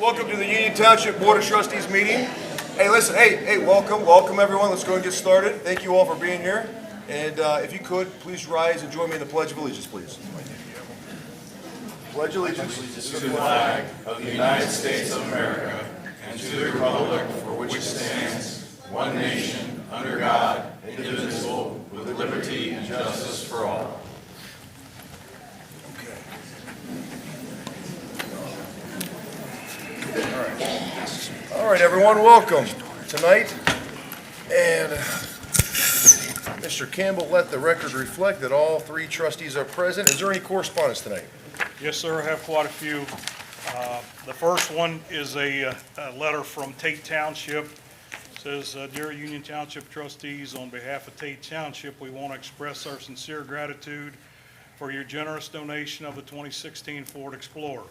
Welcome to the Union Township Board of Trustees meeting. Hey, listen, hey, welcome everyone. Let's go and get started. Thank you all for being here. And if you could, please rise and join me in the Pledge of Allegiance, please. Pledge allegiance To the flag of the United States of America and to the republic for which it stands, one nation, under God, indivisible, with liberty and justice for all. All right, everyone, welcome tonight. And Mr. Campbell, let the record reflect that all three trustees are present. Is there any correspondence tonight? Yes, sir, I have quite a few. The first one is a letter from Tate Township. It says, "Dear Union Township trustees, on behalf of Tate Township, we want to express our sincere gratitude for your generous donation of the 2016 Ford Explorer.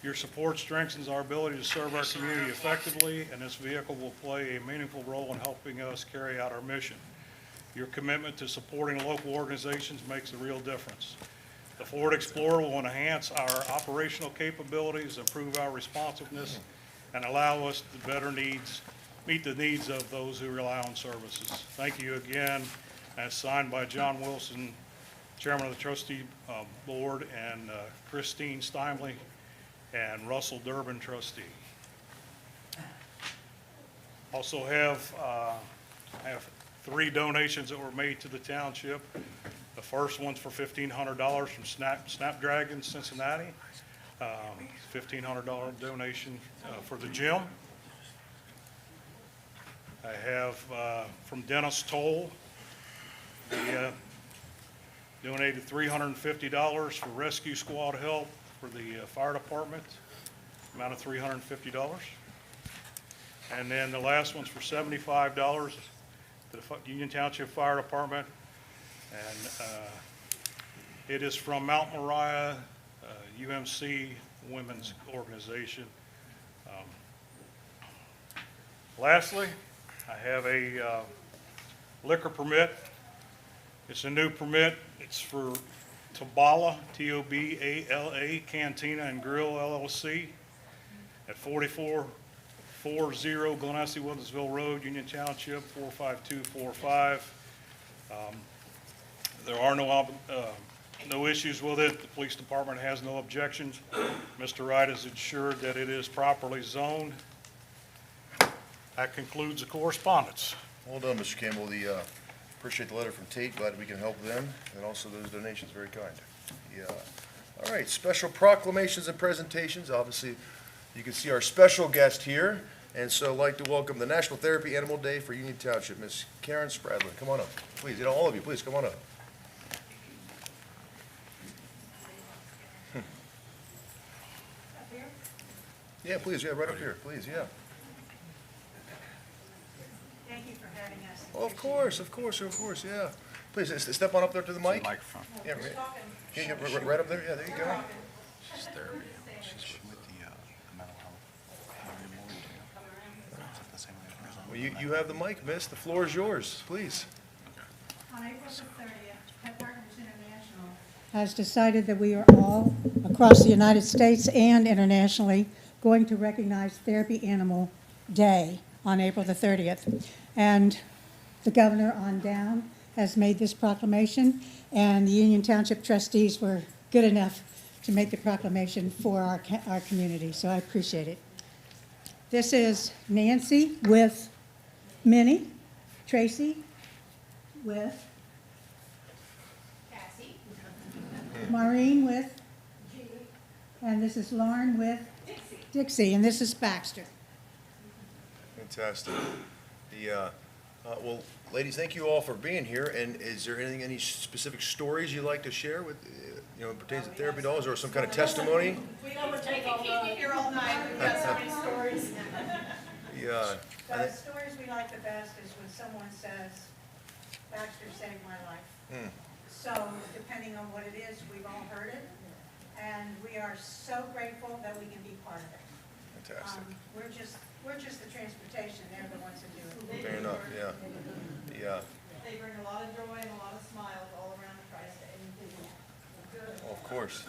Your support strengthens our ability to serve our community effectively, and this vehicle will play a meaningful role in helping us carry out our mission. Your commitment to supporting local organizations makes a real difference. The Ford Explorer will enhance our operational capabilities, improve our responsiveness, and allow us to better meet the needs of those who rely on services. Thank you again." And it's signed by John Wilson, Chairman of the Trustee Board, and Christine Steinley and Russell Durbin, trustee. Also have three donations that were made to the township. The first one's for $1,500 from Snapdragon, Cincinnati. $1,500 donation for the gym. I have from Dennis Toll. He donated $350 for rescue squad help for the fire department, amount of $350. And then the last one's for $75 to the Union Township Fire Department. And it is from Mount Moriah UMC Women's Organization. Lastly, I have a liquor permit. It's a new permit. It's for Tobala, T-O-B-A-L-A, Cantina and Grill LLC at 4440 Glenassie-Williamsville Road, Union Township, 45245. There are no issues with it. The police department has no objections. Mr. Wright has ensured that it is properly zoned. That concludes the correspondence. Well done, Mr. Campbell. Appreciate the letter from Tate. Glad we can help them, and also those donations. Very kind. Yeah. All right. Special proclamations and presentations. Obviously, you can see our special guest here, and so I'd like to welcome the National Therapy Animal Day for Union Township, Miss Karen Spradlin. Come on up, please. All of you, please come on up. Yeah, please. Yeah, right up here, please. Yeah. Thank you for having us. Oh, of course, yeah. Please, step on up there to the mic. Microphone. Yeah, right up there, yeah, there you go. She's therapy. She's with the mental health. Well, you have the mic, miss. The floor is yours, please. On April the 30th, Pet Partners International has decided that we are all, across the United States and internationally, going to recognize Therapy Animal Day on April the 30th. And the governor on down has made this proclamation, and the Union Township trustees were good enough to make the proclamation for our community, so I appreciate it. This is Nancy with Minnie, Tracy with Cassie, Maureen with Judy, and this is Lauren with Dixie, and this is Baxter. Fantastic. Well, ladies, thank you all for being here. And is there any specific stories you'd like to share with, pertains to therapy dogs, or some kind of testimony? We don't take all keep you here all night. We've got so many stories. Yeah. The stories we like the best is when someone says, "Baxter saved my life." So depending on what it is, we've all heard it, and we are so grateful that we can be part of it. Fantastic. We're just the transportation. They're the ones that do it. Fair enough. Yeah. Yeah. They bring a lot of joy and a lot of smiles all around the tri-state. Oh, of course.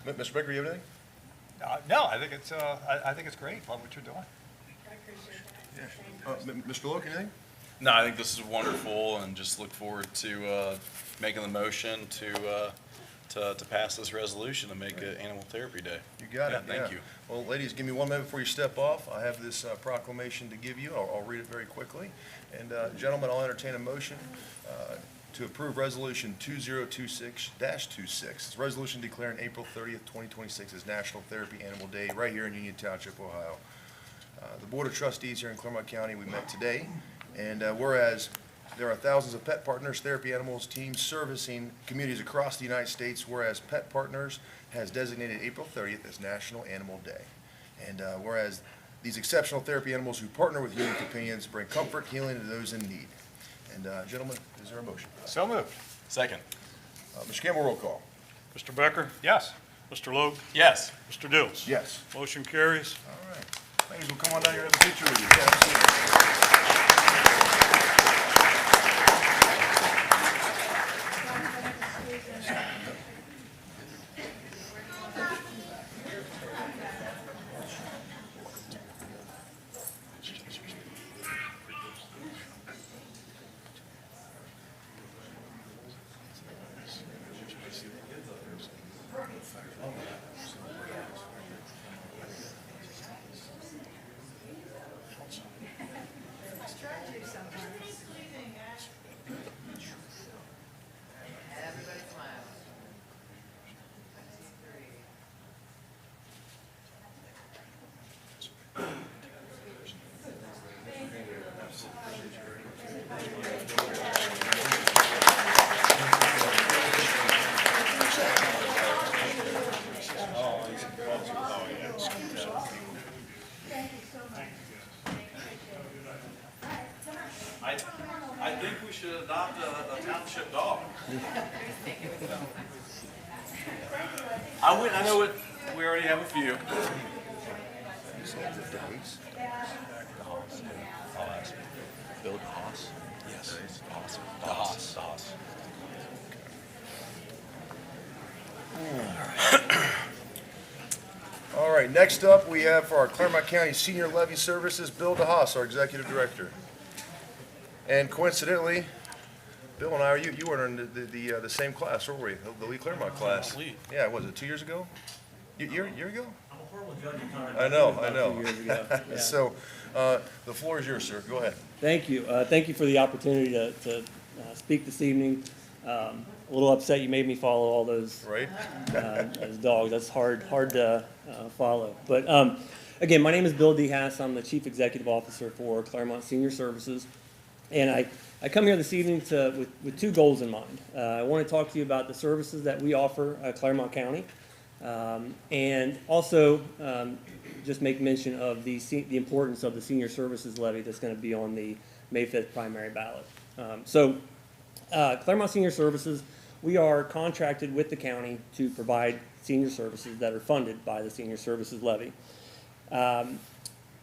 Mr. Baker, you have anything? No, I think it's, I think it's great. Love what you're doing. Mr. Loke, anything? No, I think this is wonderful, and just look forward to making the motion to pass this resolution to make it Animal Therapy Day. You got it, Thank yeah. you. Well, ladies, give me 1 minute before you step off. I have this proclamation to give you. I'll read it very quickly. And gentlemen, I'll entertain a motion to approve Resolution 2026-26. It's a resolution declaring April 30th, 2026 as National Therapy Animal Day right here in Union Township, Ohio. The Board of Trustees here in Clermont County, we met today, and whereas there are thousands of pet partners, therapy animals, teams servicing communities across the United States, whereas Pet Partners has designated April 30th as National Animal Day. And whereas these exceptional therapy animals who partner with human companions bring comfort, healing to those in need. And gentlemen, is there a motion? So moved. Second. Mr. Campbell, roll call. Mr. Becker? Yes. Mr. Logue? Yes. Mr. Dills? Yes. Motion carries. All right. Ladies, we'll come on down here and have a picture with you. Yeah, absolutely. I think we should adopt a township dog. I know it, we already have a few. Bill Haas? Yes. Haas. Haas. Haas. All right, next up, we have for our Clermont County Senior Levy Services, Bill DeHaas, our Executive Director. And coincidentally, Bill and I, you were in the same class, weren't we? The Lee Claremont class. Lee. Yeah, was it 2 years ago? Year ago? I'm a horrible judge of time. I know. About 2 years ago. Yeah. So, the floor is yours, sir. Go ahead. Thank you. Thank you for the opportunity to speak this evening. A little upset you made me follow all those Right? as dogs. That's hard to follow. But again, my name is Bill DeHaas. I'm the Chief Executive Officer for Claremont Senior Services. And I come here this evening with two goals in mind. I want to talk to you about the services that we offer at Claremont County, and also just make mention of the importance of the senior services levy that's going to be on the May 5th primary ballot. Claremont Senior Services, we are contracted with the county to provide senior services that are funded by the senior services levy.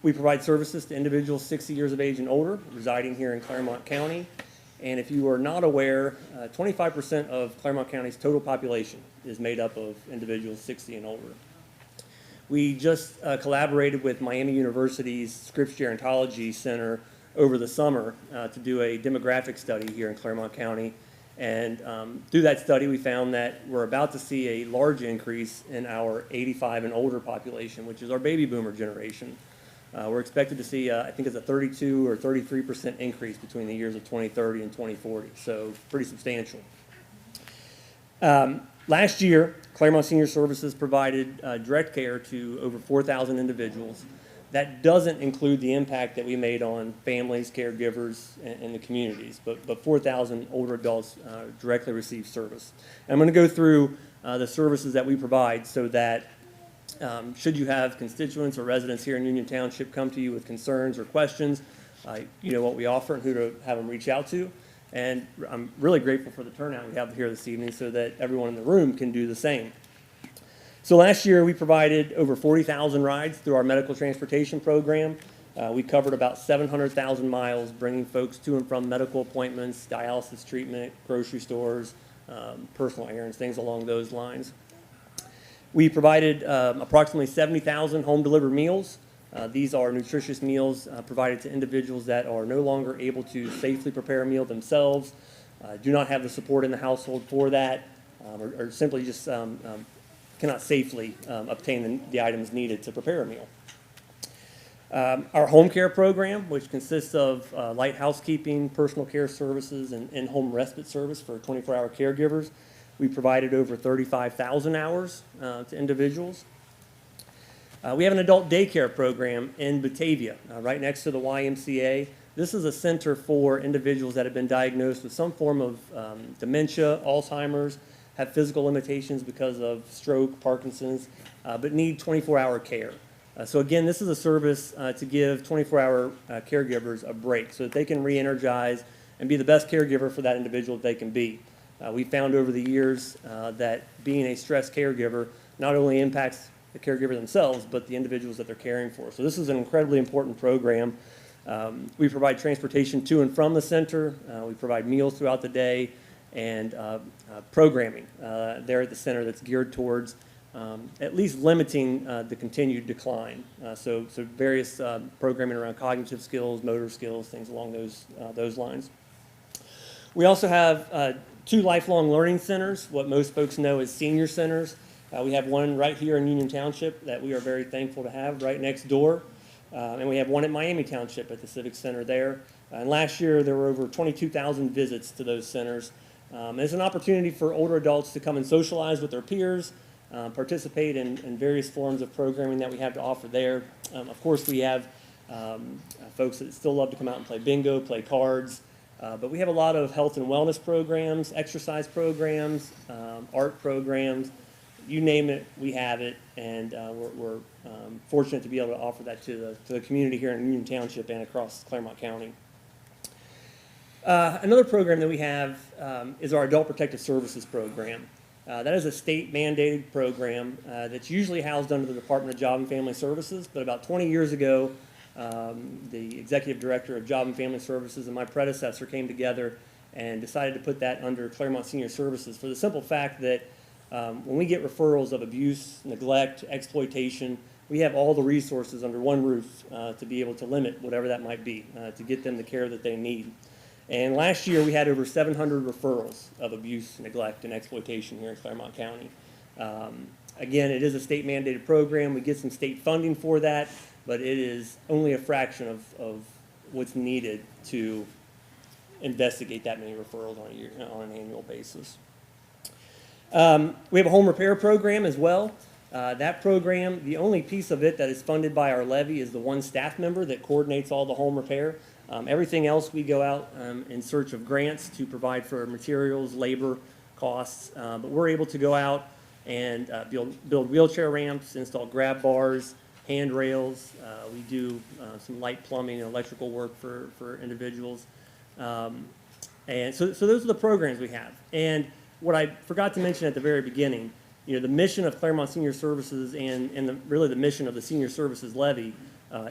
We provide services to individuals 60 years of age and older residing here in Claremont County. And if you are not aware, 25% of Claremont County's total population is made up of individuals 60 and older. We just collaborated with Miami University's Scripps Gerontology Center over the summer to do a demographic study here in Claremont County. And through that study, we found that we're about to see a large increase in our 85 and older population, which is our baby boomer generation. We're expected to see, I think it's a 32 or 33% increase between the years of 2030 and 2040, so pretty substantial. Last year, Claremont Senior Services provided direct care to over 4,000 individuals. That doesn't include the impact that we made on families, caregivers, and the communities, but 4,000 older adults directly received service. And I'm going to go through the services that we provide so that should you have constituents or residents here in Union Township come to you with concerns or questions, you know what we offer and who to have them reach out to. And I'm really grateful for the turnout we have here this evening so that everyone in the room can do the same. So last year we provided over 40,000 rides through our medical transportation program. We covered about 700,000 miles, bringing folks to and from medical appointments, dialysis treatment, grocery stores, personal errands, things along those lines. We provided approximately 70,000 home-delivered meals. These are nutritious meals provided to individuals that are no longer able to safely prepare a meal themselves, do not have the support in the household for that, or simply just cannot safely obtain the items needed to prepare a meal. Our home care program, which consists of light housekeeping, personal care services, and in-home respite service for 24-hour caregivers. We provided over 35,000 hours to individuals. We have an adult daycare program in Batavia, right next to the YMCA. This is a center for individuals that have been diagnosed with some form of dementia, Alzheimer's, have physical limitations because of stroke, Parkinson's, but need 24-hour care. So again, this is a service to give 24-hour caregivers a break so that they can re-energize and be the best caregiver for that individual that they can be. We found over the years that being a stressed caregiver not only impacts the caregiver themselves, but the individuals that they're caring for. So this is an incredibly important program. We provide transportation to and from the center. We provide meals throughout the day and programming there at the center that's geared towards at least limiting the continued decline. So various programming around cognitive skills, motor skills, things along those lines. We also have 2 lifelong learning centers, what most folks know as senior centers. We have one right here in Union Township that we are very thankful to have right next door. And we have one at Miami Township at the Civic Center there. And last year there were over 22,000 visits to those centers. It's an opportunity for older adults to come and socialize with their peers, participate in various forms of programming that we have to offer there. Of course, we have folks that still love to come out and play bingo, play cards, but we have a lot of health and wellness programs, exercise programs, art programs. You name it, we have it, and we're fortunate to be able to offer that to the community here in Union Township and across Claremont County. Another program that we have is our Adult Protective Services program. That is a state-mandated program that's usually housed under the Department of Job and Family Services, but about 20 years ago, the Executive Director of Job and Family Services and my predecessor came together and decided to put that under Claremont Senior Services for the simple fact that when we get referrals of abuse, neglect, exploitation, we have all the resources under one roof to be able to limit whatever that might be, to get them the care that they need. And last year, we had over 700 referrals of abuse, neglect, and exploitation here in Claremont County. Again, it is a state-mandated program. We get some state funding for that, but it is only a fraction of what's needed to investigate that many referrals on an annual basis. We have a home repair program as well. That program, the only piece of it that is funded by our levy is the one staff member that coordinates all the home repair. Everything else, we go out in search of grants to provide for materials, labor costs, but we're able to go out and build wheelchair ramps, install grab bars, handrails. We do some light plumbing and electrical work for individuals. And so those are the programs we have. And what I forgot to mention at the very beginning, you know, the mission of Claremont Senior Services and really the mission of the Senior Services Levy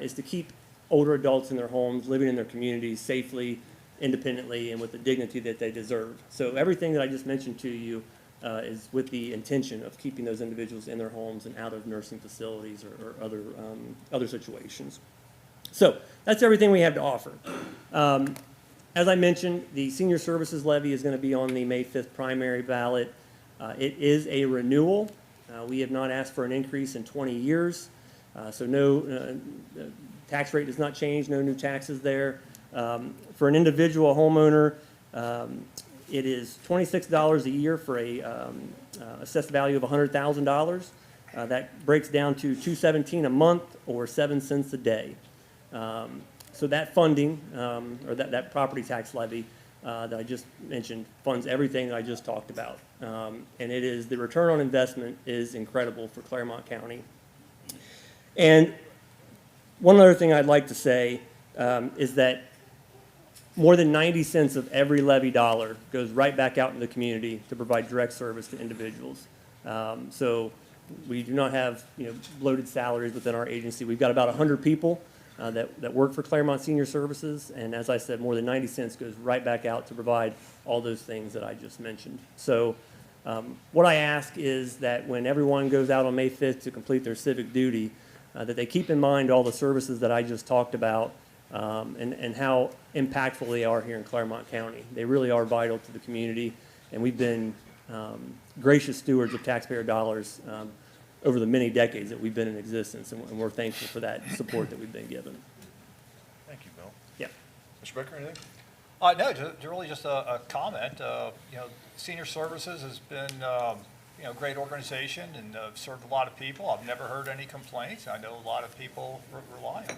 is to keep older adults in their homes, living in their communities safely, independently, and with the dignity that they deserve. So everything that I just mentioned to you is with the intention of keeping those individuals in their homes and out of nursing facilities or other situations. So that's everything we have to offer. As I mentioned, the Senior Services Levy is going to be on the May 5th primary ballot. It is a renewal. We have not asked for an increase in 20 years, so no tax rate does not change, no new taxes there. For an individual homeowner, it is $26 a year for a assessed value of $100,000. That breaks down to $217 a month or 7 cents a day. So that funding, or that property tax levy that I just mentioned, funds everything that I just talked about. And it is, the return on investment is incredible for Claremont County. And one other thing I'd like to say is that more than 90 cents of every levy dollar goes right back out in the community to provide direct service to individuals. So we do not have, you know, bloated salaries within our agency. We've got about 100 people that work for Claremont Senior Services, and as I said, more than 90 cents goes right back out to provide all those things that I just mentioned. So What I ask is that when everyone goes out on May 5th to complete their civic duty, that they keep in mind all the services that I just talked about, and how impactful they are here in Claremont County. They really are vital to the community, and we've been gracious stewards of taxpayer dollars over the many decades that we've been in existence, and we're thankful for that support that we've been given. Thank you, Bill. Yeah. Mr. Becker, anything? No, really just a comment. Senior Services has been, a great organization and served a lot of people. I've never heard any complaints. I know a lot of people rely on it,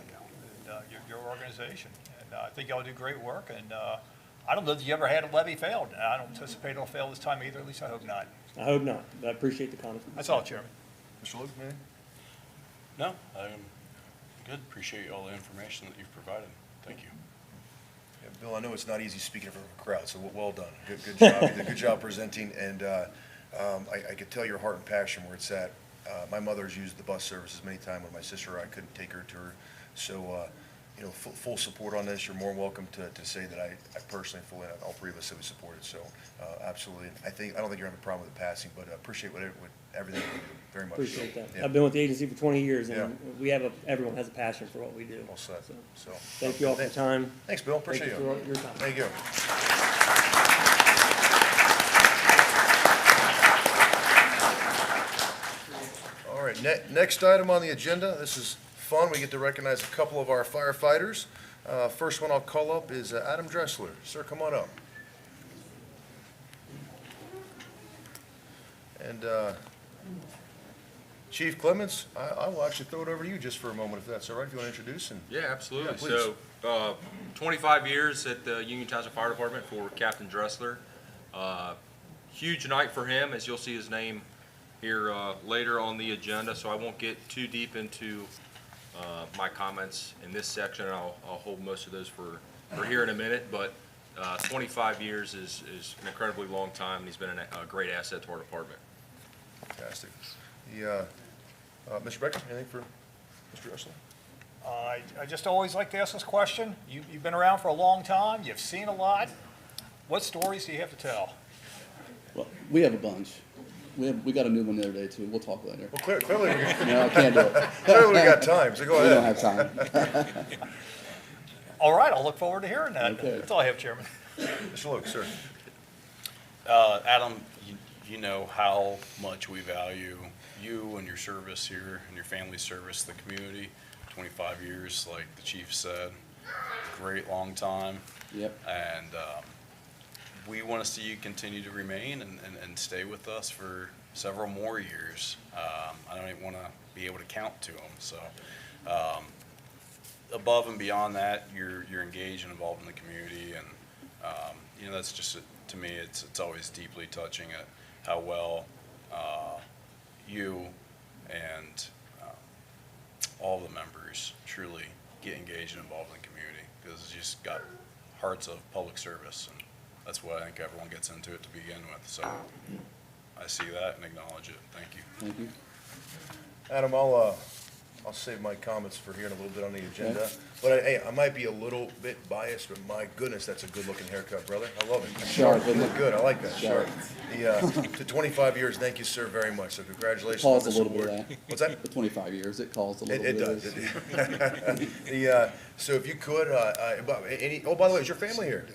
and your organization. And I think y'all do great work, and I don't know that you ever had a levy failed. I don't anticipate it'll fail this time either, at least I hope not. I hope not, but I appreciate the comments. That's all, Chairman. Mr. Luke, anything? No, I'm good. Appreciate all the information that you've provided. Thank you. Yeah, Bill, I know it's not easy speaking in front of a crowd, so well done. Good job. You did a good job presenting, and I could tell your heart and passion where it's at. My mother's used the bus services many times when my sister or I couldn't take her to her. So, full support on this. You're more welcome to say that I personally, fully, all three of us that we support it. So, absolutely. I don't think you're having a problem with the passing, but appreciate everything you do very much. Appreciate that. Yeah. I've been with the agency for 20 years, Yeah. and everyone has a passion for what we do. All set. So, So, thank you all for your time. Thanks, Bill. Appreciate Thank you for your time. Thank you. All right, next item on the agenda, this is fun. We get to recognize a couple of our firefighters. First one I'll call up is Adam Dressler. Sir, come on up. And Chief Clements, I will actually throw it over to you just for a moment, if that's all right, if you want to introduce and. Yeah, absolutely. Yeah, please. So, 25 years at the Union Township Fire Department for Captain Dressler. Huge night for him, as you'll see his name here later on the agenda, so I won't get too deep into my comments in this section. I'll hold most of those for here in a minute, but 25 years is an incredibly long time, and he's been a great asset to our department. Fantastic. Mr. Becker, anything for Mr. Dressler? I just always like to ask this question. You've been around for a long time. You've seen a lot. What stories do you have to tell? Well, we have a bunch. We got a new one the other day too. We'll talk later. Well, clearly, No, I can't do it. clearly we got time, so go We don't ahead. have time. All right, I'll look forward to hearing that. Okay. That's all I have, Chairman. Mr. Luke, sir. Adam, you know how much we value you and your service here and your family's service to the community. 25 years, like the chief said, great long time. Yep. And we want to see you continue to remain and stay with us for several more years. I don't even want to be able to count to them. So above and beyond that, you're engaged and involved in the community, and that's just to me, it's always deeply touching at how well you and all the members truly get engaged and involved in the community, because you just got hearts of public service, and that's what I think everyone gets into it to begin with. So I see that and acknowledge it. Thank you. Thank you. Adam, I'll save my comments for here in a little bit on the agenda. But hey, I might be a little bit biased, but my goodness, that's a good-looking haircut, brother. I love it. Sharp, You isn't look it? good. I like that. Sharp. To 25 years, thank you, sir, very much. So congratulations on Calls a this little bit award. of that. What's that? The 25 years, it calls a little It bit. does. So if you could, by the way, is your family here?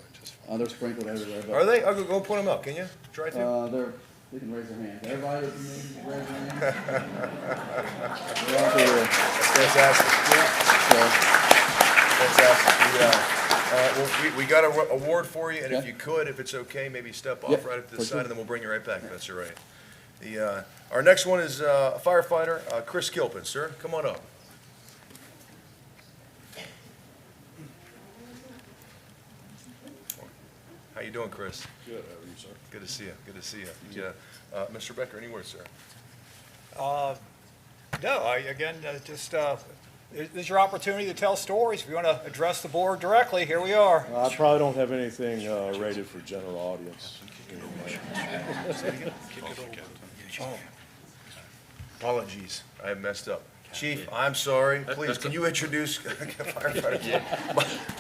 They're sprinkled everywhere. But, Are they? I'll go point them out. Can you? Try to. they can raise their hand. Everybody with me, raise their hand. They're all here. Fantastic. So, Fantastic. We got an award for you, and if Okay. you could, if it's okay, maybe step off Yep, right up to the for side, sure. and then we'll bring you right back, if that's all right. Our next one is a firefighter, Chris Kilpin. Sir, come on up. How you doing, Chris? Good, how are you, sir? Good to see you. Good to see you. Mr. Becker, any words, sir? No, this is your opportunity to tell stories. If you want to address the board directly, here we are. I probably don't have anything rated for general audience. Apologies, I messed up. Chief, I'm sorry. Please, can you introduce firefighter?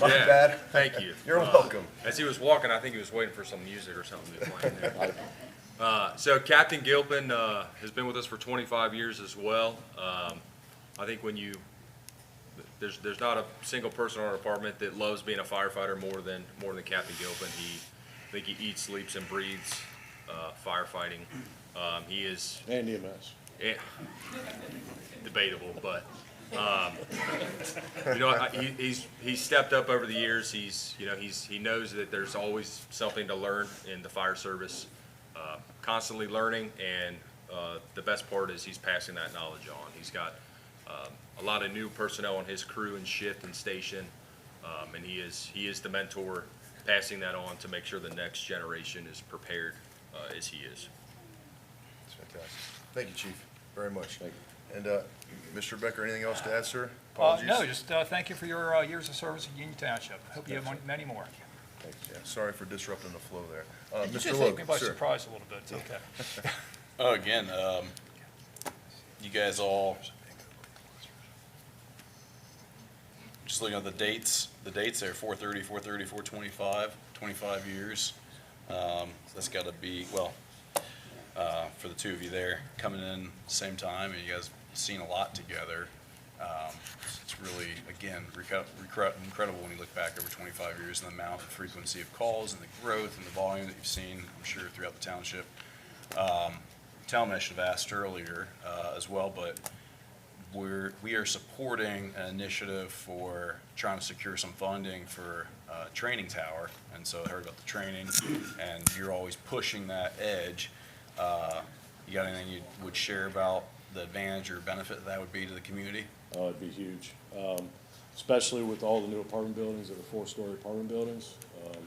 My bad. Thank you. You're welcome. As he was walking, I think he was waiting for some music or something to be playing there. So Captain Gilpin has been with us for 25 years as well. I think there's not a single person in our department that loves being a firefighter more than Captain Gilpin. I think he eats, sleeps, and breathes firefighting. He is And EMS. debatable, but he's stepped up over the years. He knows that there's always something to learn in the fire service. Constantly learning, and the best part is he's passing that knowledge on. He's got a lot of new personnel on his crew and shift and station, and he is the mentor, passing that on to make sure the next generation is prepared as he is. That's fantastic. Thank you, Chief, very much. Thank you. And Mr. Becker, anything else to add, sir? Apologies. No, just thank you for your years of service at Union Township. Hope you have many more. Thanks. Yeah, sorry for disrupting the flow there. You Mr. just Logue, take me by sir. surprise a little bit. It's okay. Oh, again, you guys all, just looking at the dates there, 4/30, 4/30, 4/25, 25 years. That's got to be, well, for the two of you there, coming in same time, and you guys seen a lot together. It's really, again, incredible when you look back over 25 years and the amount and frequency of calls and the growth and the volume that you've seen, I'm sure, throughout the township. Talman, I should have asked earlier as well, but we are supporting an initiative for trying to secure some funding for a training tower. And so I heard about the training, and you're always pushing that edge. You got anything you would share about the advantage or benefit that would be to the community? Oh, it'd be huge, especially with all the new apartment buildings that are 4-story apartment buildings,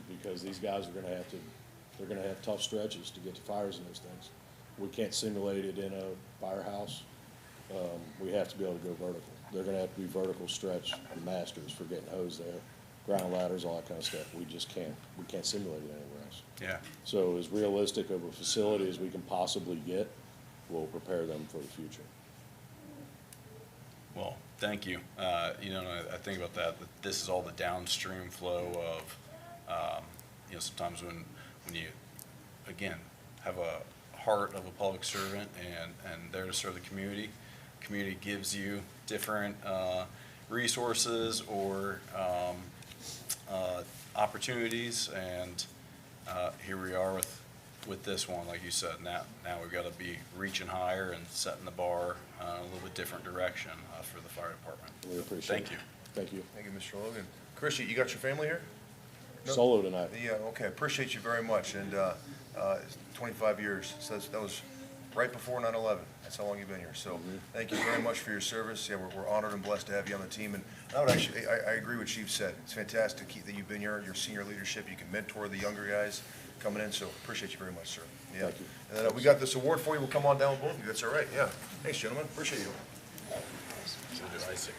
because these guys are they're gonna have tough stretches to get to fires in those things. We can't simulate it in a firehouse. We have to be able to go vertical. They're gonna have to be vertical stretch masters for getting hose there, ground ladders, all that kind of stuff. We just can't. We can't simulate it anywhere else. Yeah. So as realistic of a facility as we can possibly get, we'll prepare them for the future. Well, thank you. I think about that this is all the downstream flow of, sometimes when you, again, have a heart of a public servant and there to serve the community gives you different resources or opportunities, and here we are with this one, like you said. Now we've got to be reaching higher and setting the bar a little bit different direction for the fire department. We appreciate it. Thank you. Thank you. Thank you, Mr. Logan. Chris, you got your family here? No? Solo tonight. Yeah, okay, appreciate you very much, and 25 years, so that was right before 9/11, that's how long you've been here, so thank you very much for your service. Yeah, we're honored and blessed to have you on the team, and I agree with what Chief said. It's fantastic that you've been here, your senior leadership, you can mentor the younger guys coming in, so appreciate you very much, sir. Yeah. Thank you. And then we got this award for you, we'll come on down with both of you, that's all right, yeah. Thanks, gentlemen, appreciate you. So did Isaac.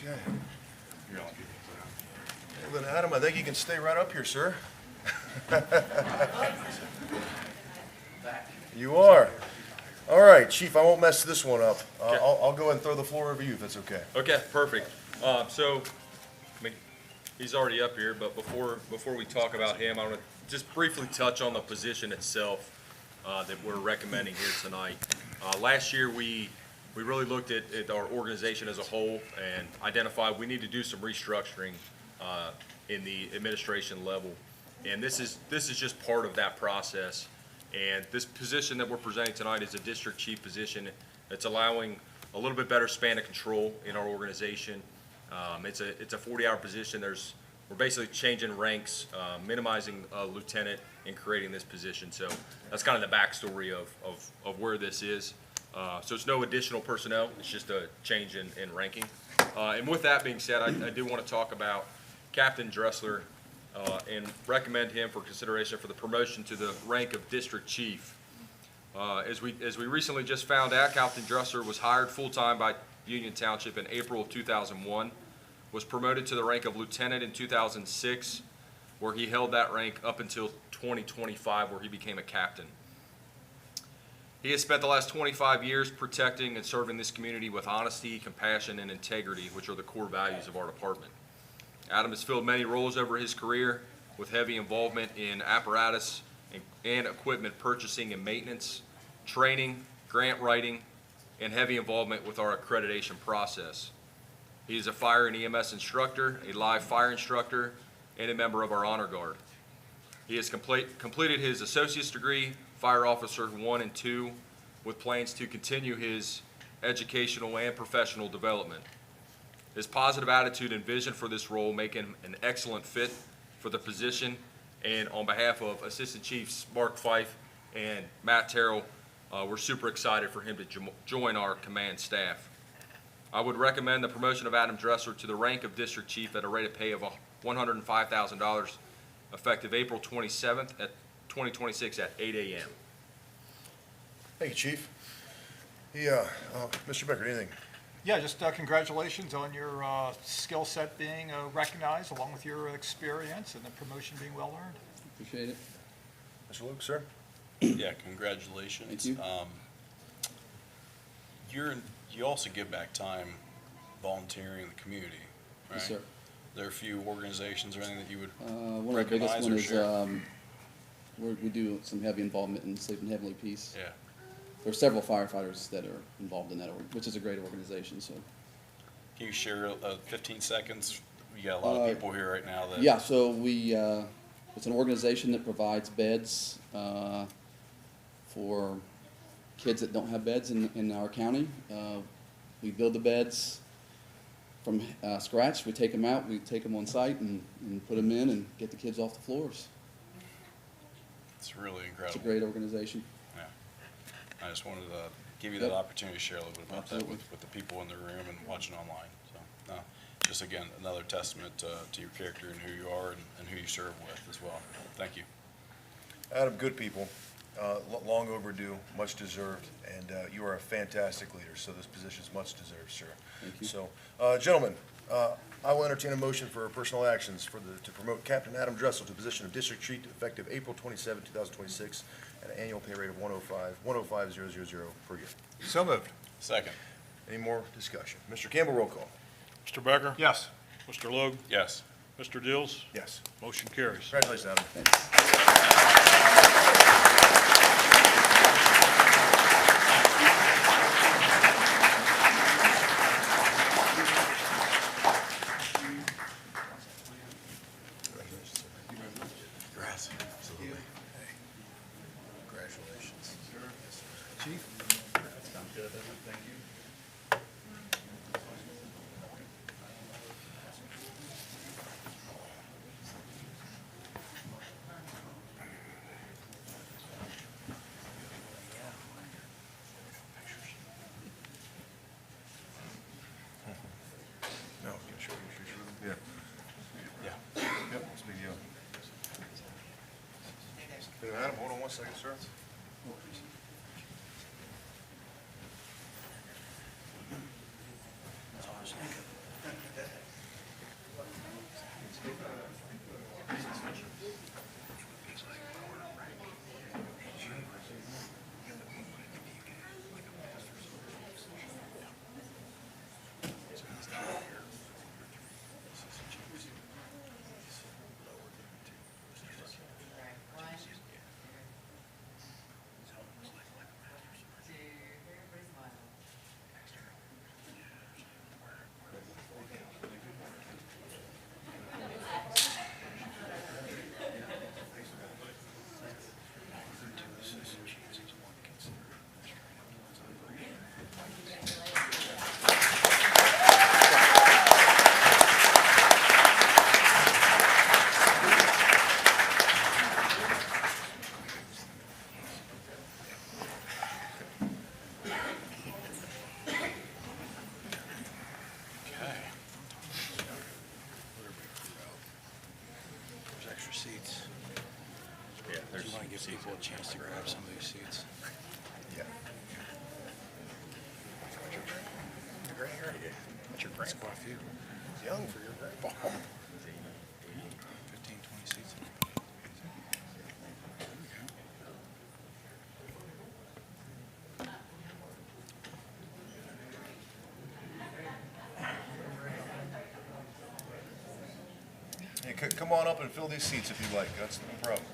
Okay. Well, then, Adam, I think you can stay right up here, sir. You are. All right, Chief, I won't mess this one up. I'll go ahead and throw the floor over to you, if that's okay. Okay, perfect. He's already up here, but before we talk about him, I want to just briefly touch on the position itself that we're recommending here tonight. Last year, we we really looked at our organization as a whole and identified we need to do some restructuring in the administration level. And this is just part of that process. And this position that we're presenting tonight is a district chief position. It's allowing a little bit better span of control in our organization. It's a 40-hour position. We're basically changing ranks, minimizing a lieutenant and creating this position. So that's kind of the backstory of where this is. So it's no additional personnel. It's just a change in ranking. And with that being said, I do want to talk about Captain Dressler and recommend him for consideration for the promotion to the rank of district chief. As we recently just found out, Captain Dressler was hired full-time by Union Township in April of 2001, was promoted to the rank of lieutenant in 2006, where he held that rank up until 2025, where he became a captain. He has spent the last 25 years protecting and serving this community with honesty, compassion, and integrity, which are the core values of our department. Adam has filled many roles over his career with heavy involvement in apparatus and equipment purchasing and maintenance, training, grant writing, and heavy involvement with our accreditation process. He is a fire and EMS instructor, a live fire instructor, and a member of our honor guard. He has completed his associate's degree, Fire Officer 1 and 2, with plans to continue his educational and professional development. His positive attitude and vision for this role make him an excellent fit for the position, and on behalf of Assistant Chiefs Mark Fife and Matt Terrell, we're super excited for him to join our command staff. I would recommend the promotion of Adam Dressler to the rank of District Chief at a rate of pay of $105,000 effective April 27th at 2026 at 8 a.m. Thank you, Chief. Yeah, Mr. Becker, anything? Yeah, just congratulations on your skill set being recognized, along with your experience and the promotion being well earned. Appreciate it. Mr. Luke, sir? Yeah, congratulations. Thank you. You also give back time volunteering in the community, right? Yes, sir. There are a few organizations or anything that you would One of the biggest recognize one or is, share? we do some heavy involvement in Sleeping Heavenly Peace. Yeah. There are several firefighters that are involved in that, which is a great organization, so. Can you share 15 seconds? We got a lot of people here right now that. Yeah, so it's an organization that provides beds for kids that don't have beds in our county. We build the beds from scratch. We take them out, we take them on site and put them in and get the kids off the floors. It's really incredible. It's a great organization. Yeah. I just wanted to give you that opportunity to share a little bit about Absolutely. that with the people in the room and watching online. So, just again, another testament to your character and who you are and who you serve with as well. Thank you. Adam, good people, long overdue, much deserved, and you are a fantastic leader, so this position is much deserved, sir. Thank you. So, gentlemen, I will entertain a motion for personal actions to promote Captain Adam Dressel to the position of District Chief effective April 27, 2026, at an annual pay rate of $105,000 per year. So moved. Second. Any more discussion? Mr. Campbell, roll call. Mr. Becker? Yes. Mr. Logue? Yes. Mr. Dills? Yes. Motion carries. Congratulations, Adam. Thanks. Congratulations. No, can I show you? Yeah. Yep, that's a big deal. Hey, Adam, hold on one second, sir. seats. Yeah, Do there's you want to give people a chance to grab some of these seats? Yeah. That's quite a few. Young for your grandpa. 15, 20 seats. Yeah, come on up and fill these seats if you like. That's no problem.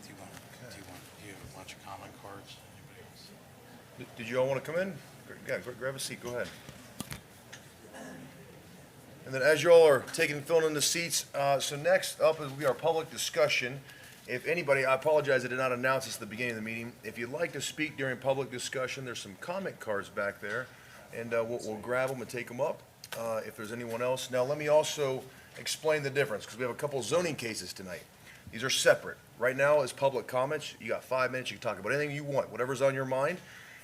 Do you have a bunch of comment cards? Anybody else? Did you all want to come in? Yeah, grab a seat, go ahead. And then as you all are taking and filling in the seats, so next up will be our public discussion. If anybody, I apologize, I did not announce this at the beginning of the meeting. If you'd like to speak during public discussion, there's some comment cards back there, and we'll grab them and take them up if there's anyone else. Now, let me also explain the difference, because we have a couple zoning cases tonight. These are separate. Right now is public comments. You got 5 minutes. You can talk about anything you want, whatever's on your mind.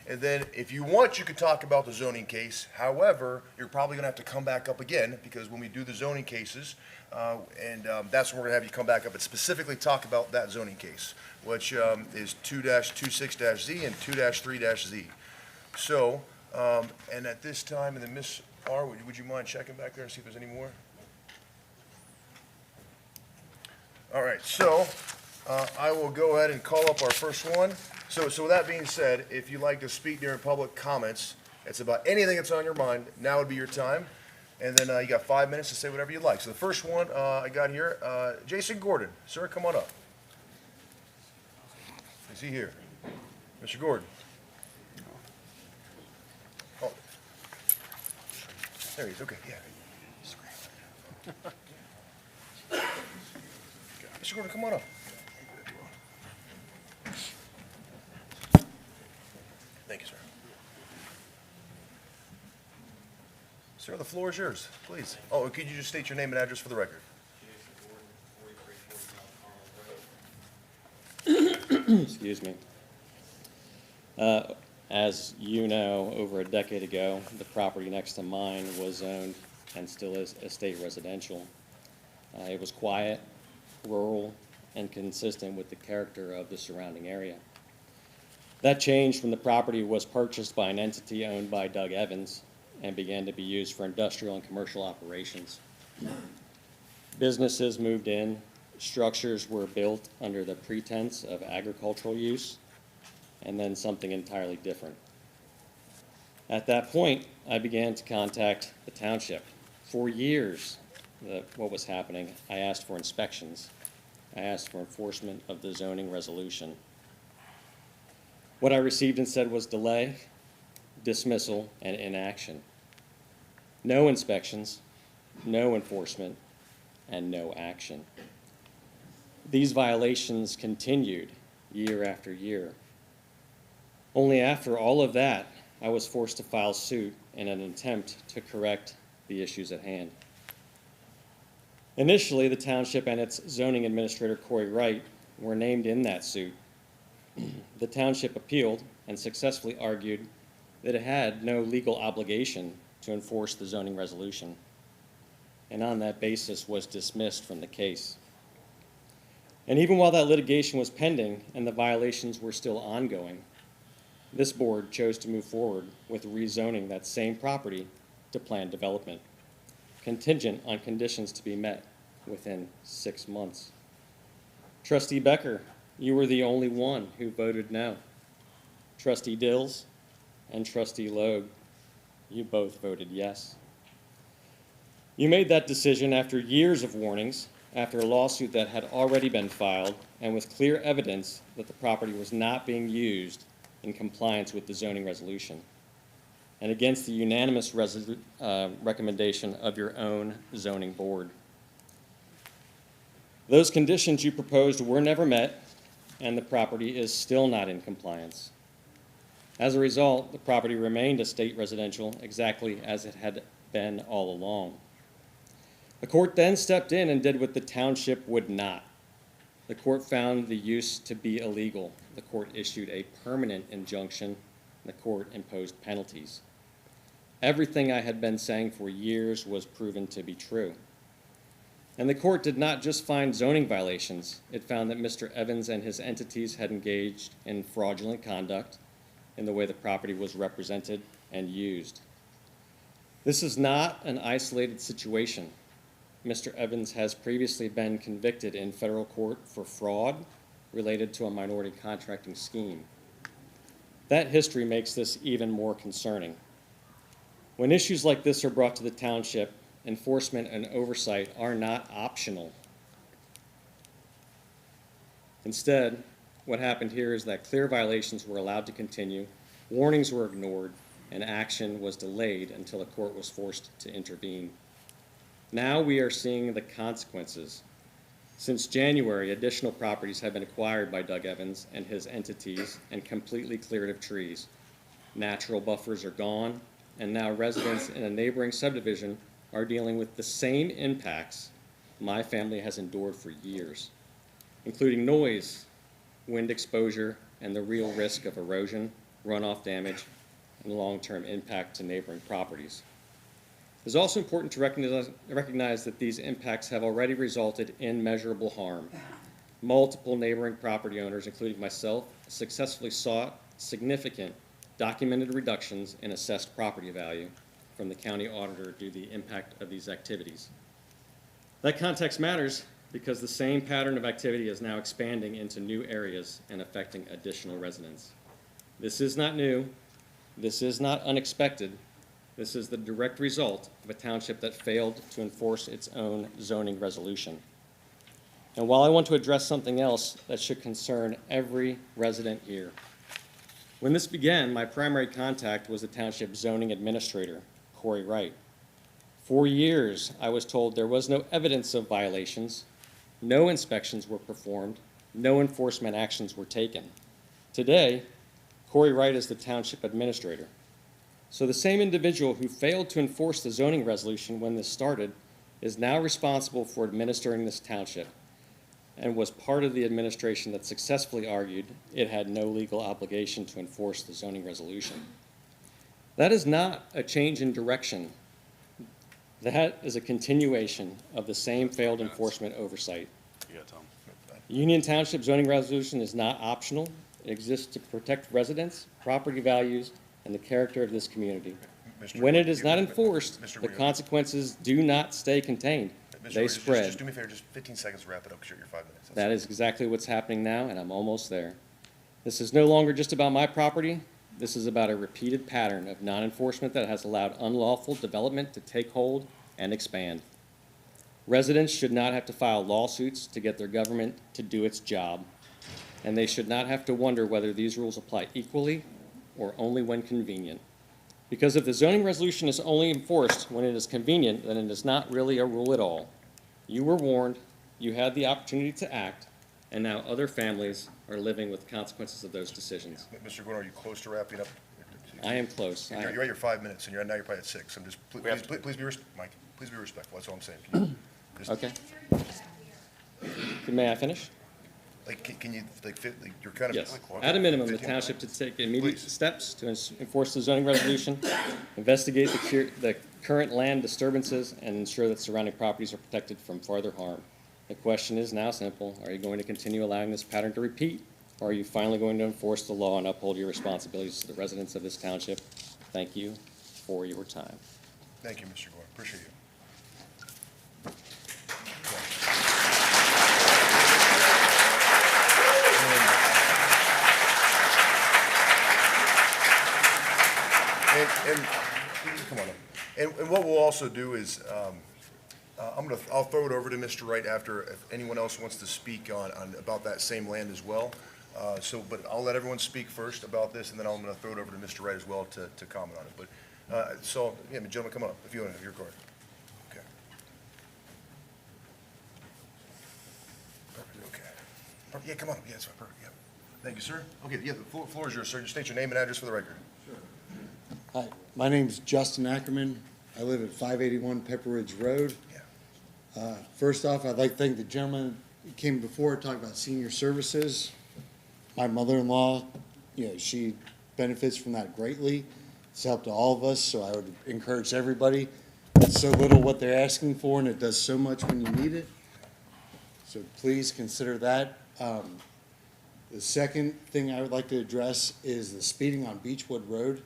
And then if you want, you can talk about the zoning case. However, you're probably going to have to come back up again, because when we do the zoning cases, that's when we're going to have you come back up and specifically talk about that zoning case, which is 2-26-Z and 2-3-Z. So, and at this time, and then Ms. R., would you mind checking back there and see if there's any more? All right, so I will go ahead and call up our first one. So with that being said, if you'd like to speak during public comments, it's about anything that's on your mind, now would be your time. And then you got 5 minutes to say whatever you'd like. So the first one I got here, Jason Gordon. Sir, come on up. Is he here? Mr. Gordon? Oh. There he is, okay, yeah. Mr. Gordon, come on up. Thank you, sir. Sir, the floor is yours, please. Oh, could you just state your name and address for the record? Excuse me. As you know, over a decade ago, the property next to mine was zoned and still is estate residential. It was quiet, rural, and consistent with the character of the surrounding area. That changed when the property was purchased by an entity owned by Doug Evans and began to be used for industrial and commercial operations. Businesses moved in, structures were built under the pretense of agricultural use, and then something entirely different. At that point, I began to contact the township. For years, what was happening, I asked for inspections. I asked for enforcement of the zoning resolution. What I received instead was delay, dismissal, and inaction. No inspections, no enforcement, and no action. These violations continued year after year. Only after all of that, I was forced to file suit in an attempt to correct the issues at hand. Initially, the township and its zoning administrator, Corey Wright, were named in that suit. The township appealed and successfully argued that it had no legal obligation to enforce the zoning resolution, and on that basis was dismissed from the case. And even while that litigation was pending and the violations were still ongoing, this board chose to move forward with rezoning that same property to planned development, contingent on conditions to be met within 6 months. Trustee Becker, you were the only one who voted no. Trustee Dills and Trustee Logue, you both voted yes. You made that decision after years of warnings, after a lawsuit that had already been filed, and with clear evidence that the property was not being used in compliance with the zoning resolution, and against the unanimous recommendation of your own zoning board. Those conditions you proposed were never met, and the property is still not in compliance. As a result, the property remained a state residential exactly as it had been all along. The court then stepped in and did what the township would not. The court found the use to be illegal. The court issued a permanent injunction. The court imposed penalties. Everything I had been saying for years was proven to be true. And the court did not just find zoning violations. It found that Mr. Evans and his entities had engaged in fraudulent conduct in the way the property was represented and used. This is not an isolated situation. Mr. Evans has previously been convicted in federal court for fraud related to a minority contracting scheme. That history makes this even more concerning. When issues like this are brought to the township, enforcement and oversight are not optional. Instead, what happened here is that clear violations were allowed to continue, warnings were ignored, and action was delayed until the court was forced to intervene. Now we are seeing the consequences. Since January, additional properties have been acquired by Doug Evans and his entities and completely cleared of trees. Natural buffers are gone, and now residents in a neighboring subdivision are dealing with the same impacts my family has endured for years, including noise, wind exposure, and the real risk of erosion, runoff damage, and long-term impact to neighboring properties. It is also important to recognize that these impacts have already resulted in measurable harm. Multiple neighboring property owners, including myself, successfully sought significant documented reductions in assessed property value from the county auditor due to the impact of these activities. That context matters because the same pattern of activity is now expanding into new areas and affecting additional residents. This is not new. This is not unexpected. This is the direct result of a township that failed to enforce its own zoning resolution. And while I want to address something else that should concern every resident here, when this began, my primary contact was the township zoning administrator, Corey Wright. For years, I was told there was no evidence of violations, no inspections were performed, no enforcement actions were taken. Today, Corey Wright is the township administrator. So the same individual who failed to enforce the zoning resolution when this started is now responsible for administering this township and was part of the administration that successfully argued it had no legal obligation to enforce the zoning resolution. That is not a change in direction. That is a continuation of the same failed enforcement oversight. You got Tom. Union Township zoning resolution is not optional. It exists to protect residents, property values, and the character of this community. When it is not enforced, the consequences do not stay contained. They spread. Just do me a favor, just 15 seconds to wrap it up, because you're at your 5 minutes. That is exactly what's happening now, and I'm almost there. This is no longer just about my property. This is about a repeated pattern of non-enforcement that has allowed unlawful development to take hold and expand. Residents should not have to file lawsuits to get their government to do its job, and they should not have to wonder whether these rules apply equally or only when convenient. Because if the zoning resolution is only enforced when it is convenient, then it is not really a rule at all. You were warned, you had the opportunity to act, and now other families are living with the consequences of those decisions. Mr. Gordon, are you close to wrapping up? I am close. You're at your 5 minutes, and now you're probably at 6. I'm just, please be, Mike, please be respectful, that's all I'm saying. Can you just- Okay. May I finish? Like, can you, you're kind of. Yes. At a minimum, the 15 township to take immediate Please. steps to enforce the zoning resolution, investigate the current land disturbances, and ensure that surrounding properties are protected from farther harm. The question is now simple. Are you going to continue allowing this pattern to repeat, or are you finally going to enforce the law and uphold your responsibilities to the residents of this township? Thank you for your time. Thank you, Mr. Gordon, appreciate you. And come on up. And what we'll also do is, I'll throw it over to Mr. Wright after, if anyone else wants to speak on about that same land as well. But I'll let everyone speak first about this, and then I'm gonna throw it over to Mr. Wright as well to comment on it. But, yeah, gentlemen, come on up, if you want to have your card. Okay. Perfect, okay. Yeah, come on up, yeah, that's fine, perfect, yeah. Thank you, sir. Okay, yeah, the floor is yours, sir. Just state your name and address for the record. Hi, my name's Justin Ackerman. I live at 581 Pepper Ridge Road. First off, I'd like to thank the gentleman who came before to talk about senior services. My mother-in-law, she benefits from that greatly. It's helped all of us, so I would encourage everybody. It's so little what they're asking for, and it does so much when you need it. So please consider that. The second thing I would like to address is the speeding on Beechwood Road.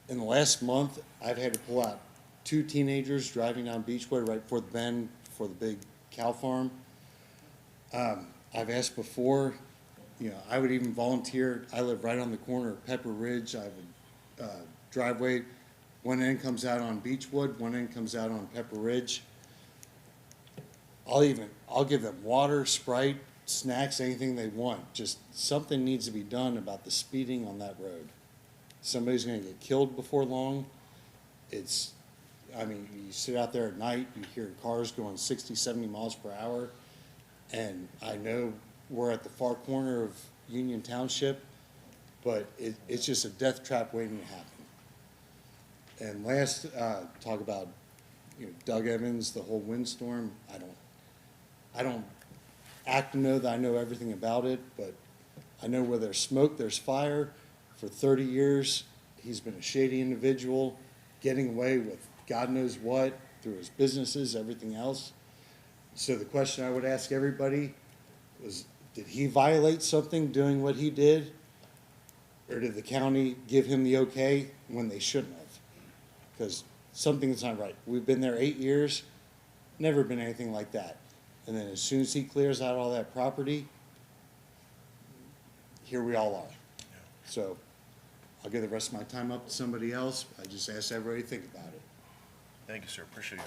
In the last month, I've had to pull out 2 teenagers driving down Beechwood right before the bend for the big cow farm. I've asked before, I would even volunteer. I live right on the corner of Pepper Ridge. I have a driveway. One end comes out on Beechwood, one end comes out on Pepper Ridge. I'll give them water, Sprite, snacks, anything they want. Just something needs to be done about the speeding on that road. Somebody's gonna get killed before long. You sit out there at night, you hear cars going 60, 70 miles per hour. And I know we're at the far corner of Union Township, but it's just a death trap waiting to happen. And last, talk about, Doug Evans, the whole windstorm. I don't act to know that I know everything about it, but I know where there's smoke, there's fire. For 30 years, he's been a shady individual, getting away with God knows what through his businesses, everything else. So the question I would ask everybody was, did he violate something doing what he did? Or did the county give him the okay when they shouldn't have? Because something's not right. We've been there 8 years, never been anything like that. And then as soon as he clears out all that property, here we all are. So I'll give the rest of my time up to somebody else. I just ask everybody to think about it. Thank you, sir. Appreciate it.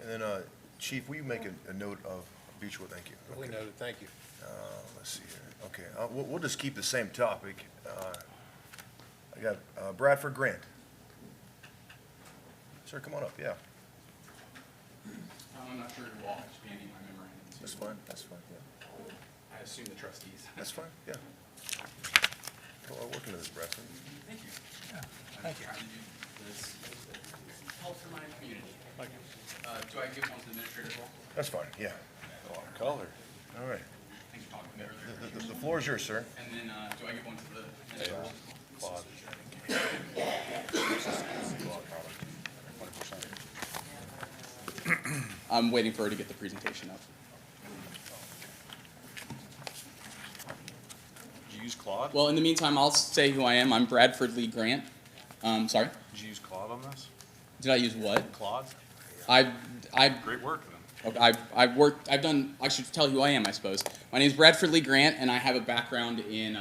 And then, Chief, will you make a note of Beechwood? Thank you. We noted, thank you. Let's see here. Okay, we'll just keep the same topic. I got Bradford Grant. Sir, come on up, yeah. I'm not sure who all expanding my memorandum to. That's fine, yeah. I assume the trustees. That's fine, yeah. Well, working on this, Bradford. Thank you. Yeah, thank you. Trying to do this help for my community. Thank you. Do I give one to the administrator as well? That's fine, yeah. Color. All right. Thanks for talking to me earlier. The floor is yours, sir. And then, do I give one to the administrator? Claude. I'm waiting for her to get the presentation up. Did you use Claude? Well, in the meantime, I'll say who I am. I'm Bradford Lee Grant. Sorry? Did you use Claude on this? Did I use what? Claude? Great work then. Okay, I should tell you who I am, I suppose. My name is Bradford Lee Grant, and I have a background in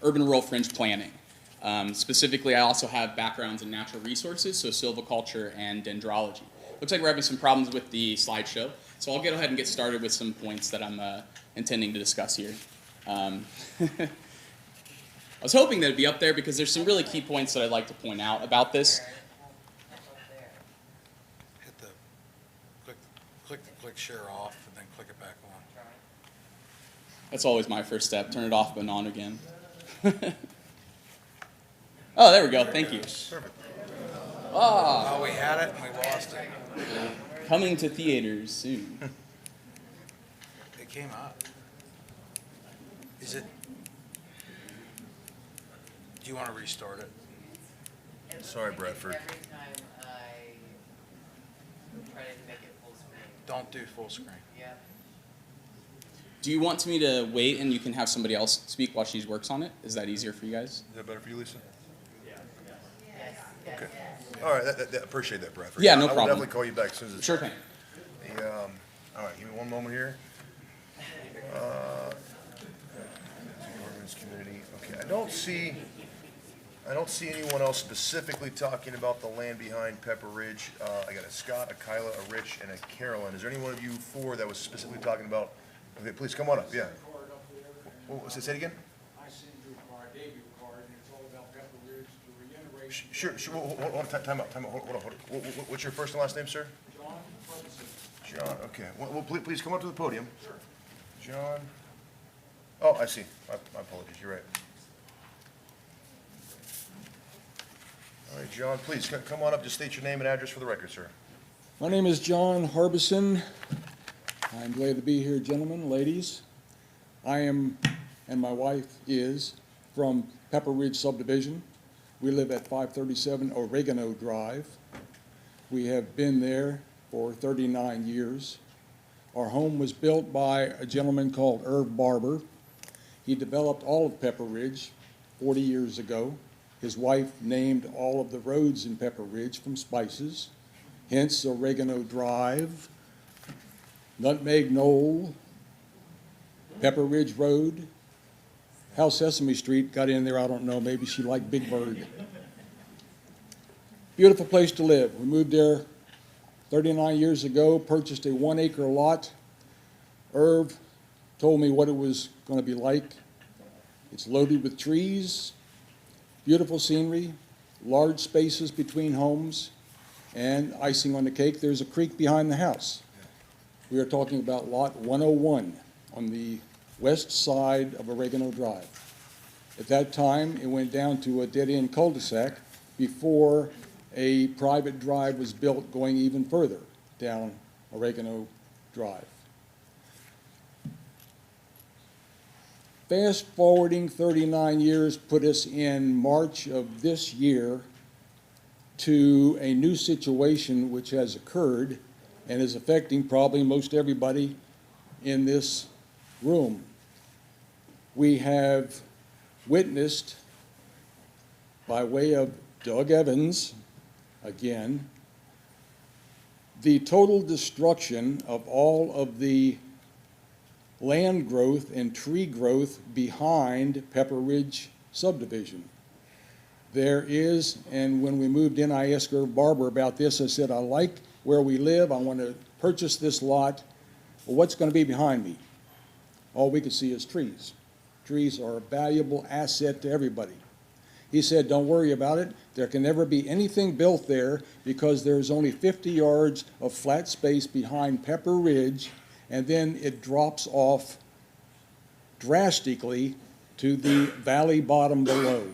urban rural fringe planning. Specifically, I also have backgrounds in natural resources, so silviculture and dendrology. Looks like we're having some problems with the slideshow, so I'll go ahead and get started with some points that I'm intending to discuss here. I was hoping that it'd be up there because there's some really key points that I'd like to point out about this. Hit the, click share off and then click it back on. That's always my first step. Turn it off and on again. Oh, there we go. Thank you. Perfect. Oh, we had it and we lost it. Coming to theaters soon. It came up. Is it? Do you want to restart it? Sorry, Bradford. Every time I try to make it full screen. Don't do full screen. Yeah. Do you want me to wait and you can have somebody else speak while she works on it? Is that easier for you guys? Is that better for you, Lisa? Yes. Okay. All right, appreciate that, Bradford. Yeah, no I will problem. definitely call you back as soon as it's Sure done. thing. All right, give me one moment here. Ordinance committee, okay, I don't see anyone else specifically talking about the land behind Pepper Ridge. I got a Scott, a Kyla, a Rich, and a Carolyn. Is there any one of you four that was specifically talking about? Okay, please come on up, yeah. What was it, say it again? I sent you a card, gave you a card, and it's all about Pepper Ridge to reiterate. Sure, hold on, time out, hold on. What's your first and last name, sir? John Ferguson. John, okay. Well, please come up to the podium. John, oh, I see. My apologies, you're right. All right, John, please, come on up, just state your name and address for the record, sir. My name is John Harbison. I'm glad to be here, gentlemen, ladies. I am, and my wife is, from Pepper Ridge subdivision. We live at 537 Oregano Drive. We have been there for 39 years. Our home was built by a gentleman called Irv Barber. He developed all of Pepper Ridge 40 years ago. His wife named all of the roads in Pepper Ridge from spices, hence Oregano Drive, Nutmeg Knoll, Pepper Ridge Road. How Sesame Street got in there, I don't know. Maybe she liked Big Bird. Beautiful place to live. We moved there 39 years ago, purchased a 1-acre lot. Irv told me what it was going to be like. It's loaded with trees, beautiful scenery, large spaces between homes, and icing on the cake, there's a creek behind the house. We are talking about lot 101 on the west side of Oregano Drive. At that time, it went down to a dead-end cul-de-sac before a private drive was built going even further down Oregano Drive. Fast forwarding 39 years put us in March of this year to a new situation which has occurred and is affecting probably most everybody in this room. We have witnessed, by way of Doug Evans, again, the total destruction of all of the land growth and tree growth behind Pepper Ridge subdivision. There is, and when we moved in, I asked Irv Barber about this. I said, I like where we live. I want to purchase this lot. Well, what's going to be behind me? All we can see is trees. Trees are a valuable asset to everybody. He said, don't worry about it. There can never be anything built there because there's only 50 yards of flat space behind Pepper Ridge, and then it drops off drastically to the valley bottom below.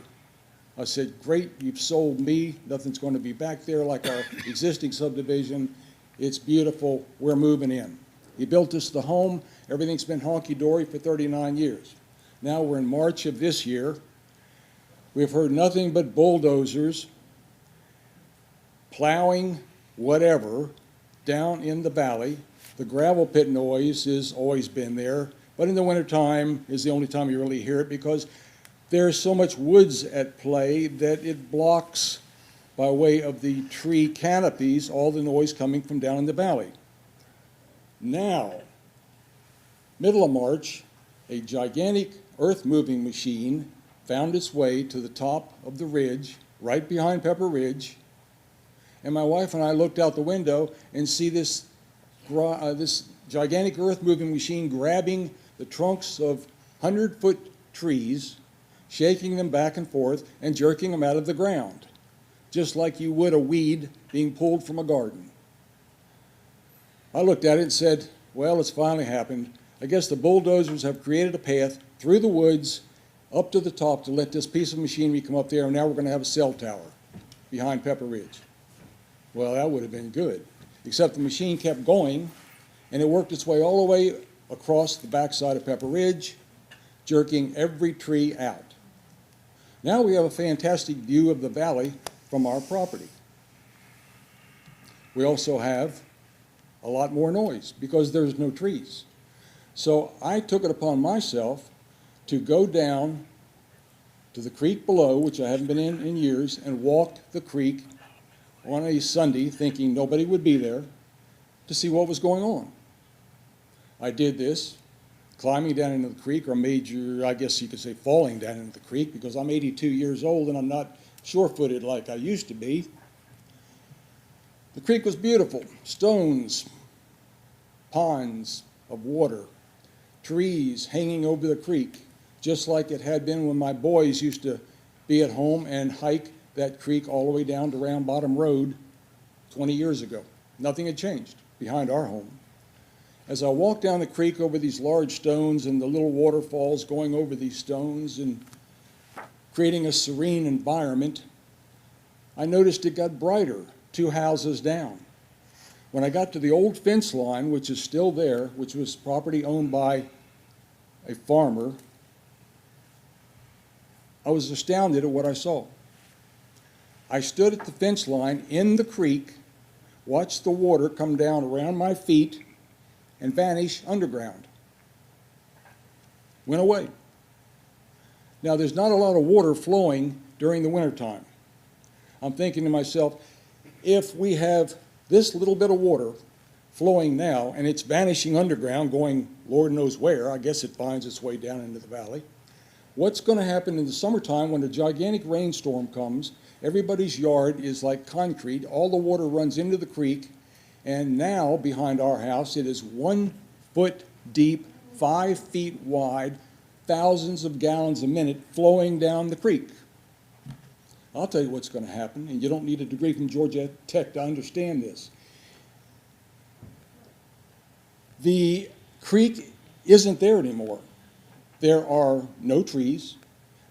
I said, great, you've sold me. Nothing's going to be back there like our existing subdivision. It's beautiful. We're moving in. He built us the home. Everything's been honky-dory for 39 years. Now we're in March of this year. We've heard nothing but bulldozers plowing whatever down in the valley. The gravel pit noise has always been there, but in the wintertime is the only time you really hear it because there's so much woods at play that it blocks, by way of the tree canopies, all the noise coming from down in the valley. Now, middle of March, a gigantic earth-moving machine found its way to the top of the ridge, right behind Pepper Ridge, and my wife and I looked out the window and see this gigantic earth-moving machine grabbing the trunks of 100-foot trees, shaking them back and forth, and jerking them out of the ground, just like you would a weed being pulled from a garden. I looked at it and said, well, it's finally happened. I guess the bulldozers have created a path through the woods up to the top to let this piece of machinery come up there, and now we're going to have a cell tower behind Pepper Ridge. Well, that would have been good, except the machine kept going, and it worked its way all the way across the backside of Pepper Ridge, jerking every tree out. Now we have a fantastic view of the valley from our property. We also have a lot more noise because there's no trees. So I took it upon myself to go down to the creek below, which I haven't been in years, and walk the creek on a Sunday thinking nobody would be there to see what was going on. I did this, climbing down into the creek, or major, I guess you could say falling down into the creek, because I'm 82 years old and I'm not sure-footed like I used to be. The creek was beautiful. Stones, ponds of water, trees hanging over the creek, just like it had been when my boys used to be at home and hike that creek all the way down to Round Bottom Road 20 years ago. Nothing had changed behind our home. As I walked down the creek over these large stones and the little waterfalls going over these stones and creating a serene environment, I noticed it got brighter 2 houses down. When I got to the old fence line, which is still there, which was property owned by a farmer, I was astounded at what I saw. I stood at the fence line in the creek, watched the water come down around my feet and vanish underground. Went away. Now, there's not a lot of water flowing during the wintertime. I'm thinking to myself, if we have this little bit of water flowing now and it's vanishing underground, going Lord knows where, I guess it finds its way down into the valley, what's going to happen in the summertime when a gigantic rainstorm comes? Everybody's yard is like concrete, all the water runs into the creek, and now behind our house it is 1 foot deep, 5 feet wide, thousands of gallons a minute flowing down the creek. I'll tell you what's going to happen, and you don't need a degree from Georgia Tech to understand this. The creek isn't there anymore. There are no trees,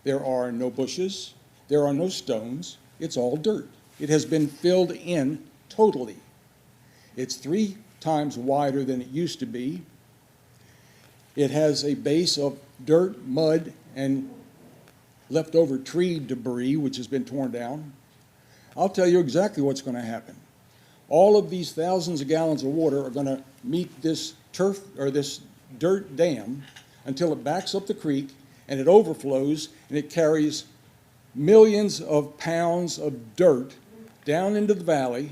there are no bushes, there are no stones, it's all dirt. It has been filled in totally. It's 3 times wider than it used to be. It has a base of dirt, mud, and leftover tree debris, which has been torn down. I'll tell you exactly what's going to happen. All of these thousands of gallons of water are going to meet this turf or this dirt dam until it backs up the creek and it overflows and it carries millions of pounds of dirt down into the valley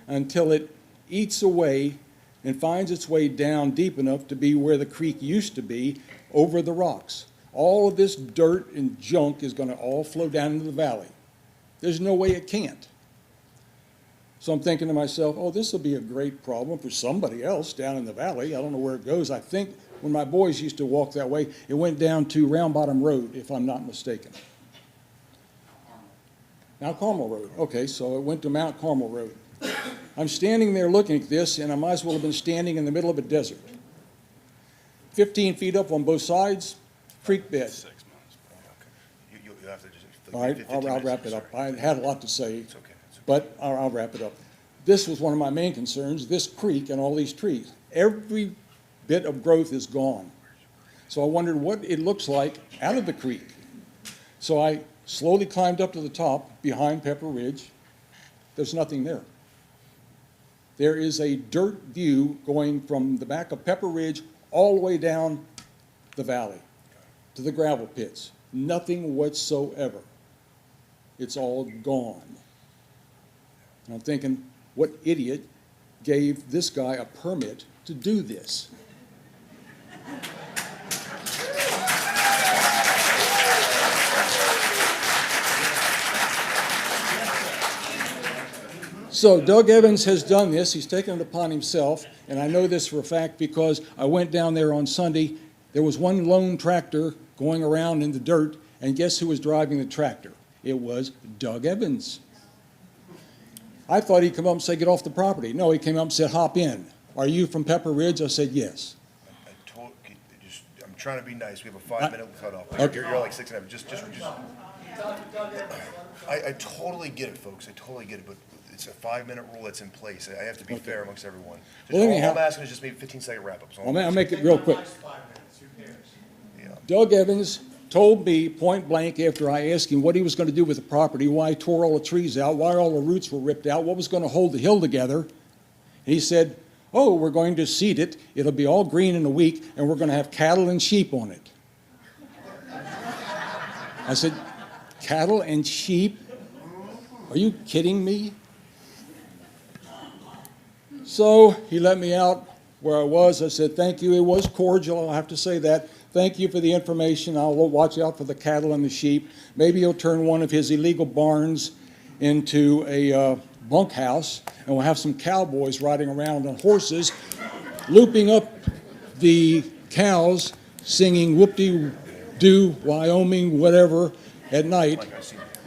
until it eats away and finds its way down deep enough to be where the creek used to be, over the rocks. All of this dirt and junk is going to all flow down into the valley. There's no way it can't. So I'm thinking to myself, oh, this will be a great problem for somebody else down in the valley. I don't know where it goes. I think when my boys used to walk that way, it went down to Round Bottom Road, if I'm not mistaken. Mount Carmel Road. Okay, so it went to Mount Carmel Road. I'm standing there looking at this, and I might as well have been standing in the middle of a desert. 15 feet up on both sides, creek bed. 6 months. Okay. You have to just. All right, 15 I'll minutes, wrap it sorry. up. I had a lot to say, It's okay. It's okay. but I'll wrap it up. This was one of my main concerns, this creek and all these trees. Every bit of growth is gone. So I wondered what it looks like out of the creek. So I slowly climbed up to the top behind Pepper Ridge. There's nothing there. There is a dirt view going from the back of Pepper Ridge all the way down the valley to the gravel pits. Nothing whatsoever. It's all gone. And I'm thinking, what idiot gave this guy a permit to do this? So Doug Evans has done this. He's taken it upon himself, and I know this for a fact because I went down there on Sunday. There was one lone tractor going around in the dirt, and guess who was driving the tractor? It was Doug Evans. I thought he'd come up and say, get off the property. No, he came up and said, hop in. Are you from Pepper Ridge? I said, yes. I'm trying to be nice. We have a 5-minute cutoff. Okay. You're like 6 and a half. Just. I totally get it, folks. I totally get it, but it's a 5-minute rule that's in place. I have to be fair amongst everyone. Well, All I'm asking is just maybe 15-second wrap-ups. I'll make it real quick. Doug Evans told me point blank after I asked him what he was going to do with the property, why he tore all the trees out, why all the roots were ripped out, what was going to hold the hill together. And he said, oh, we're going to seed it. It'll be all green in a week, and we're going to have cattle and sheep on it. I said, cattle and sheep? Are you kidding me? So he let me out where I was. I said, thank you. It was cordial, I'll have to say that. Thank you for the information. I'll watch out for the cattle and the sheep. Maybe he'll turn one of his illegal barns into a bunkhouse, and we'll have some cowboys riding around on horses, looping up the cows, singing whoop-de-doo, Wyoming, whatever, at night.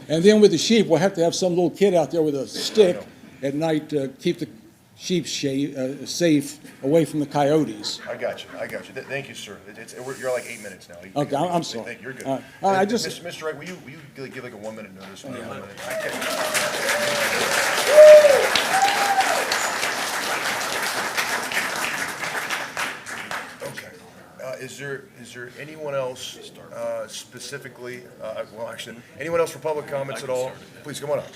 And then with the sheep, we'll have to have some little kid out there with a stick at night to keep the safe away from the coyotes. I got you. Thank you, sir. You're like 8 minutes now. Okay, I'm sorry. Thank you. You're good. All right, I And just- Mr. Wright, will you give like a 1 minute notice? Okay. Is there anyone else specifically, well, actually, anyone else for public comments at all? Please, come on up.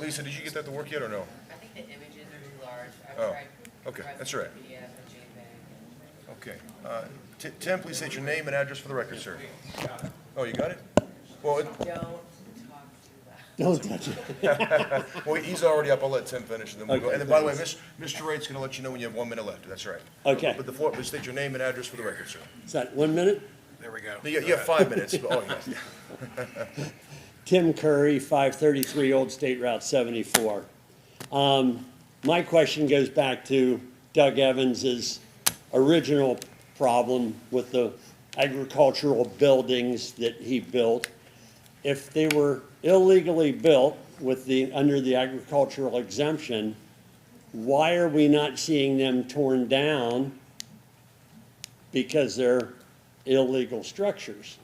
Lisa, did you get that to work yet, or no? I think the images are too large. I Oh, tried okay, pressing that's all right. PDF and JPEG. Okay. Tim, please state your name and address for the record, sir. Oh, you got it? Well, Don't talk too loud. Don't touch it. well, he's already up. I'll let Tim finish, and then we'll go. Okay, And then, by the way, thanks. Mr. Wright's going to let you know when you have 1 minute left. That's right. Okay. But the floor, please state your name and address for the record, sir. Is that 1 minute? There we go. You have 5 minutes. Oh, yeah. Tim Curry, 533 Old State Route 74. My question goes back to Doug Evans's original problem with the agricultural buildings that he built. If they were illegally built under the agricultural exemption, why are we not seeing them torn down because they're illegal structures?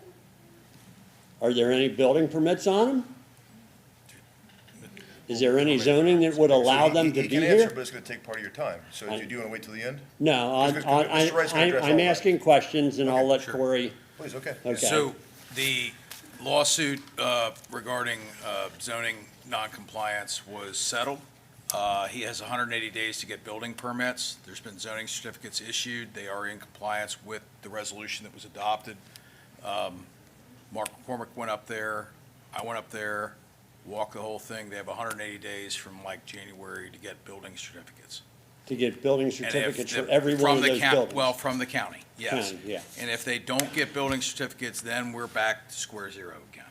Are there any building permits on them? Is there any zoning that would allow them to He be can answer, here? but it's going to take part of your time. So do you want to wait till the end? No, Mr. Wright's gonna address all I'm that. asking questions and I'll let sure. Corey. Please, okay. Okay. So the lawsuit regarding zoning noncompliance was settled. He has 180 days to get building permits. There's been zoning certificates issued. They are in compliance with the resolution that was adopted. Mark McCormick went up there. I went up there, walked the whole thing. They have 180 days from like January to get building certificates. To get building And if certificates for the- every one from of the those coun- buildings? Well, from the county, yes. County, yeah. And if they don't get building certificates, then we're back to square zero again.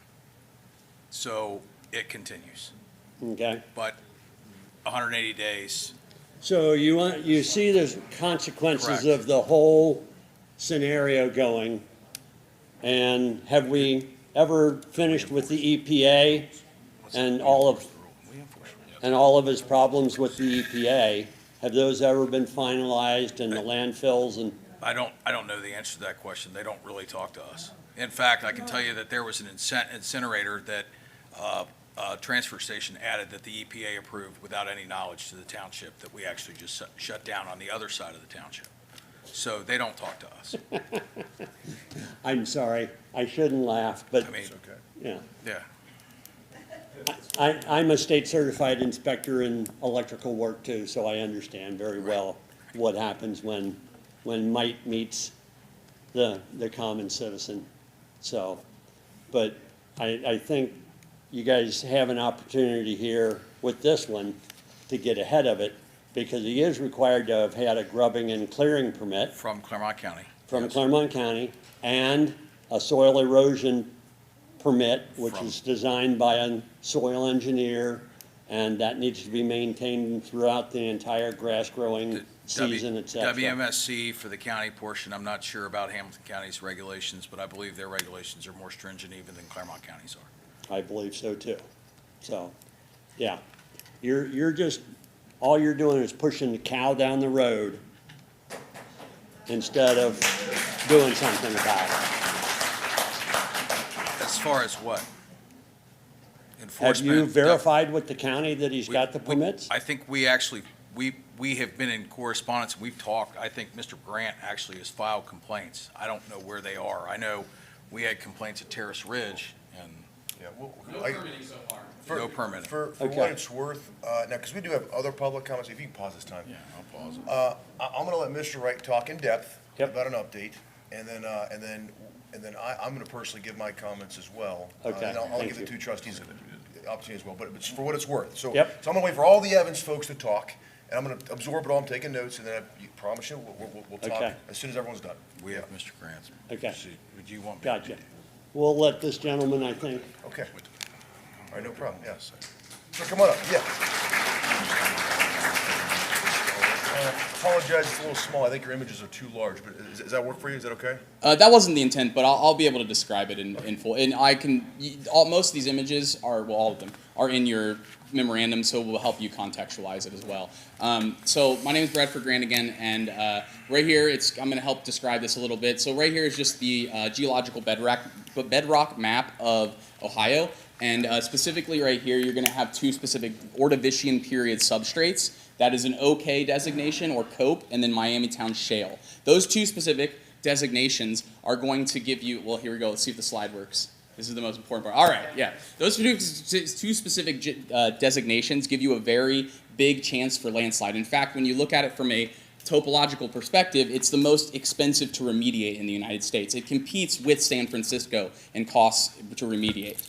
So it continues, Okay. but 180 days, So you see the consequences Correct. of the whole scenario going, and have we ever finished with the EPA and all of his problems with the EPA? Have those ever been finalized and the landfills and? I don't know the answer to that question. They don't really talk to us. In fact, I can tell you that there was an incinerator that transfer station added that the EPA approved without any knowledge to the township that we actually just shut down on the other side of the township. So they don't talk to us. I'm sorry, I shouldn't laugh, but, I mean, yeah. yeah. I'm a state certified inspector in electrical work too, so I understand very well what happens when might meets the common citizen. So, but I think you guys have an opportunity here with this one to get ahead of it, because he is required to have had a grubbing and clearing permit From Claremont County. from Yes. Claremont County, and a soil erosion permit, which From- is designed by a soil engineer, and that needs to be maintained throughout the entire grass growing season, et cetera. WMSC for the county portion, I'm not sure about Hamilton County's regulations, but I believe their regulations are more stringent even than Claremont County's are. I believe so too. So, yeah, you're just, all you're doing is pushing the cow down the road instead of doing something about it. As far as what? Have Enforcement? you verified with the county that he's got the permits? I think we actually, we have been in correspondence, we've talked. I think Mr. Grant actually has filed complaints. I don't know where they are. I know we had complaints at Terrace Ridge, and Yeah, well, No permitting so far. no permitting. For Okay. what it's worth, now, because we do have other public comments, if you can pause this time. Yeah, I'll pause it. I'm gonna let Mr. Wright talk in depth Yep. about an update, and then I'm gonna personally give my comments as well. Okay, And I'll thank give the you. two trustees the opportunity as well, but it's for what it's worth. So, Yep. so I'm gonna wait for all the Evans folks to talk, and I'm gonna absorb it all, I'm taking notes, and then I promise you, we'll talk Okay. as soon as everyone's done. We have Mr. Grant's. Okay. Would you want me? Gotcha. We'll let this gentleman, I think. Okay. All right, no problem, yes. So come on up, yeah. apologize, it's a little small. I think your images are too large, but does that work for you? Is that okay? That wasn't the intent, but I'll be able to describe it in full. And I can, most of these images are, well, all of them, are in your memorandum, so we'll help you contextualize it as well. So my name is Bradford Grant again, and right here, I'm going to help describe this a little bit. So right here is just the geological bedrock map of Ohio. And specifically right here, you're going to have two specific Ordovician period substrates. That is an OK designation, or COPE, and then Miamitown Shale. Those two specific designations are going to give you, well, here we go. Let's see if the slide works. This is the most important part. All right, yeah. Those two specific designations give you a very big chance for landslide. In fact, when you look at it from a topological perspective, it's the most expensive to remediate in the United States. It competes with San Francisco in costs to remediate.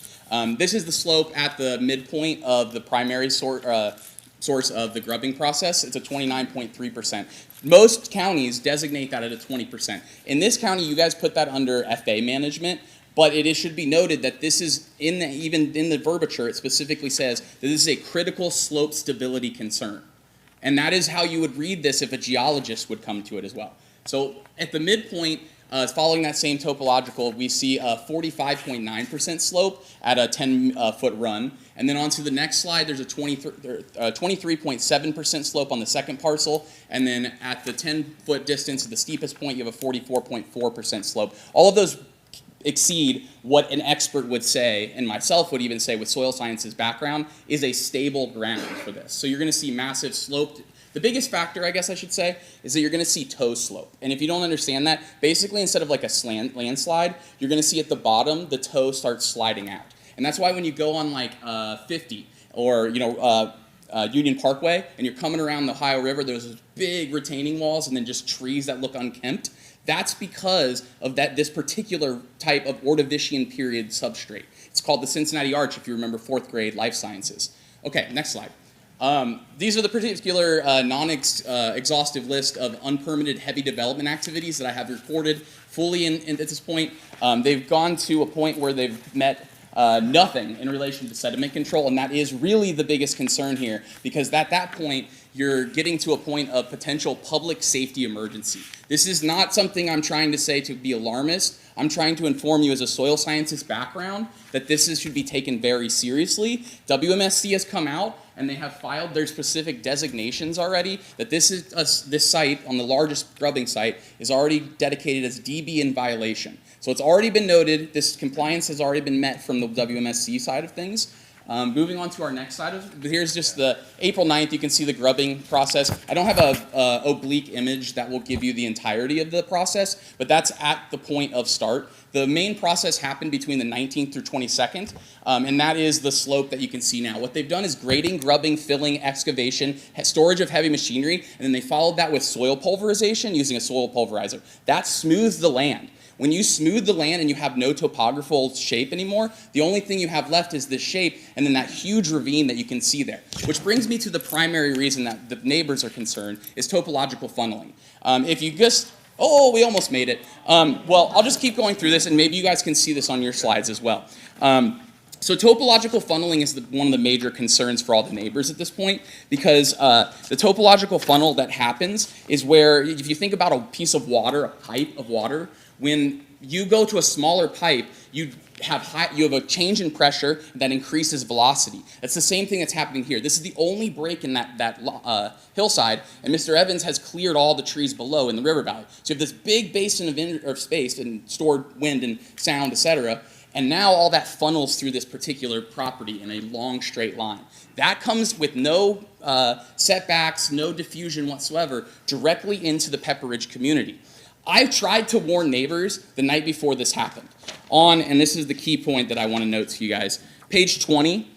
This is the slope at the midpoint of the primary source of the grubbing process. It's a 29.3%. Most counties designate that at a 20%. In this county, you guys put that under FA management, but it should be noted that this is, even in the verbiage, it specifically says that this is a critical slope stability concern. And that is how you would read this if a geologist would come to it as well. So at the midpoint, following that same topological, we see a 45.9% slope at a 10-foot run. And then onto the next slide, there's a 23.7% slope on the second parcel. And then at the 10-foot distance at the steepest point, you have a 44.4% slope. All of those exceed what an expert would say, and myself would even say with soil sciences background, is a stable ground for this. So you're going to see massive sloped. The biggest factor, I guess I should say, is that you're going to see toe slope. And if you don't understand that, basically instead of like a landslide, you're going to see at the bottom the toe starts sliding out. And that's why when you go on like 50 or Union Parkway and you're coming around the Ohio River, there's those big retaining walls and then just trees that look unkempt. That's because of this particular type of Ordovician period substrate. It's called the Cincinnati Arch, if you remember 4th grade life sciences. Okay, next slide. These are the particular non-exhaustive list of unpermitted heavy development activities that I have reported fully at this point. They've gone to a point where they've met nothing in relation to sediment control, and that is really the biggest concern here, because at that point, you're getting to a point of potential public safety emergency. This is not something I'm trying to say to be alarmist. I'm trying to inform you as a soil scientist background that this should be taken very seriously. WMSC has come out and they have filed their specific designations already, that this site, on the largest grubbing site, is already dedicated as DB in violation. So it's already been noted, this compliance has already been met from the WMSC side of things. Moving on to our next slide, here's just the April 9th, you can see the grubbing process. I don't have a oblique image that will give you the entirety of the process, but that's at the point of start. The main process happened between the 19th through 22nd, and that is the slope that you can see now. What they've done is grading, grubbing, filling, excavation, storage of heavy machinery, and then they followed that with soil pulverization using a soil pulverizer. That smooths the land. When you smooth the land and you have no topographical shape anymore, the only thing you have left is this shape and then that huge ravine that you can see there. Which brings me to the primary reason that the neighbors are concerned, is topological funneling. If you just, we almost made it. Well, I'll just keep going through this and maybe you guys can see this on your slides as well. So topological funneling is one of the major concerns for all the neighbors at this point, because the topological funnel that happens is where, if you think about a piece of water, a pipe of water, when you go to a smaller pipe, you have a change in pressure that increases velocity. That's the same thing that's happening here. This is the only break in that hillside, and Mr. Evans has cleared all the trees below in the river valley. So you have this big basin of space and stored wind and sound, etc., and now all that funnels through this particular property in a long straight line. That comes with no setbacks, no diffusion whatsoever, directly into the Pepperidge community. I tried to warn neighbors the night before this happened. And this is the key point that I want to note to you guys, page 20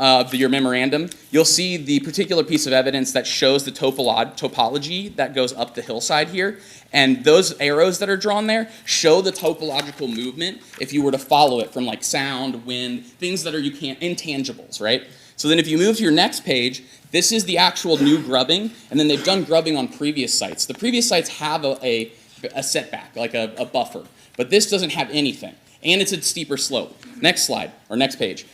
of your memorandum, you'll see the particular piece of evidence that shows the topology that goes up the hillside here. And those arrows that are drawn there show the topological movement if you were to follow it from like sound, wind, things that are intangibles, right? So then if you move to your next page, this is the actual new grubbing, and then they've done grubbing on previous sites. The previous sites have a setback, like a buffer, but this doesn't have anything. and it's a steeper slope. Next slide, or next page.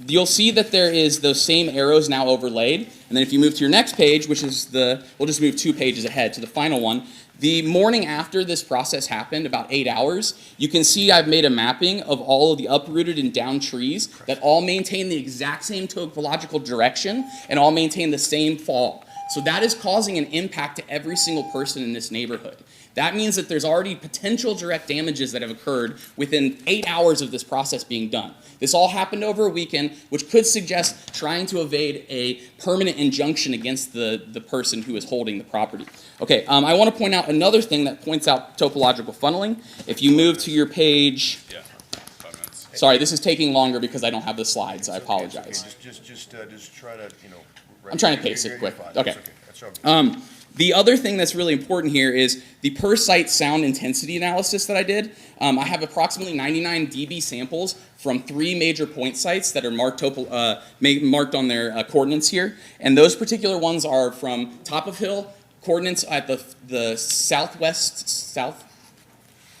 You'll see that there is those same arrows now overlaid, and then if you move to your next page, which is we'll just move 2 pages ahead to the final one. The morning after this process happened, about 8 hours, you can see I've made a mapping of all of the uprooted and downed trees that all maintain the exact same topological direction and all maintain the same fall. So that is causing an impact to every single person in this neighborhood. That means that there's already potential direct damages that have occurred within 8 hours of this process being done. This all happened over a weekend, which could suggest trying to evade a permanent injunction against the person who is holding the property. Okay, I want to point out another thing that points out topological funneling. If you move to your page, Yeah, 5 minutes. sorry, this is taking longer because I don't have the slides. I apologize. Just try to, you know. I'm trying to pace it quick. Fine. Okay. That's all good. The other thing that's really important here is the per site sound intensity analysis that I did. I have approximately 99 dB samples from 3 major point sites that are marked on their coordinates here. And those particular ones are from top of hill, coordinates at the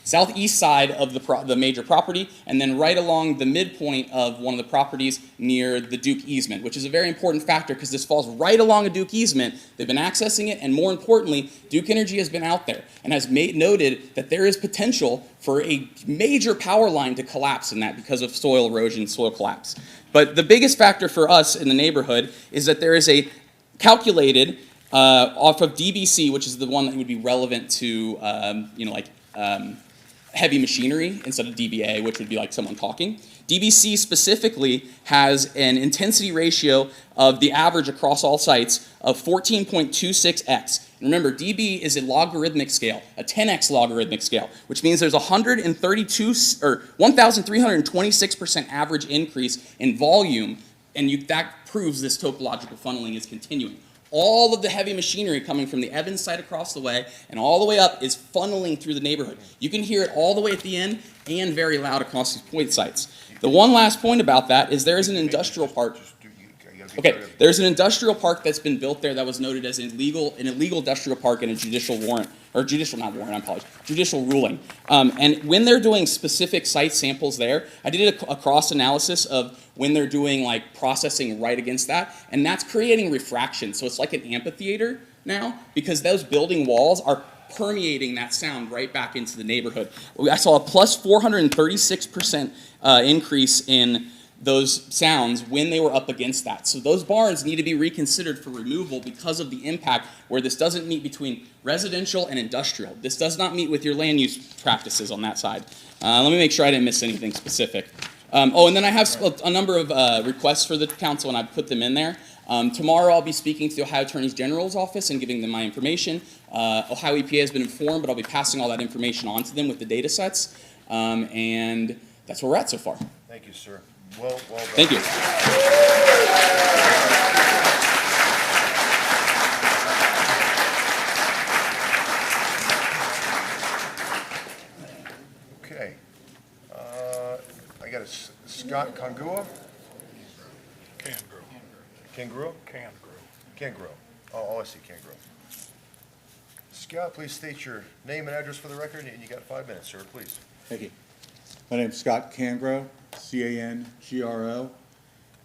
southeast side of the major property, and then right along the midpoint of one of the properties near the Duke easement, which is a very important factor because this falls right along a Duke easement. They've been accessing it, and more importantly, Duke Energy has been out there and has noted that there is potential for a major power line to collapse in that because of soil erosion, soil collapse. But the biggest factor for us in the neighborhood is that there is a calculated off of DBC, which is the one that would be relevant to heavy machinery instead of DBA, which would be like someone talking. DBC specifically has an intensity ratio of the average across all sites of 14.26x. Remember, dB is a logarithmic scale, a 10x logarithmic scale, which means there's 1,326% average increase in volume, and that proves this topological funneling is continuing. All of the heavy machinery coming from the Evans site across the way and all the way up is funneling through the neighborhood. You can hear it all the way at the end and very loud across these point sites. The one last point about that is there is an industrial park. Okay, there's an industrial park that's been built there that was noted as an illegal industrial park in a judicial warrant, or judicial ruling. And when they're doing specific site samples there, I did a cross analysis of when they're doing like processing right against that, and that's creating refraction. So it's like an amphitheater now because those building walls are permeating that sound right back into the neighborhood. I saw a plus 436% increase in those sounds when they were up against that. So those barns need to be reconsidered for removal because of the impact where this doesn't meet between residential and industrial. This does not meet with your land use practices on that side. Let me make sure I didn't miss anything specific. And then I have a number of requests for the council, and I've put them in there. Tomorrow I'll be speaking to the Ohio Attorney General's office and giving them my information. Ohio EPA has been informed, but I'll be passing all that information on to them with the data sets. And that's where we're at so far. Thank you, sir. Well done. Thank you. Okay. I got a Scott Kangua? Kangua? Kangua. Oh, I see, Kangua. Scott, please state your name and address for the record, and you got 5 minutes, sir, please. Thank you. My name's Scott Cangro, C-A-N-G-R-O.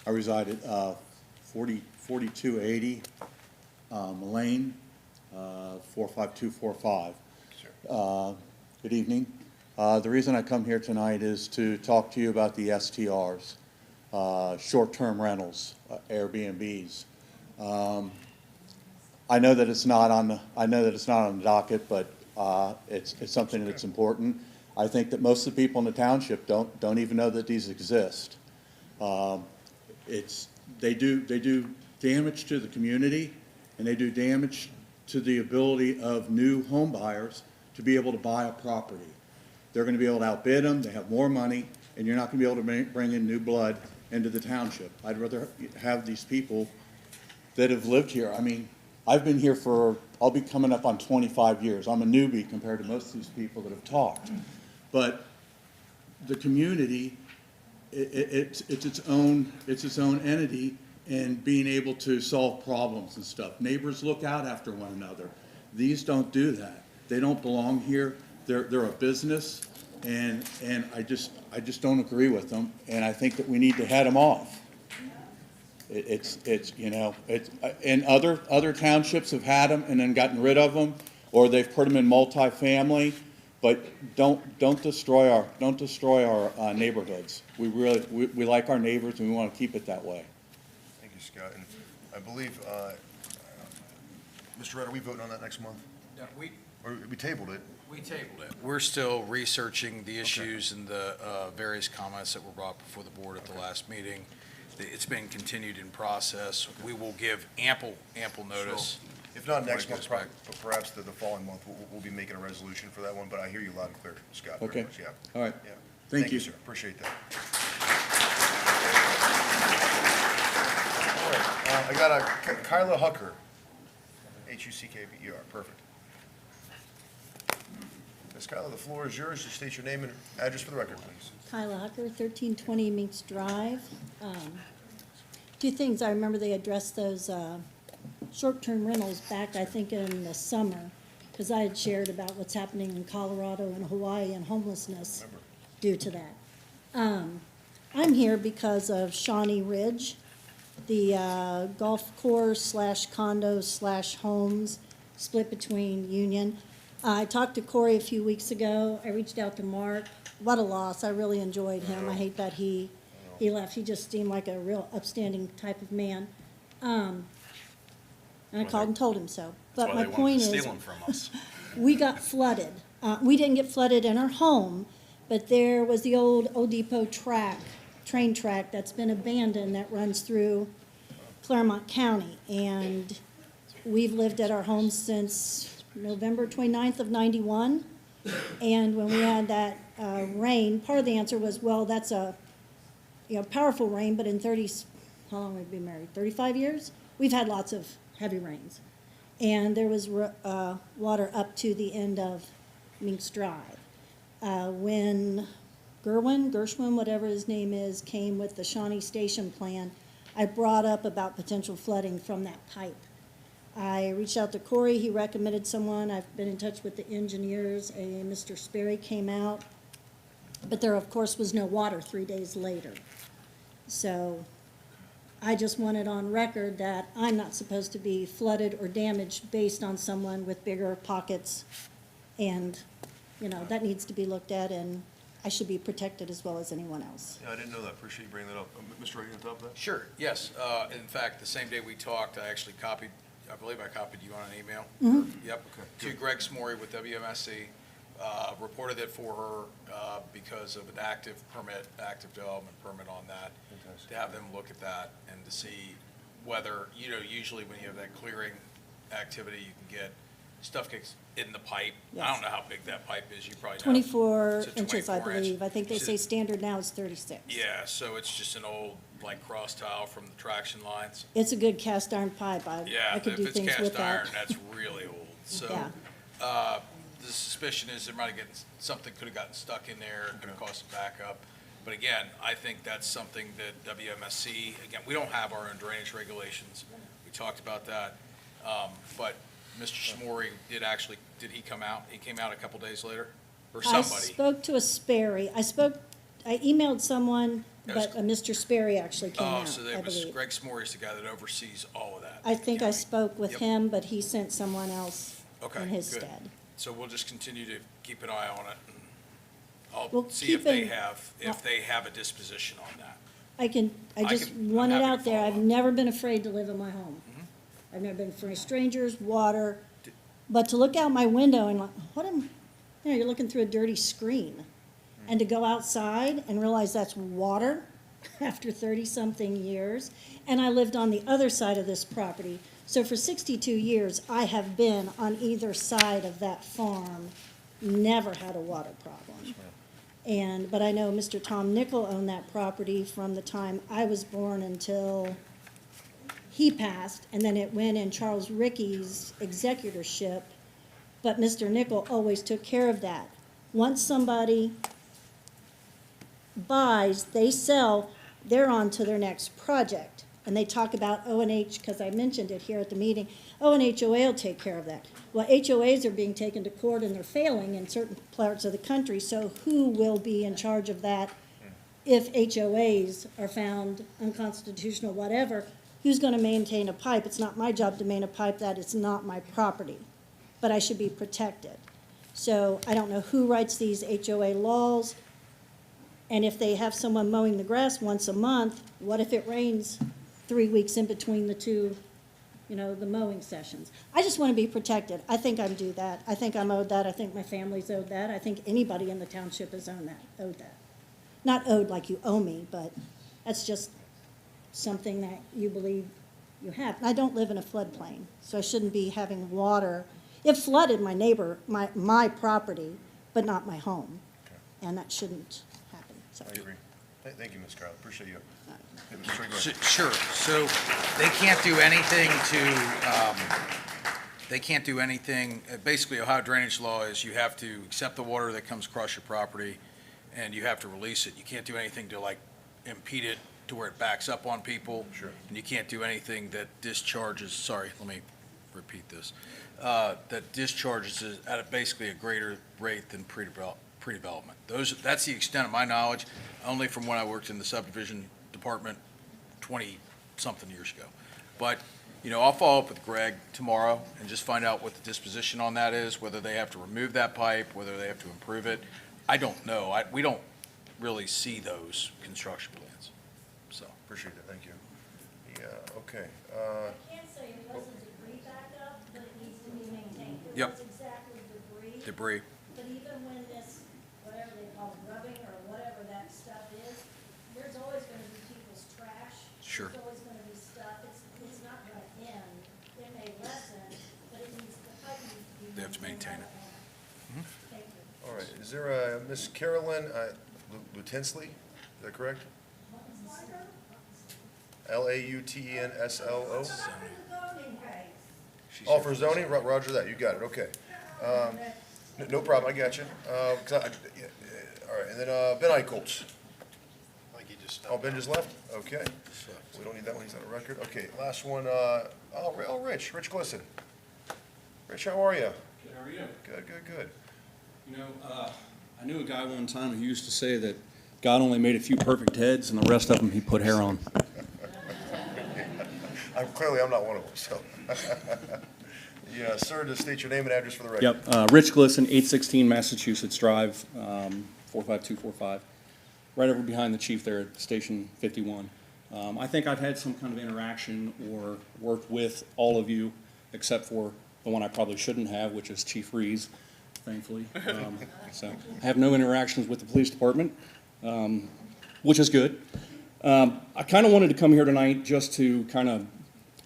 I reside at 4280 Lane, 45245. Good evening. The reason I come here tonight is to talk to you about the STRs, short-term rentals, Airbnbs. I know that it's not on the docket, but it's something that's important. I think that most of the people in the township don't even know that these exist. They do damage to the community, and they do damage to the ability of new home buyers to be able to buy a property. They're going to be able to outbid them. They have more money, and you're not going to be able to bring in new blood into the township. I'd rather have these people that have lived here. I mean, I've been here I'll be coming up on 25 years. I'm a newbie compared to most of these people that have talked. But the community, it's its own entity, and being able to solve problems and stuff. Neighbors look out after one another. These don't do that. They don't belong here. They're a business. And I just don't agree with them, and I think that we need to head them off. It's, you know, and other townships have had them and then gotten rid of them, or they've put them in multifamily, but don't destroy our neighborhoods. We like our neighbors and we want to keep it that way. Thank you, Scott. And I believe, Mr. Rudd, are we voting on that next month? Yeah, Or we tabled it? we tabled it. We're still researching the issues and the various comments that were brought before the board at the last meeting. It's been continued in process. We will give ample notice. If not next when it month, goes back. but perhaps the following month, we'll be making a resolution for that one, but I hear you loud and clear, Scott. very Okay. much, yeah. All right. Yeah. Thank you. Sir. Appreciate that. All right, I got a Kyla Hucker, Huckber, perfect. Ms. Kyla, the floor is yours. Just state your name and address for the record, please. Kyla Hucker, 1320 Minks Drive. Two things, I remember they addressed those short-term rentals back, I think, in the summer, because I had shared about what's happening in Colorado and Hawaii and homelessness due to that. I'm here because of Shawnee Ridge, the golf course / condos / homes split between Union. I talked to Corey a few weeks ago. I reached out to Mark. What a loss. I really enjoyed him. I hate that he left. He just seemed like a real upstanding type of man. And I called and told him so. But my point is, Steal them from us. we got flooded. We didn't get flooded in our home, but there was the old Old Depot train track that's been abandoned that runs through Claremont County. And we've lived at our home since November 29th of 91. And when we had that rain, part of the answer was, well, that's a powerful rain, but in how long have we been married? 35 years? We've had lots of heavy rains. And there was water up to the end of Minks Drive. When Gershwin, whatever his name is, came with the Shawnee Station plan, I brought up about potential flooding from that pipe. I reached out to Corey, he recommended someone, I've been in touch with the engineers, Mr. Sperry came out, but there, of course, was no water 3 days later. So I just wanted on record that I'm not supposed to be flooded or damaged based on someone with bigger pockets, and, that needs to be looked at, and I should be protected as well as anyone else. Yeah, I didn't know that. Appreciate you bringing that up. Mr. Ray, you on top of that? Sure, yes. In fact, the same day we talked, I actually I believe I copied you on an email. Yep, to Greg Smory with WMSC. Reported it for her because of an active development permit on that. Fantastic. To have them look at that and to see whether, usually when you have that clearing activity, you can get stuff gets in the pipe. Yes. I don't know how big that pipe is, you probably know. 24 It's a inches, I 24 inch. believe. I think they say standard now is 36. Yeah, so it's just an old, cross tile from the traction lines. It's a good cast iron pipe. I could If do it's things with cast that. iron, that's really old. So, Yeah. the suspicion is there might have something could have gotten stuck in there, could have caused a backup. But again, I think that's something that WMSC, again, we don't have our own drainage regulations. We talked about that. But Mr. Smory did he come out? He came out a couple days later? Or I somebody? spoke to a Sperry. I emailed someone, but a Mr. Sperry actually came out, So I believe. Greg Smory is the guy that oversees all of that. I think I spoke with him, but he sent someone else Okay, in his good. stead. So we'll just continue to keep an eye on it. And I'll Well, see if they keep have a disposition on that. I just I'm want it happy to out there. follow I've never been afraid to live in my home. I've never been afraid of strangers, water, but to look out my window and you're looking through a dirty screen. And to go outside and realize that's water after 30-something years. And I lived on the other side of this property. So for 62 years, I have been on either side of that farm, never had a water problem. But I know Mr. Tom Nickel owned that property from the time I was born until he passed, and then it went in Charles Ricky's executorship, but Mr. Nickel always took care of that. Once somebody buys, they sell, they're on to their next project. And they talk about O&H, because I mentioned it here at the meeting, O&HOA will take care of that. Well, HOAs are being taken to court and they're failing in certain parts of the country, so who will be in charge of that if HOAs are found unconstitutional, whatever? Who's gonna maintain a pipe? It's not my job to maintain a pipe, that is not my property, but I should be protected. So I don't know who writes these HOA laws, and if they have someone mowing the grass once a month, what if it rains 3 weeks in between the two, the mowing sessions? I just want to be protected. I think I'm due that. I think I'm owed that. I think my family's owed that. I think anybody in the township is owed that. Not owed like you owe me, but that's just something that you believe you have. I don't live in a floodplain, so I shouldn't be having water. It flooded my neighbor, my property, but not my home, and that shouldn't happen. So. I agree. Thank you, Ms. Carl. Appreciate you. Sure. So they can't do anything basically Ohio drainage law is you have to accept the water that comes across your property and you have to release it. You can't do anything to like impede it to where it backs up on people. Sure. And you can't do anything that discharges, let me repeat this, that discharges it at basically a greater rate than pre-development. That's the extent of my knowledge, only from when I worked in the subdivision department 20-something years ago. But, I'll follow up with Greg tomorrow and just find out what the disposition on that is, whether they have to remove that pipe, whether they have to improve it. I don't know. We don't really see those construction plans, so. Appreciate that, thank you. Yeah, okay. I can't say it wasn't debris backed up, but it needs to be maintained. It Yep. was exactly debris. Debris. But even when this, whatever they call it, rubbing or whatever that stuff is, there's always gonna be people's trash. Sure. There's always gonna be stuff. It's not gonna end. It may lessen, but it needs, the pipe needs to be. They have to maintain it. Thank you. All right, is there a Miss Carolyn Lutensley? Is that correct? LautenSlo? Oh, for zoning? Roger that, you got it, okay. No problem, I got you. All right, and then Ben Eichholz. Oh, Ben just left? Okay. We don't need that one, he's on a record. Okay, last one, Rich Glisson. Rich, how are you? Good, how are you? Good. I knew a guy one time who used to say that God only made a few perfect heads and the rest of them he put hair on. Clearly, I'm not one of them, so. Yeah, sir, just state your name and address for the record. Yep, Rich Glisson, 816 Massachusetts Drive, 45245, right over behind the chief there at Station 51. I think I've had some kind of interaction or worked with all of you, except for the one I probably shouldn't have, which is Chief Rees, thankfully. So I have no interactions with the police department, which is good. I kind of wanted to come here tonight just to kind of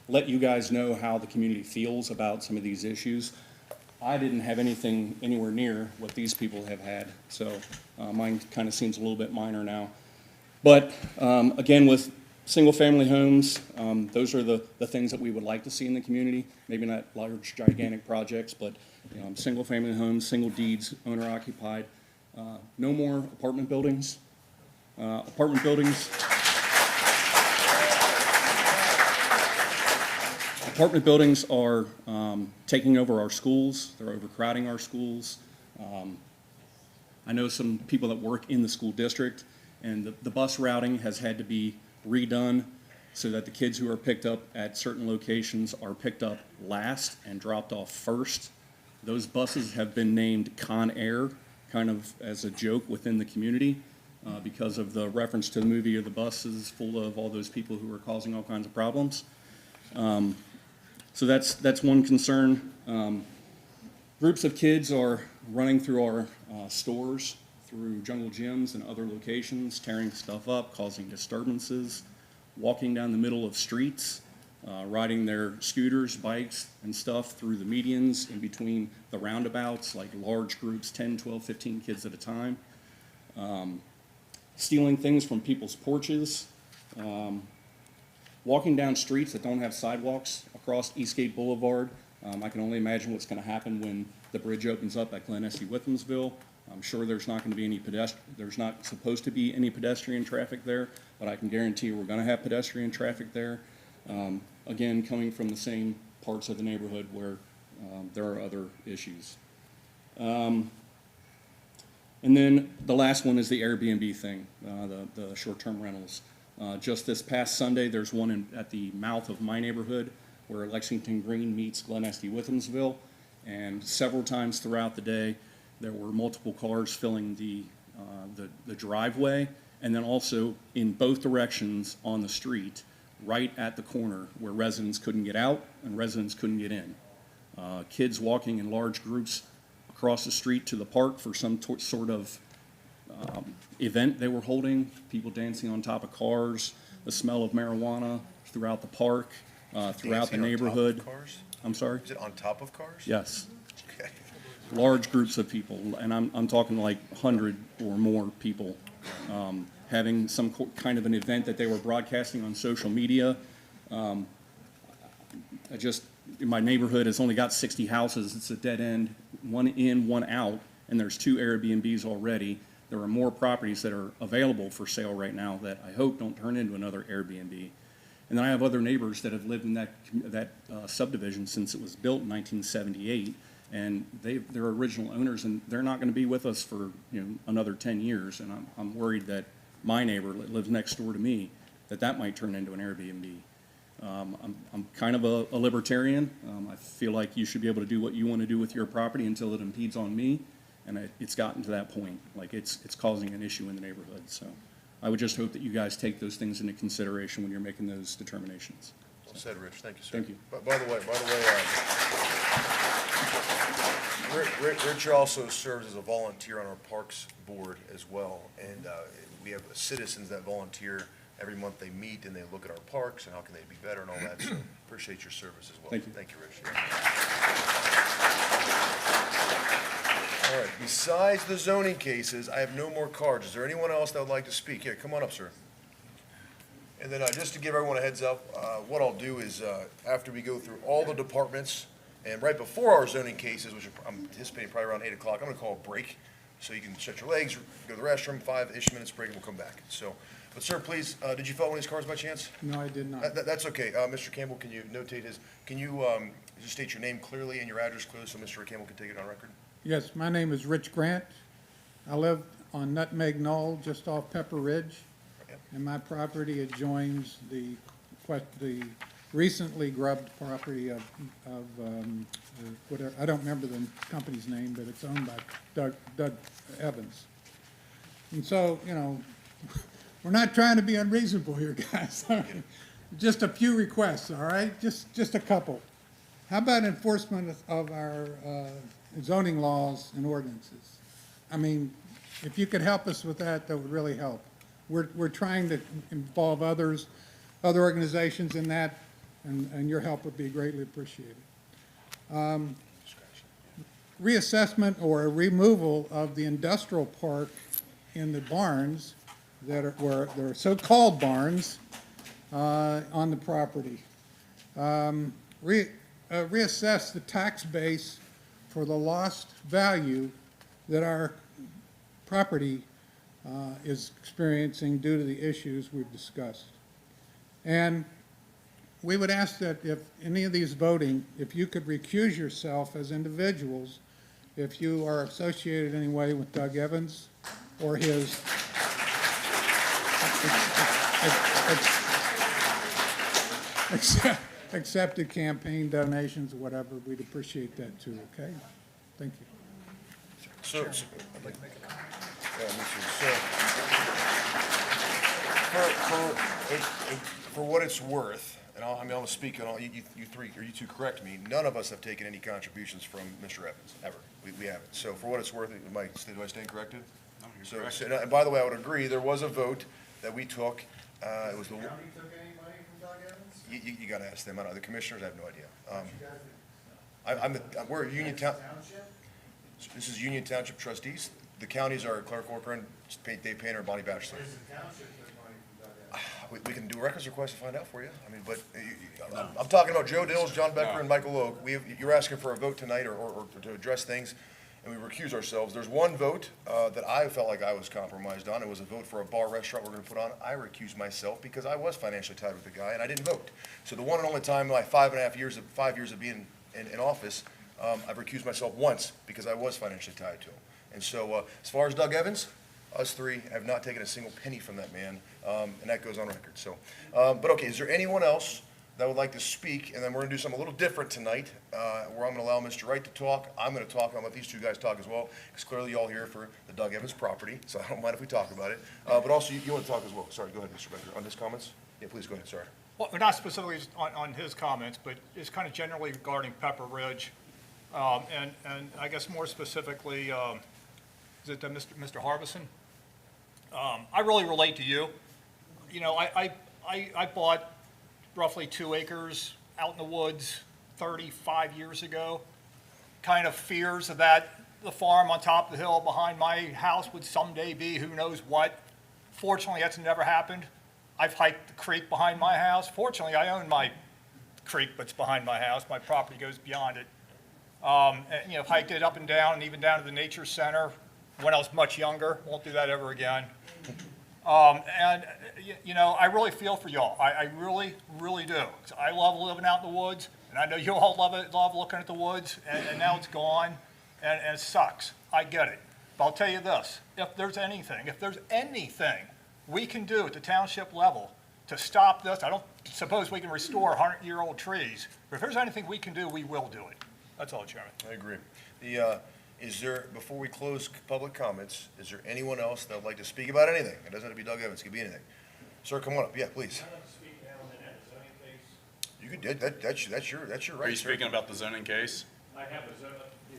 let you guys know how the community feels about some of these issues. I didn't have anything anywhere near what these people have had, so mine kind of seems a little bit minor now. But again, with single-family homes, those are the things that we would like to see in the community. Maybe not large, gigantic projects, but single-family homes, single deeds, owner-occupied. No more apartment buildings. Apartment buildings are taking over our schools. They're overcrowding our schools. I know some people that work in the school district, and the bus routing has had to be redone so that the kids who are picked up at certain locations are picked up last and dropped off first. Those buses have been named Con Air, kind of as a joke within the community, because of the reference to the movie of the buses full of all those people who are causing all kinds of problems. So that's one concern. Groups of kids are running through our stores, through jungle gyms and other locations, tearing stuff up, causing disturbances, walking down the middle of streets, riding their scooters, bikes, and stuff through the medians in between the roundabouts, like large groups, 10, 12, 15 kids at a time. Stealing things from people's porches, walking down streets that don't have sidewalks across Eastgate Boulevard. I can only imagine what's going to happen when the bridge opens up at Glen Estee Withamsville. I'm sure there's not going to be any there's not supposed to be any pedestrian traffic there, but I can guarantee we're going to have pedestrian traffic there. Again, coming from the same parts of the neighborhood where there are other issues. And then the last one is the Airbnb thing, the short-term rentals. Just this past Sunday, there's one at the mouth of my neighborhood where Lexington Green meets Glen Estee Withamsville, and several times throughout the day, there were multiple cars filling the driveway, and then also in both directions on the street, right at the corner where residents couldn't get out and residents couldn't get in. Kids walking in large groups across the street to the park for some sort of event they were holding, people dancing on top of cars, the smell of marijuana throughout the park, throughout the neighborhood. I'm sorry? Is it on top of cars? Yes. Okay. Large groups of people, and I'm talking like 100 or more people, having some kind of an event that they were broadcasting on social media. My neighborhood has only got 60 houses. It's a dead end, one in, one out, and there's 2 Airbnbs already. There are more properties that are available for sale right now that I hope don't turn into another Airbnb. And then I have other neighbors that have lived in that subdivision since it was built in 1978, and they're original owners, and they're not going to be with us for another 10 years. And I'm worried that my neighbor that lives next door to me, that might turn into an Airbnb. I'm kind of a libertarian. I feel like you should be able to do what you want to do with your property until it impedes on me, and it's gotten to that point. Like it's causing an issue in the neighborhood. So I would just hope that you guys take those things into consideration when you're making those determinations. Well said, Rich. Thank you, sir. Thank you. By the way, Rich also serves as a volunteer on our Parks Board as well, and we have citizens that volunteer. Every month they meet and they look at our parks and how can they be better and all that, so appreciate your service as well. Thank you. Thank you, Rich. All right, besides the zoning cases, I have no more cards. Is there anyone else that would like to speak? Here, come on up, sir. And then just to give everyone a heads up, what I'll do is after we go through all the departments and right before our zoning cases, which I'm anticipating probably around 8 o'clock, I'm going to call a break so you can stretch your legs, go to the restroom, 5-ish minutes break, and we'll come back. So, but sir, please, did you fill out one of these cards by chance? No, I did not. That's okay. Mr. Campbell, can you notate can you just state your name clearly and your address clearly so Mr. Campbell can take it on record? Yes, my name is Rich Grant. I live on Nutmeg Knoll, just off Pepper Ridge. Yep. And my property adjoins the recently grubbed property of whatever, I don't remember the company's name, but it's owned by Doug Evans. And so, we're not trying to be unreasonable here, guys. Just a few requests, all right? Just a couple. How about enforcement of our zoning laws and ordinances? I mean, if you could help us with that, that would really help. We're trying to involve other organizations in that, and your help would be greatly appreciated. Reassessment or removal of the industrial park in the barns that are so-called barns on the property. Reassess the tax base for the lost value that our property is experiencing due to the issues we've discussed. And we would ask that if any of these voting, if you could recuse yourself as individuals, if you are associated in any way with Doug Evans or his accepted campaign donations or whatever, we'd appreciate that too, okay? Thank you. So, I'd like to make a comment. Yeah, me too. So, for what it's worth, and I'm going to speak on all, you three, or you two correct me, none of us have taken any contributions from Mr. Evans, ever. We haven't. So for what it's worth, do I stand corrected? So, and by the way, I would agree, there was a vote that we took. It was the County took any money from Doug Evans? You got to ask them. I don't know. The commissioners, I have no idea. We're a Union Township. This is Union Township Trustees. The counties are Clark Walker and Dave Painter and Bonnie Batchelor. Where's the township took money from Doug Evans? We can do a records request to find out for you. I mean, but I'm talking about Joe Dills, John Becker, and Michael Logue. You're asking for a vote tonight or to address things. and we recuse ourselves. There's one vote that I felt like I was compromised on. It was a vote for a bar restaurant we're going to put on. I recused myself because I was financially tied with the guy, and I didn't vote. So the one and only time in my 5 years of being in office, I've recused myself once because I was financially tied to him. And so as far as Doug Evans, us three have not taken a single penny from that man, and that goes on record. So, but okay, is there anyone else that would like to speak? And then we're going to do something a little different tonight, where I'm going to allow Mr. Wright to talk. I'm going to talk. I'm going to let these two guys talk as well, because clearly y'all here for the Doug Evans property, so I don't mind if we talk about it. But also, you want to talk as well. Sorry, go ahead, Mr. Becker, on his comments? Yeah, please go ahead, sorry. Well, not specifically on his comments, but it's kind of generally regarding Pepper Ridge. And I guess more specifically, is it Mr. Harbison? I really relate to you. You know, I bought roughly 2 acres out in the woods 35 years ago. Kind of fears that the farm on top of the hill behind my house would someday be who knows what. Fortunately, that's never happened. I've hiked the creek behind my house. Fortunately, I own my creek that's behind my house. My property goes beyond it. And, you know, hiked it up and down, and even down to the nature center when I was much younger. Won't do that ever again. And, you know, I really feel for y'all. I really, really do. 'Cause I love living out in the woods, and I know you all love looking at the woods, and now it's gone, and it sucks. I get it. But I'll tell you this, if there's anything we can do at the township level to stop this, I don't suppose we can restore 100-year-old trees, but if there's anything we can do, we will do it. That's all, Chairman. I agree. Is there, before we close public comments, is there anyone else that would like to speak about anything? It doesn't have to be Doug Evans, it could be anything. Sir, come on up. Yeah, please. I'd like to speak now on the zoning case. You could, that's your right, Are you sir. speaking about the zoning case? I have a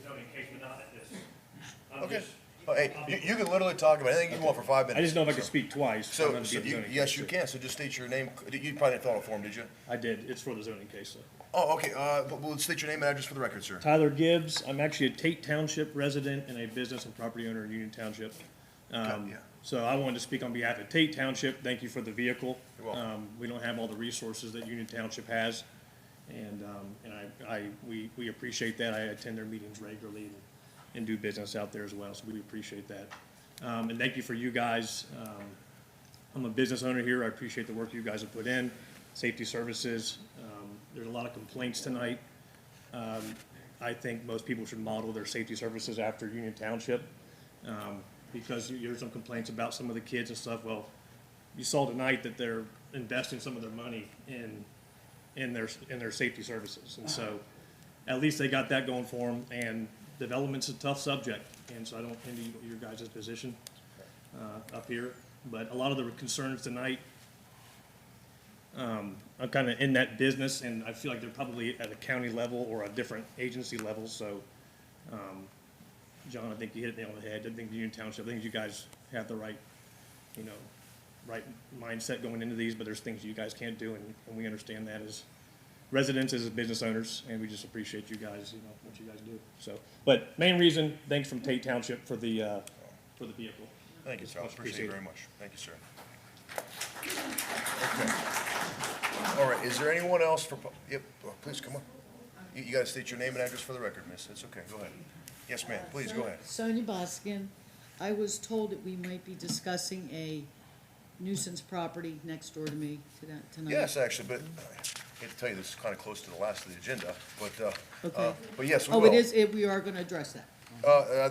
zoning case, but not at this. Okay. Oh, hey, you can literally talk about anything you want for 5 minutes. I just know if I could speak twice. So, I'm gonna be at the zoning yes, case, you too. can, so just state your name. You probably didn't fill out a form, did you? I did. It's for the zoning case, so. Oh, okay, but we'll state your name and address for the record, sir. Tyler Gibbs. I'm actually a Tate Township resident and a business and property owner in Union Township. Yeah. So I wanted to speak on behalf of Tate Township. Thank you for the vehicle. You're welcome. We don't have all the resources that Union Township has, and we appreciate that. I attend their meetings regularly and do business out there as well, so we appreciate that. And thank you for you guys. I'm a business owner here. I appreciate the work you guys have put in. Safety services. There's a lot of complaints tonight. I think most people should model their safety services after Union Township, because there's some complaints about some of the kids and stuff. Well, you saw tonight that they're investing some of their money in their safety services, and so at least they got that going for them. And development's a tough subject, and so I don't envy your guys' position up here. But a lot of the concerns tonight, I'm kind of in that business, and I feel like they're probably at a county level or a different agency level. So, John, I think you hit it nail on the head. I think Union Township, I think you guys have the right, right mindset going into these, but there's things you guys can't do, and we understand that as residents, as business owners, and we just appreciate you guys, what you guys do. So, but main reason, thanks from Tate Township for the vehicle. Thank you, sir. I Much appreciate it appreciated. very much. Thank you, sir. Okay. All right, is there anyone else for, yep, please come on. You gotta state your name and address for the record, miss. It's okay, go ahead. Yes, ma'am, please, go ahead. Sonia Boskin. I was told that we might be discussing a nuisance property next door to me tonight. Yes, actually, but I hate to tell you, this is kind of close to the last of the agenda, Okay. but yes, we Oh, will. we are gonna address that.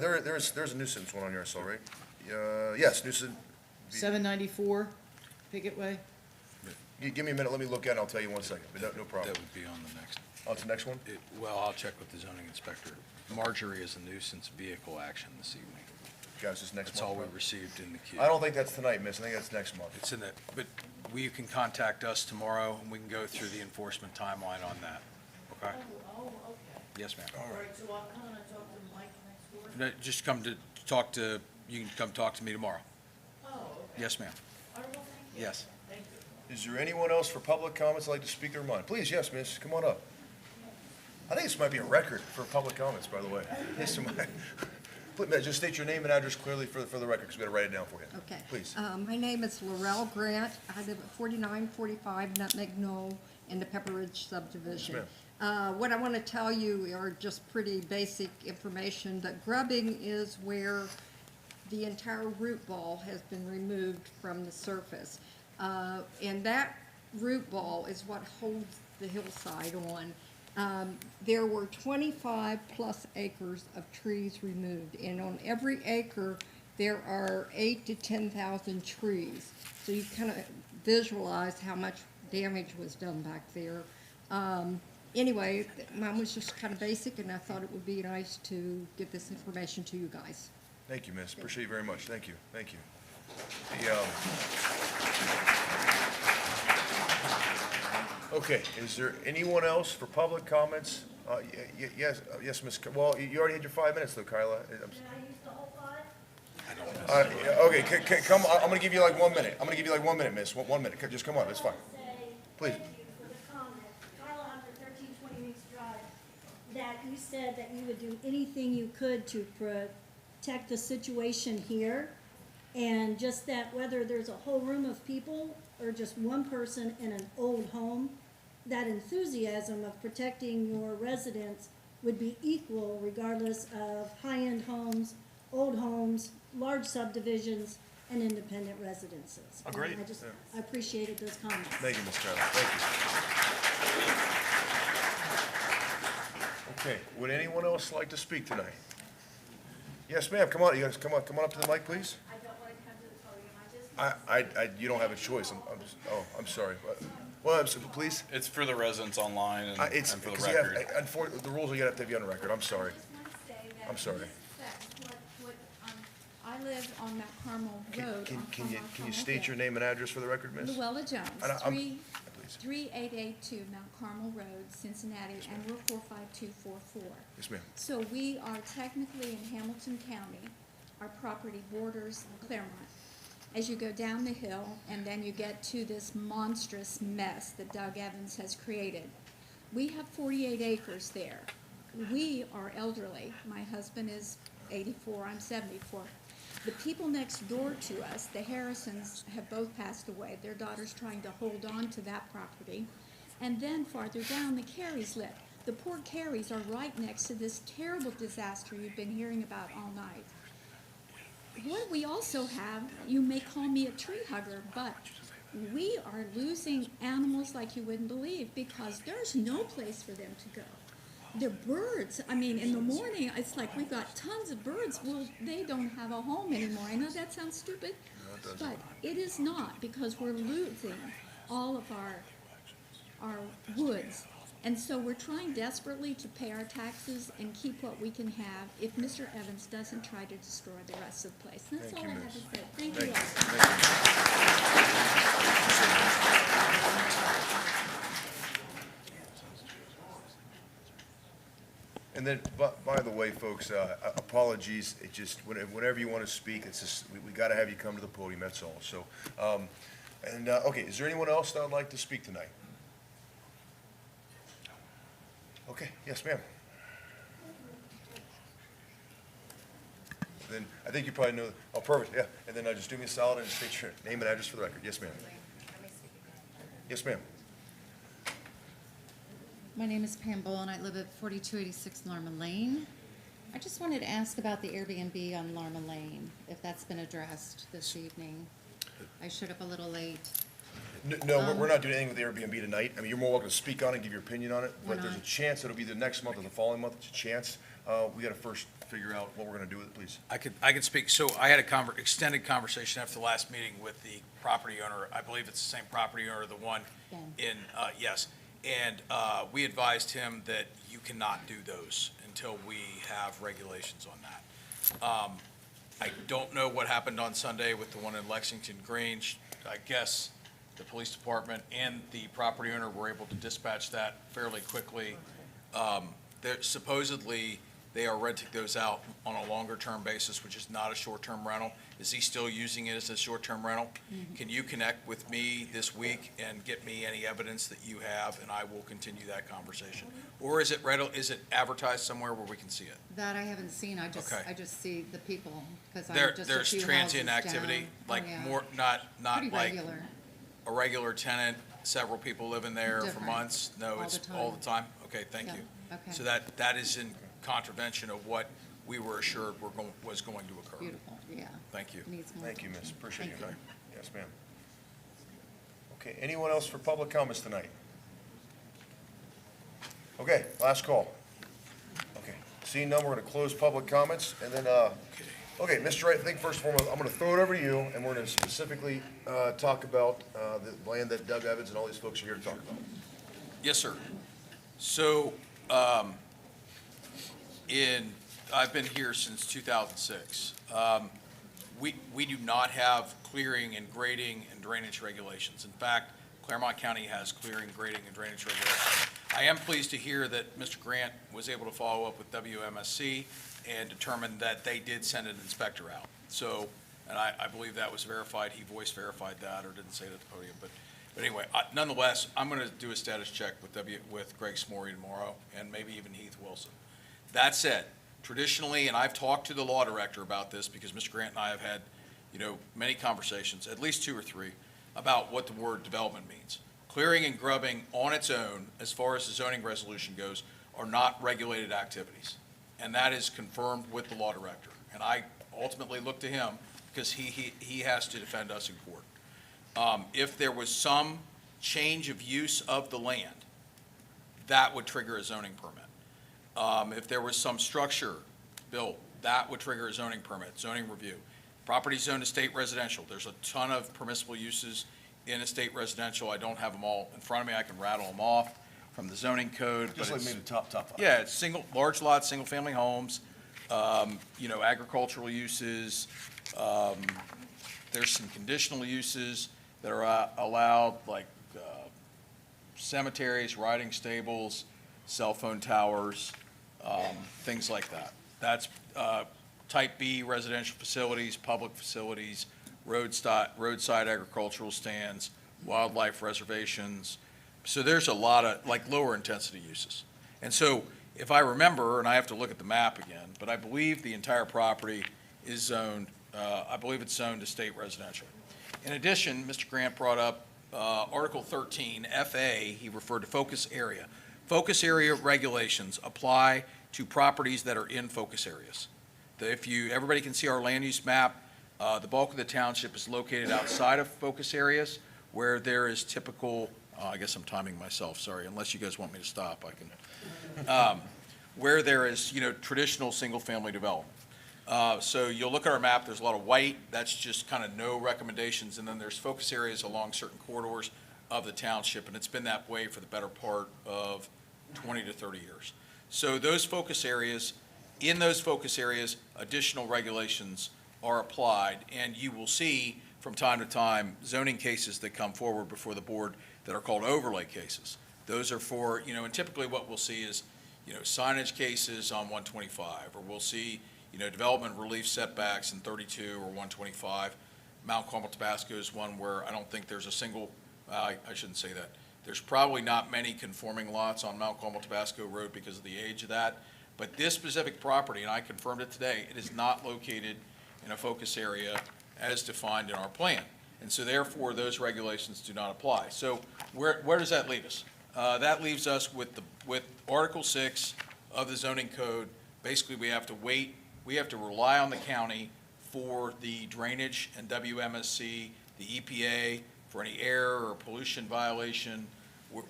There's a nuisance one on here, I saw, right? Yes, nuisance. 794 Pickett Way. Give me a minute, let me look at it, I'll tell you 1 second, but no problem. That would be on the next. On to the next one? Well, I'll check with the zoning inspector. Marjorie is a nuisance vehicle action this evening. Guys, this next month. That's all we right? received in the queue. I don't think that's tonight, miss, I think that's next month. It's in the, but you can contact us tomorrow, and we can go through the enforcement timeline on that, okay? Oh, okay. Yes, ma'am. All right, so I'll come and talk to Mike next door? No, just come to talk to, you can come talk to me tomorrow. Oh, okay. Yes, ma'am. All right, well, thank you. Yes. Thank you. Is there anyone else for public comments that'd like to speak their mind? Please, yes, miss, come on up. I think this might be a record for public comments, by the way. Yes, just state your name and address clearly for the record, because we gotta write it down for you. Okay. Please. My name is Laurel Grant. I live at 4945 Nutmeg Knoll in the Pepper Ridge subdivision. Yes, What I want to tell you are just pretty basic information, that grubbing is where the entire root ball has been removed from the surface. And that root ball is what holds the hillside on. There were 25 plus acres of trees removed, and on every acre, there are 8,000 to 10,000 trees. So you kind of visualize how much damage was done back there. Anyway, mine was just kind of basic, and I thought it would be nice to give this information to you guys. Thank you, miss. Appreciate you very much. Thank you. Thank you. Okay, is there anyone else for public comments? Yes, yes, Miss, well, you already had your 5 minutes though, Kyla. Okay, come, I'm gonna give you like 1 minute. I'm gonna give you like 1 minute, miss. 1 minute. Just come on, it's fine. Please. That you said that you would do anything you could to protect the situation here, and just that whether there's a whole room of people or just one person in an old home, that enthusiasm of protecting your residents would be equal regardless of high-end homes, old homes, large subdivisions, and independent residences. Agreed. And I appreciated those comments. Thank you, Ms. Kyla. Thank you. Okay, would anyone else like to speak tonight? Yes, ma'am, come on, you guys, come on up to the mic, please. I don't want to come to the podium, I just. You don't have a choice, I'm sorry. Well, please? It's for the residents online and for the 'cause record. the rules are you have to be on the record, I'm sorry. I just want to say that. I'm sorry. I live on Mount Carmel Road. Can you state your name and address for the record, miss? Luella Jones, Please. 3882 Mount Carmel Road, Cincinnati, and we're 45244. Yes, ma'am. So we are technically in Hamilton County. Our property borders Claremont. As you go down the hill, and then you get to this monstrous mess that Doug Evans has created. We have 48 acres there. We are elderly. My husband is 84, I'm 74. The people next door to us, the Harrisons, have both passed away. Their daughter's trying to hold on to that property. And then farther down, the Careys live. The poor Careys are right next to this terrible disaster you've been hearing about all night. What we also have, you may call me a tree hugger, but we are losing animals like you wouldn't believe because there's no place for them to go. The birds, I mean, in the morning, it's like we've got tons of birds. Well, they don't have a home anymore. I know that sounds stupid, but it is not, because we're losing all of our woods. And so we're trying desperately to pay our taxes and keep what we can have if Mr. Evans doesn't try to destroy the rest of the place. And that's all I have to say. Thank you And then, by the way, folks, apologies, it just, whenever you want to speak, it's just, we got to have you come to the podium, that's all. So, okay, is there anyone else that would like to speak tonight? Okay, yes, ma'am. Then, I think you probably know, oh, perfect, yeah. And then just do me a solid and state your name and address for the record. Yes, ma'am. Yes, ma'am. My name is Pam Bowl, and I live at 4286 Norman Lane. I just wanted to ask about the Airbnb on Norman Lane, if that's been addressed this evening. I showed up a little late. No, we're not doing anything with Airbnb tonight. I mean, you're more welcome to speak on it, give your opinion on it, We're but there's a not. chance it'll be the next month or the following month. It's a chance. We got to first figure out what we're going to do with it, please. I could speak. So I had a extended conversation after the last meeting with the property owner. I believe it's the same property owner, the one in, yes. And we advised him that you cannot do those until we have regulations on that. I don't know what happened on Sunday with the one in Lexington Grange. I guess the police department and the property owner were able to dispatch that fairly quickly. Supposedly, they are renting those out on a longer-term basis, which is not a short-term rental. Is he still using it as a short-term rental? Can you connect with me this week and get me any evidence that you have, and I will continue that conversation? Or is it advertised somewhere where we can see it? That I haven't seen. I just see the people, because I'm just a There's few transient houses activity, down. like Oh, yeah. more, not Pretty like regular. a regular tenant, several people living there for Different. months? No, All it's the all the time? Okay, thank Yeah, you. okay. So that is in contravention of what we were assured was going to occur. Beautiful, yeah. Thank you. Needs more Thank you, time. miss, appreciate Thank your you. time. Yes, ma'am. Okay, anyone else for public comments tonight? Okay, last call. Okay, seeing none, we're gonna close public comments, and then, okay, Mr. Wright, I think first and foremost, I'm gonna throw it over to you, and we're gonna specifically, talk about, the land that Doug Evans and all these folks are here to talk about. Yes, sir. So, I've been here since 2006. We do not have clearing and grading and drainage regulations. In fact, Claremont County has clearing, grading, and drainage regulations. I am pleased to hear that Mr. Grant was able to follow up with WMSC and determined that they did send an inspector out. So, and I believe that was verified. He voice verified that, or didn't say it at the podium. But anyway, nonetheless, I'm going to do a status check with Greg Smory tomorrow, and maybe even Heath Wilson. That said, traditionally, and I've talked to the law director about this because Mr. Grant and I have had, many conversations, at least 2 or 3, about what the word development means. Clearing and grubbing on its own, as far as the zoning resolution goes, are not regulated activities. And that is confirmed with the law director. And I ultimately look to him because he has to defend us in court. If there was some change of use of the land, that would trigger a zoning permit. If there was some structure built, that would trigger a zoning permit, zoning review. Property zoned estate residential, there's a ton of permissible uses in estate residential. I don't have them all in front of me. I can rattle them off from the zoning code. Just like maybe the top five. Yeah, it's large lots, single-family homes, agricultural uses. There's some conditional uses that are allowed, like cemeteries, riding stables, cell phone towers, things like that. That's type B residential facilities, public facilities, roadside agricultural stands, wildlife reservations. So there's a lot of, lower intensity uses. And so if I remember, and I have to look at the map again, but I believe the entire property is zoned, I believe it's zoned estate residential. In addition, Mr. Grant brought up Article 13, FA, he referred to focus area. Focus area regulations apply to properties that are in focus areas. Everybody can see our land use map. The bulk of the township is located outside of focus areas where there is typical, I guess I'm timing myself, sorry, unless you guys want me to stop, I can. Where there is, traditional single-family development. So you'll look at our map, there's a lot of white, that's just kind of no recommendations, and then there's focus areas along certain corridors of the township, and it's been that way for the better part of 20 to 30 years. So those focus areas, in those focus areas, additional regulations are applied, and you will see from time to time zoning cases that come forward before the board that are called overlay cases. Those are for, and typically what we'll see is, signage cases on 125, or we'll see, development relief setbacks in 32 or 125. Mount Carmel Tabasco is one where I don't think there's a single, I shouldn't say that. There's probably not many conforming lots on Mount Carmel Tabasco Road because of the age of that. But this specific property, and I confirmed it today, it is not located in a focus area as defined in our plan. And so therefore, those regulations do not apply. So where does that leave us? That leaves us with Article 6 of the zoning code. Basically, we have to wait, we have to rely on the county for the drainage and WMSC, the EPA, for any error or pollution violation.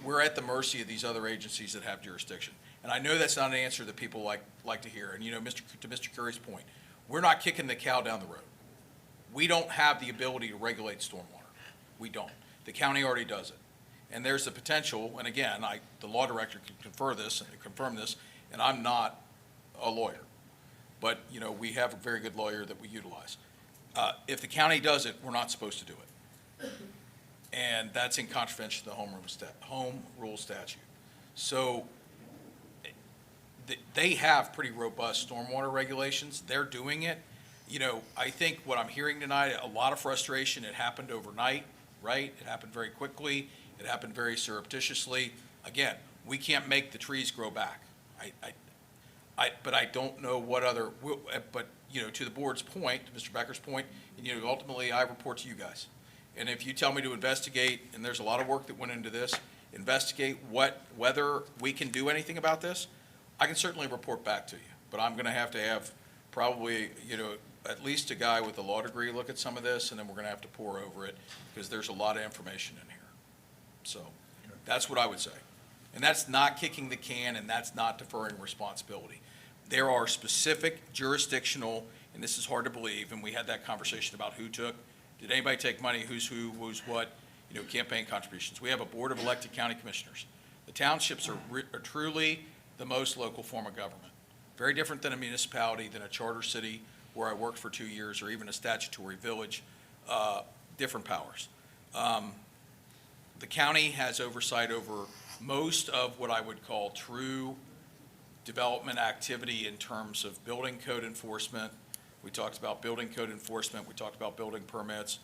We're at the mercy of these other agencies that have jurisdiction. And I know that's not an answer that people like to hear. And to Mr. Curry's point, we're not kicking the cow down the road. We don't have the ability to regulate stormwater. We don't. The county already does it. And there's the potential, and again, the law director can confirm this, and I'm not a lawyer. But, we have a very good lawyer that we utilize. If the county does it, we're not supposed to do it. And that's in contravention to the home rule statute. So they have pretty robust stormwater regulations. They're doing it. I think what I'm hearing tonight, a lot of frustration. It happened overnight, right? It happened very quickly. It happened very surreptitiously. Again, we can't make the trees grow back. But I don't know what other, but, to the board's point, to Mr. Becker's point, ultimately I report to you guys. And if you tell me to investigate, and there's a lot of work that went into this, investigate whether we can do anything about this, I can certainly report back to you. But I'm gonna have to have probably, at least a guy with a law degree look at some of this, and then we're gonna have to pore over it, because there's a lot of information in here. So, that's what I would say. And that's not kicking the can, and that's not deferring responsibility. There are specific jurisdictional, and this is hard to believe, and we had that conversation about who took, did anybody take money, who's who, who's what, campaign contributions. We have a board of elected county commissioners. The townships are truly the most local form of government. Very different than a municipality, than a charter city where I worked for 2 years, or even a statutory village, different powers. The county has oversight over most of what I would call true development activity in terms of building code enforcement. We talked about building code enforcement. We talked about building permits.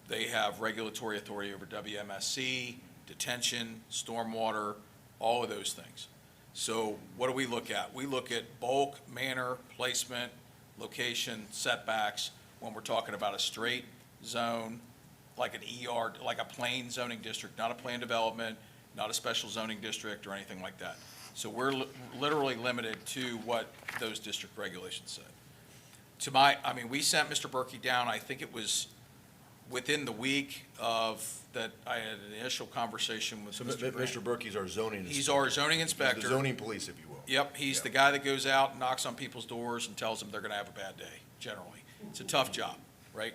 They have regulatory authority over WMSC, detention, stormwater, all of those things. So what do we look at? We look at bulk, manner, placement, location, setbacks, when we're talking about a straight zone, like an ER, like a plain zoning district, not a planned development, not a special zoning district or anything like that. So we're literally limited to what those district regulations say. We sent Mr. Berkey down, I think it was within the week of that, I had an initial conversation with Mr. Grant. Mr. Berkey's our zoning inspector. He's our zoning inspector. He's the zoning police, if you will. Yep, he's the guy that goes out and knocks on people's doors and tells them they're gonna have a bad day, generally. It's a tough job, right?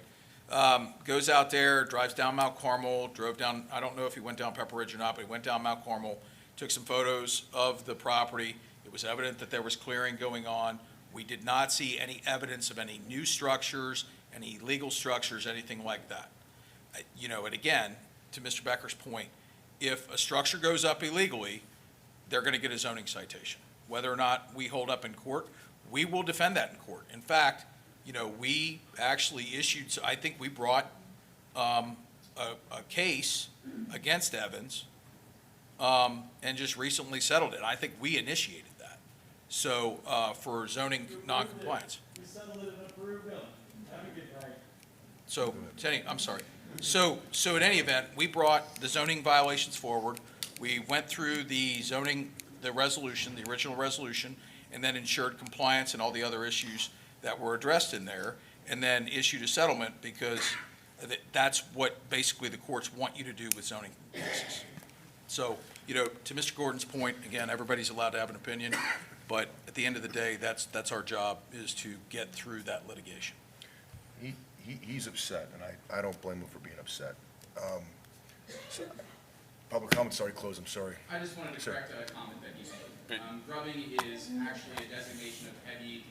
Goes out there, drives down Mount Carmel, drove down, I don't know if he went down Pepper Ridge or not, but he went down Mount Carmel, took some photos of the property. It was evident that there was clearing going on. We did not see any evidence of any new structures, any illegal structures, anything like that. And again, to Mr. Becker's point, if a structure goes up illegally, they're gonna get a zoning citation. Whether or not we hold up in court, we will defend that in court. In fact, we actually issued, I think we brought a case against Evans and just recently settled it. I think we initiated that. So, for zoning noncompliance. We settled it in a Peru bill. Have a good night. So, I'm sorry. So in any event, we brought the zoning violations forward. We went through the zoning, the resolution, the original resolution, and then ensured compliance and all the other issues that were addressed in there, and then issued a settlement, because that's what basically the courts want you to do with zoning cases. So, to Mr. Gordon's point, again, everybody's allowed to have an opinion, but at the end of the day, that's our job, is to get through that litigation. He's upset, and I don't blame him for being upset. Public comment's already closed, I'm sorry. I just wanted to correct a comment that he made. Grubbing is actually a designation of heavy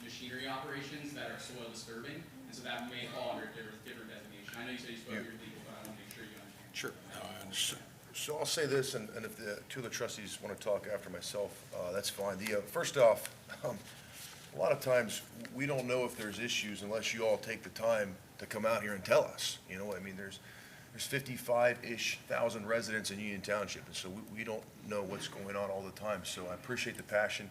machinery operations that are soil disturbing, and so that may fall under a different designation. I know you said you spoke your legal, but I want to make sure you understand. Sure. No, I understand. So I'll say this, and if the two of the trustees want to talk after myself, that's fine. First off, a lot of times, we don't know if there's issues unless you all take the time to come out here and tell us. There's 55-ish thousand residents in Union Township, and so we don't know what's going on all the time. So I appreciate the passion.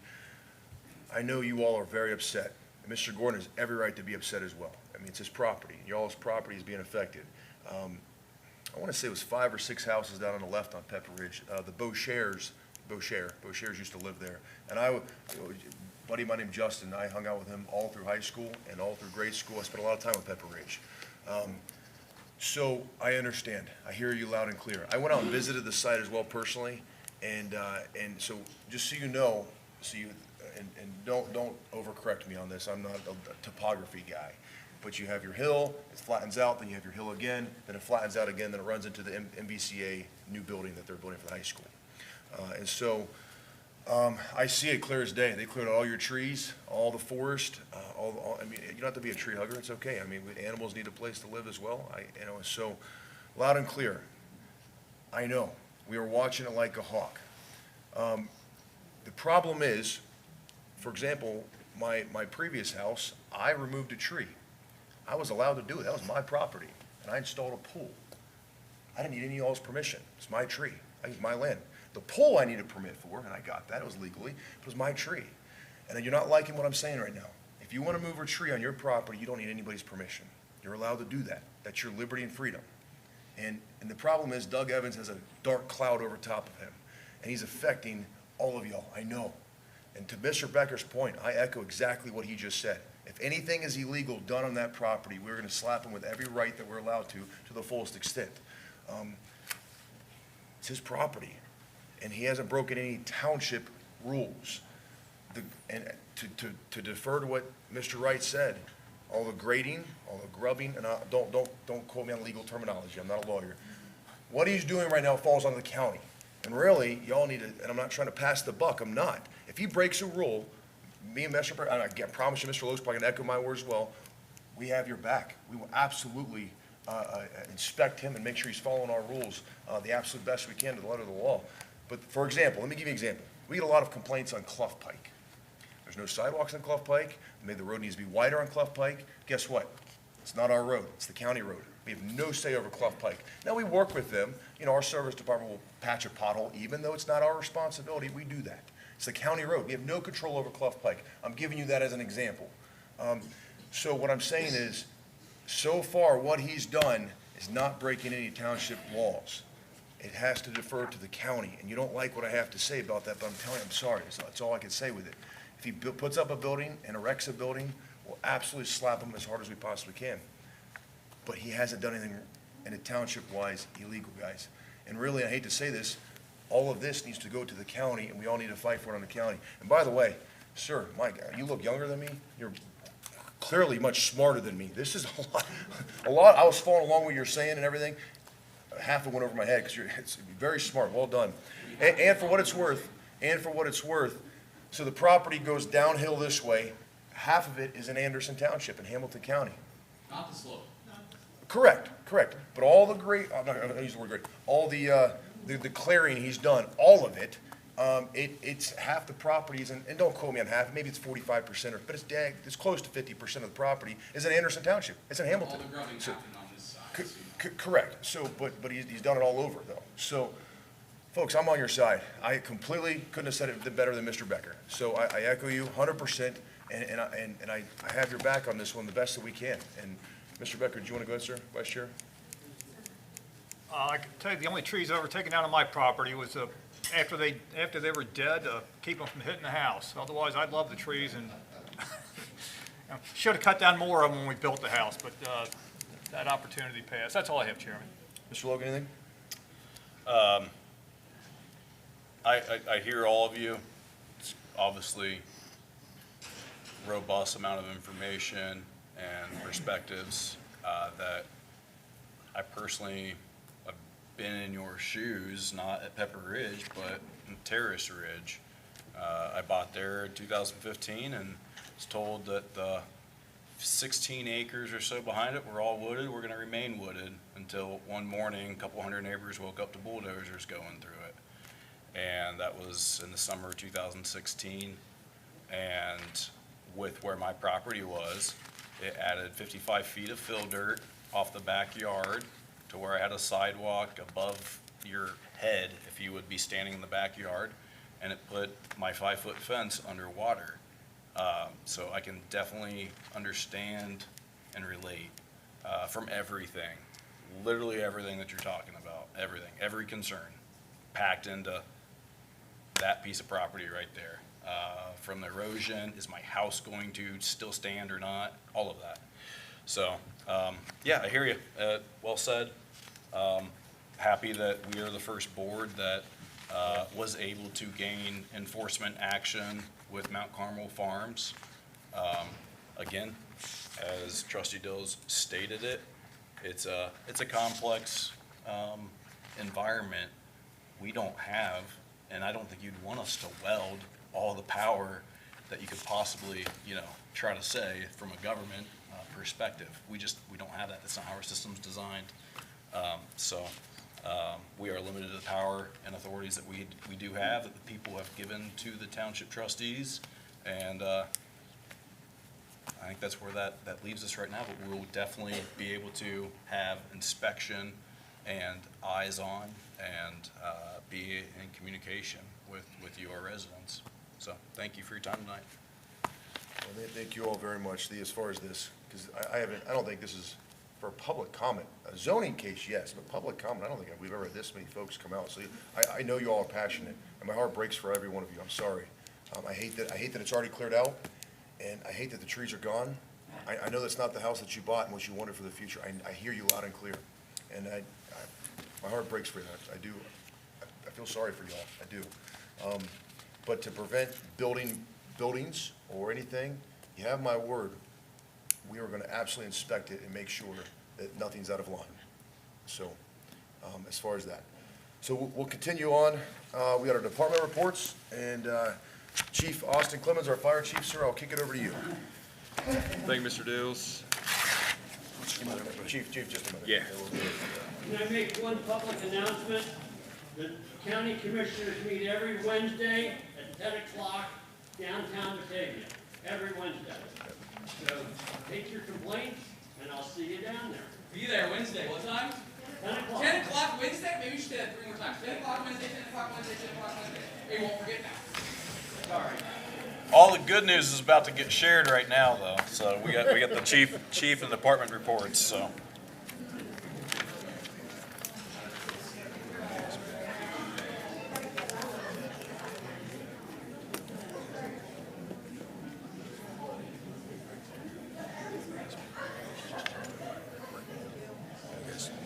I know you all are very upset. And Mr. Gordon has every right to be upset as well. It's his property. Y'all's property is being affected. I want to say it was 5 or 6 houses down on the left on Pepper Ridge. The Beauchers used to live there. And a buddy of mine named Justin, I hung out with him all through high school and all through grade school. I spent a lot of time on Pepper Ridge. So I understand. I hear you loud and clear. I went out and visited the site as well personally, and so just so you know, and don't overcorrect me on this. I'm not a topography guy. But you have your hill, it flattens out, then you have your hill again, then it flattens out again, then it runs into the MVCA new building that they're building for the high school. And so I see it clear as day. They cleared all your trees, all the forest, you don't have to be a tree hugger, it's okay. Animals need a place to live as well. So loud and clear. I know, we are watching it like a hawk. The problem is, for example, my previous house, I removed a tree. I was allowed to do it. That was my property. And I installed a pool. I didn't need any of y'all's permission. It's my tree. It's my land. The pool I needed a permit for, and I got that. It was legally. It was my tree. And then you're not liking what I'm saying right now. If you want to move a tree on your property, you don't need anybody's permission. You're allowed to do that. That's your liberty and freedom. And the problem is Doug Evans has a dark cloud over top of him, and he's affecting all of y'all, I know. And to Mr. Becker's point, I echo exactly what he just said. If anything is illegal done on that property, we're gonna slap him with every right that we're allowed to the fullest extent. It's his property, and he hasn't broken any township rules. And to defer to what Mr. Wright said, all the grading, all the grubbing, and don't quote me on legal terminology, I'm not a lawyer. What he's doing right now falls on the county. And really, y'all need to, and I'm not trying to pass the buck, I'm not. If he breaks a rule, me and Mr. and I promise you, Mr. Lowe's probably gonna echo my words as well, we have your back. We will absolutely inspect him and make sure he's following our rules the absolute best we can to the letter of the law. But for example, let me give you an example. We get a lot of complaints on Clough Pike. There's no sidewalks on Clough Pike. Maybe the road needs to be wider on Clough Pike. Guess what? It's not our road. It's the county road. We have no say over Clough Pike. Now, we work with them. You know, our service department will patch a pothole, even though it's not our responsibility. We do that. It's the county road. We have no control over Clough Pike. I'm giving you that as an example. So what I'm saying is, so far, what he's done is not breaking any township laws. It has to defer to the county, and you don't like what I have to say about that, but I'm telling you, I'm sorry. That's all I can say with it. If he puts up a building and erects a building, we'll absolutely slap him as hard as we possibly can. But he hasn't done anything in a township-wise illegal, guys. And really, I hate to say this, all of this needs to go to the county, and we all need to fight for it on the county. And by the way, sir, Mike, you look younger than me. You're clearly much smarter than me. This is a lot. I was following along what you're saying and everything. Half of it went over my head because it's very smart. Well done. And for what it's worth, so the property goes downhill this way. Half of it is in Anderson Township in Hamilton County. Not the slope. Correct. But all the I'm not going to use the word great, all the clearing he's done, all of it, it's half the properties, and don't quote me on half, maybe it's 45%, but it's close to 50% of the property is in Anderson Township. It's in Hamilton. All the grubbing happened on this side. Correct. So, but he's done it all over, though. So, folks, I'm on your side. I completely couldn't have said it better than Mr. Becker. So I echo you 100%, and I have your back on this one the best that we can. And Mr. Becker, do you want to go ahead, sir, Vice Chair? I can tell you, the only trees I ever taken down on my property was after they were dead, keep them from hitting the house. Otherwise, I love the trees, and should have cut down more of them when we built the house, but that opportunity passed. That's all I have, Chairman. Mr. Logan, anything? I hear all of you. It's obviously robust amount of information and perspectives that I personally have been in your shoes, not at Pepper Ridge, but in Terrace Ridge. I bought there in 2015 and was told that the 16 acres or so behind it were all wooded. We're going to remain wooded until one morning, a couple hundred neighbors woke up to bulldozers going through it. And that was in the summer of 2016. And with where my property was, it added 55 feet of fill dirt off the backyard to where I had a sidewalk above your head if you would be standing in the backyard. And it put my 5-foot fence underwater. So I can definitely understand and relate from everything, literally everything that you're talking about, everything, every concern packed into that piece of property right there. From the erosion, is my house going to still stand or not, all of that. So, yeah, I hear you. Well said. Happy that we are the first board that was able to gain enforcement action with Mount Carmel Farms. Again, as Trustee Dills stated it, it's a complex environment. We don't have, and I don't think you'd want us to weld all the power that you could possibly, try to say from a government perspective. We don't have that. That's not how our system's designed. We are limited to the power and authorities that we do have, that the people have given to the township trustees. And I think that's where that leaves us right now, but we'll definitely be able to have inspection and eyes on and be in communication with you, our residents. So thank you for your time tonight. Well, thank you all very much. As far as this, because I don't think this is for public comment. A zoning case, yes, but public comment, I don't think we've ever had this many folks come out. So I know you all are passionate, and my heart breaks for every one of you. I'm sorry. I hate that it's already cleared out, and I hate that the trees are gone. I know that's not the house that you bought and what you wanted for the future. I hear you loud and clear, and my heart breaks for you. I do. I feel sorry for you all. I do. But to prevent buildings or anything, you have my word. We are going to absolutely inspect it and make sure that nothing's out of line. So, as far as that. So we'll continue on. We got our department reports, and Chief Austin Clemens, our fire chief, sir, I'll kick it over to you. Thank you, Mr. Dills. Chief, just a minute. Yeah. Can I make one public announcement? The county commissioners meet every Wednesday at 10 o'clock downtown Batavia, every Wednesday. So take your complaints, and I'll see you down there. Be there Wednesday, what time? 10 o'clock. 10 o'clock Wednesday? Maybe you should say that 3 more times. 10 o'clock Wednesday, 10 o'clock Wednesday, 10 o'clock Wednesday. Hey, won't forget now. Sorry. All the good news is about to get shared right now, though. So we got the chief and department reports. So.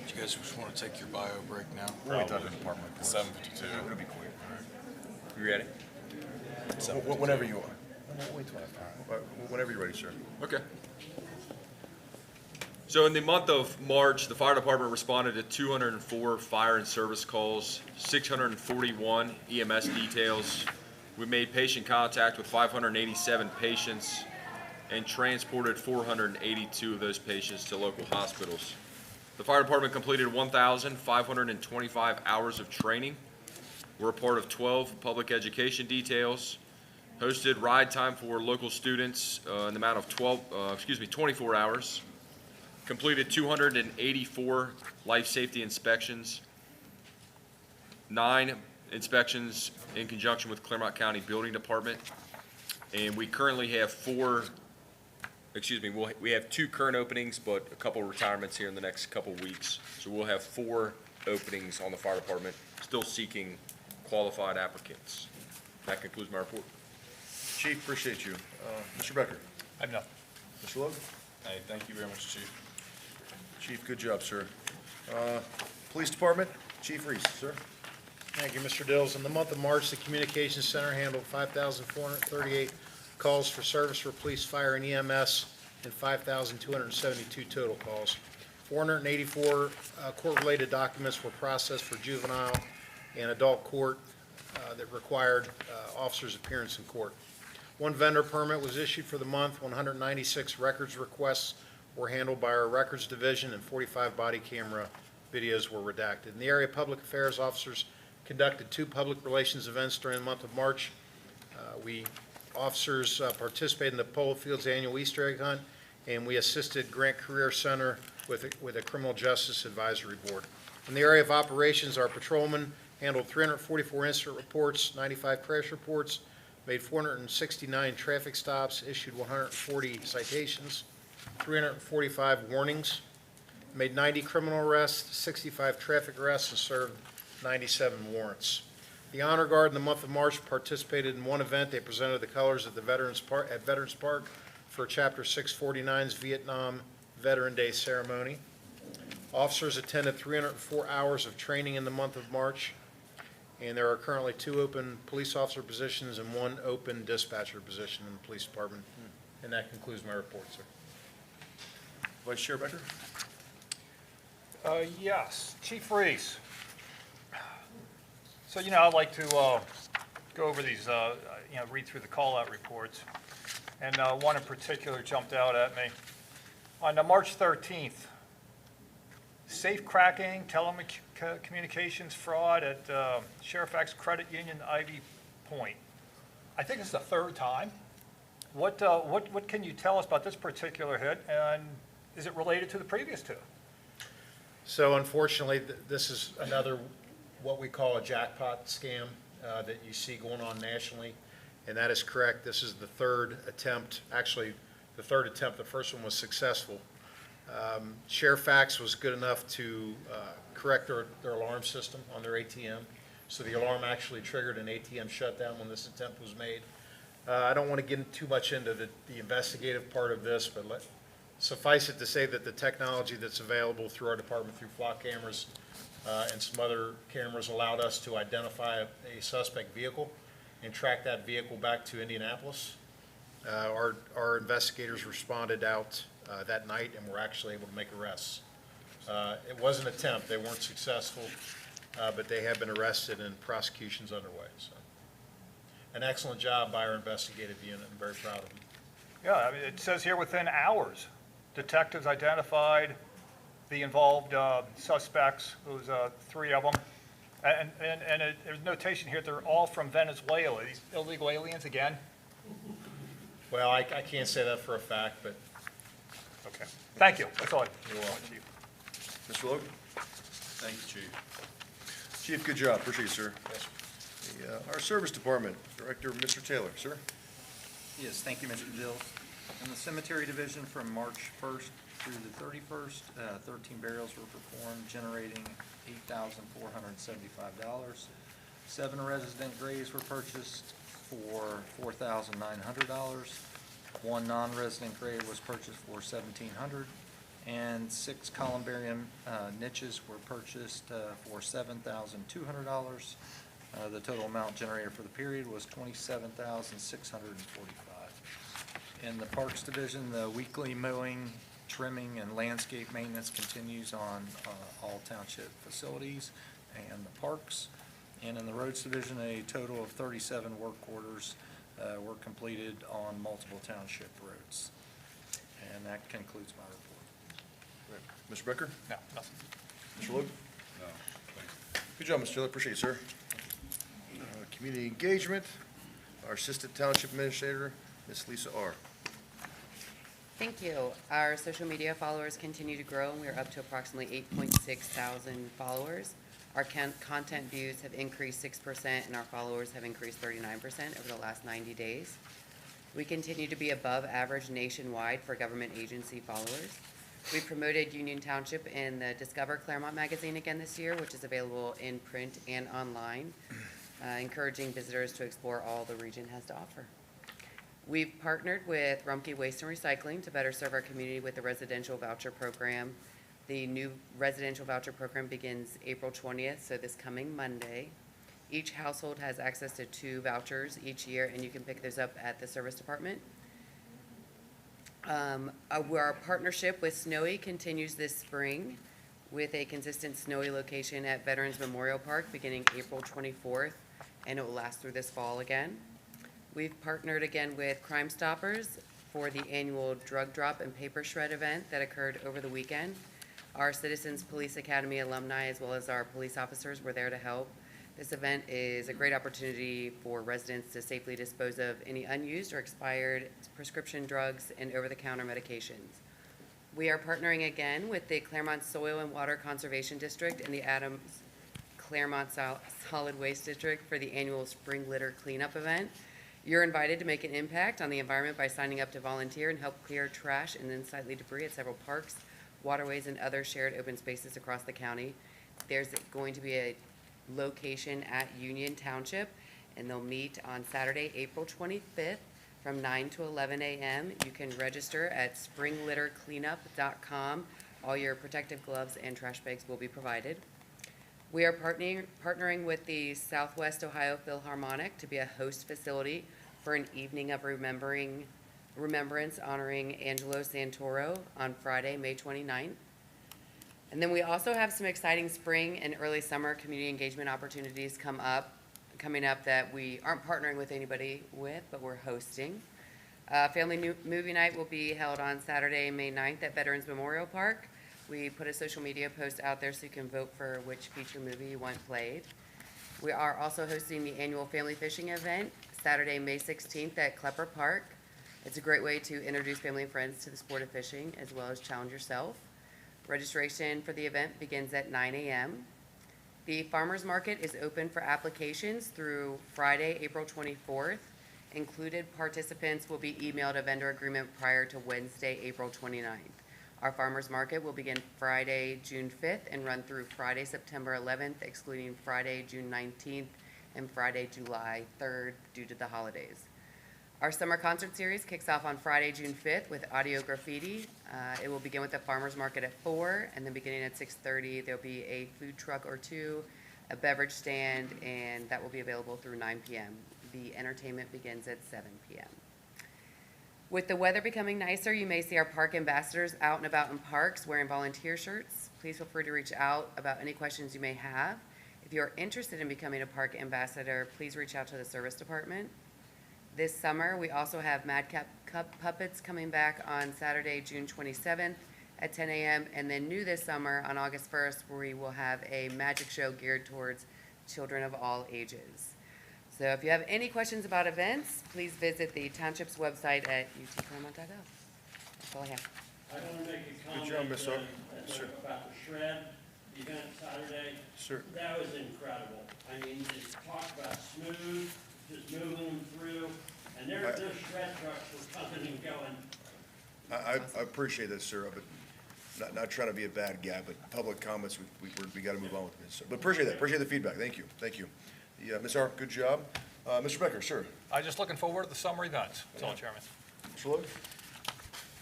You guys just want to take your bio break now? We'll wait till the department reports. 7:52. It'll be quick. You ready? Whenever you are. Wait till after. Whenever you're ready, sir. Okay. So in the month of March, the fire department responded to 204 fire and service calls, 641 EMS details. We made patient contact with 587 patients and transported 482 of those patients to local hospitals. The fire department completed 1,525 hours of training. We're a part of 12 public education details, hosted ride time for local students in the amount of 24 hours, completed 284 life safety inspections, 9 inspections in conjunction with Claremont County Building Department, and we currently have we have 2 current openings, but a couple retirements here in the next couple weeks. So we'll have 4 openings on the fire department, still seeking qualified applicants. That concludes my report. Chief, appreciate you. Mr. Becker. I have nothing. Mr. Logan. Hey, thank you very much, Chief. Chief, good job, sir. Police Department, Chief Reese, sir. Thank you, Mr. Dills. In the month of March, the Communications Center handled 5,438 calls for service for police, fire, and EMS, and 5,272 total calls. 484 court-related documents were processed for juvenile and adult court that required officers' appearance in court. 1 vendor permit was issued for the month. 196 records requests were handled by our records division, and 45 body camera videos were redacted. In the area of public affairs, officers conducted 2 public relations events during the month of March. Officers participated in the Polo Fields Annual Easter Egg Hunt, and we assisted Grant Career Center with a Criminal Justice Advisory Board. In the area of operations, our patrolmen handled 344 incident reports, 95 crash reports, made 469 traffic stops, issued 140 citations, 345 warnings, made 90 criminal arrests, 65 traffic arrests, and served 97 warrants. The Honor Guard in the month of March participated in 1 event. They presented the colors at the Veterans Park for Chapter 649's Vietnam Veteran Day ceremony. Officers attended 304 hours of training in the month of March, and there are currently 2 open police officer positions and 1 open dispatcher position in the police department. And that concludes my report, sir. Vice Chair Becker. Yes, Chief Reese. So, I'd like to go over these, read through the call-out reports. And one in particular jumped out at me. On March 13th, safe cracking, telecommunications fraud at Sherifax Credit Union, Ivy Point. I think it's the 3rd time. What can you tell us about this particular hit, and is it related to the previous 2? So unfortunately, this is another what we call a jackpot scam that you see going on nationally, and that is correct. This is the 3rd attempt. Actually, the 3rd attempt. The first one was successful. Fairfax was good enough to correct their alarm system on their ATM. So the alarm actually triggered an ATM shutdown when this attempt was made. I don't want to get too much into the investigative part of this, but suffice it to say that the technology that's available through our department, through flock cameras and some other cameras, allowed us to identify a suspect vehicle and track that vehicle back to Indianapolis. Our investigators responded out that night and were actually able to make arrests. It was an attempt. They weren't successful, but they have been arrested and prosecution's underway. So, an excellent job by our investigative unit. I'm very proud of them. Yeah, I mean, it says here within hours, detectives identified the involved suspects. It was 3 of them. And there's notation here, they're all from Venezuela. These illegal aliens again? Well, I can't say that for a fact, but. Okay. Thank you. That's all I You're welcome. Chief. Mr. Logan? Thank you, Chief. Chief, good job. Appreciate you, sir. Yes, sir. Our Service Department Director, Mr. Taylor, sir. Yes, thank you, Mr. Dills. In the Cemetery Division, from March 1st through the 31st, 13 burials were performed, generating $8,475. 7 resident graves were purchased for $4,900. 1 non-resident grave was purchased for $1,700, and 6 columbarium niches were purchased for $7,200. The total amount generated for the period was $27,645. In the Parks Division, the weekly mowing, trimming, and landscape maintenance continues on all township facilities and the parks. And in the Roads Division, a total of 37 work orders were completed on multiple township roads. And that concludes my report. Mr. Becker? No, nothing. Mr. Logan? No, thanks. Good job, Mr. Taylor. Appreciate you, sir. Community Engagement, our Assistant Township Administrator, Ms. Lisa R. Thank you. Our social media followers continue to grow, and we are up to approximately 8.6 thousand followers. Our content views have increased 6%, and our followers have increased 39% over the last 90 days. We continue to be above average nationwide for government agency followers. We promoted Union Township in the Discover Claremont magazine again this year, which is available in print and online, encouraging visitors to explore all the region has to offer. We've partnered with Rumpke Waste and Recycling to better serve our community with the residential voucher program. The new residential voucher program begins April 20th, so this coming Monday. Each household has access to 2 vouchers each year, and you can pick those up at the service department. Our partnership with Snowy continues this spring with a consistent Snowy location at Veterans Memorial Park beginning April 24th, and it will last through this fall again. We've partnered again with Crime Stoppers for the annual drug drop and paper shred event that occurred over the weekend. Our Citizens Police Academy alumni, as well as our police officers, were there to help. This event is a great opportunity for residents to safely dispose of any unused or expired prescription drugs and over-the-counter medications. We are partnering again with the Claremont Soil and Water Conservation District and the Adams Claremont Solid Waste District for the annual Spring Litter Cleanup event. You're invited to make an impact on the environment by signing up to volunteer and help clear trash and unsightly debris at several parks, waterways, and other shared open spaces across the county. There's going to be a location at Union Township, and they'll meet on Saturday, April 25th from 9 to 11 a.m. You can register at springlittercleanup.com. All your protective gloves and trash bags will be provided. We are partnering with the Southwest Ohio Philharmonic to be a host facility for an evening of remembrance honoring Angelo Santoro on Friday, May 29th. And then we also have some exciting spring and early summer community engagement opportunities coming up that we aren't partnering with anybody with, but we're hosting. Family movie night will be held on Saturday, May 9th at Veterans Memorial Park. We put a social media post out there so you can vote for which feature movie you want played. We are also hosting the annual family fishing event Saturday, May 16th at Klepper Park. It's a great way to introduce family and friends to the sport of fishing as well as challenge yourself. Registration for the event begins at 9 a.m. The farmers market is open for applications through Friday, April 24th. Included participants will be emailed a vendor agreement prior to Wednesday, April 29th. Our farmers market will begin Friday, June 5th, and run through Friday, September 11th, excluding Friday, June 19th, and Friday, July 3rd, due to the holidays. Our summer concert series kicks off on Friday, June 5th with audio graffiti. It will begin with the farmers market at 4, and then beginning at 6:30, there'll be a food truck or two, a beverage stand, and that will be available through 9 p.m. The entertainment begins at 7 p.m. With the weather becoming nicer, you may see our park ambassadors out and about in parks wearing volunteer shirts. Please feel free to reach out about any questions you may have. If you are interested in becoming a park ambassador, please reach out to the service department. This summer, we also have Madcap Cup Puppets coming back on Saturday, June 27th at 10 a.m. And then new this summer, on August 1st, we will have a magic show geared towards children of all ages. So if you have any questions about events, please visit the Township's website at utclaremont.gov. That's all I have. I want to make a comment. Good job, Ms. Oak. Sir. About the shred event Saturday. Sir. That was incredible. I mean, just talk about smooth, just moving them through, and their shred trucks were coming and going. I appreciate that, sir, but not trying to be a bad guy, but public comments, we got to move on with this. But appreciate that, appreciate the feedback, thank you, thank you. Yeah, Ms. R, good job. Mr. Becker, sir. I'm just looking forward to the summer events. That's all, Chairman. Mr. Logue?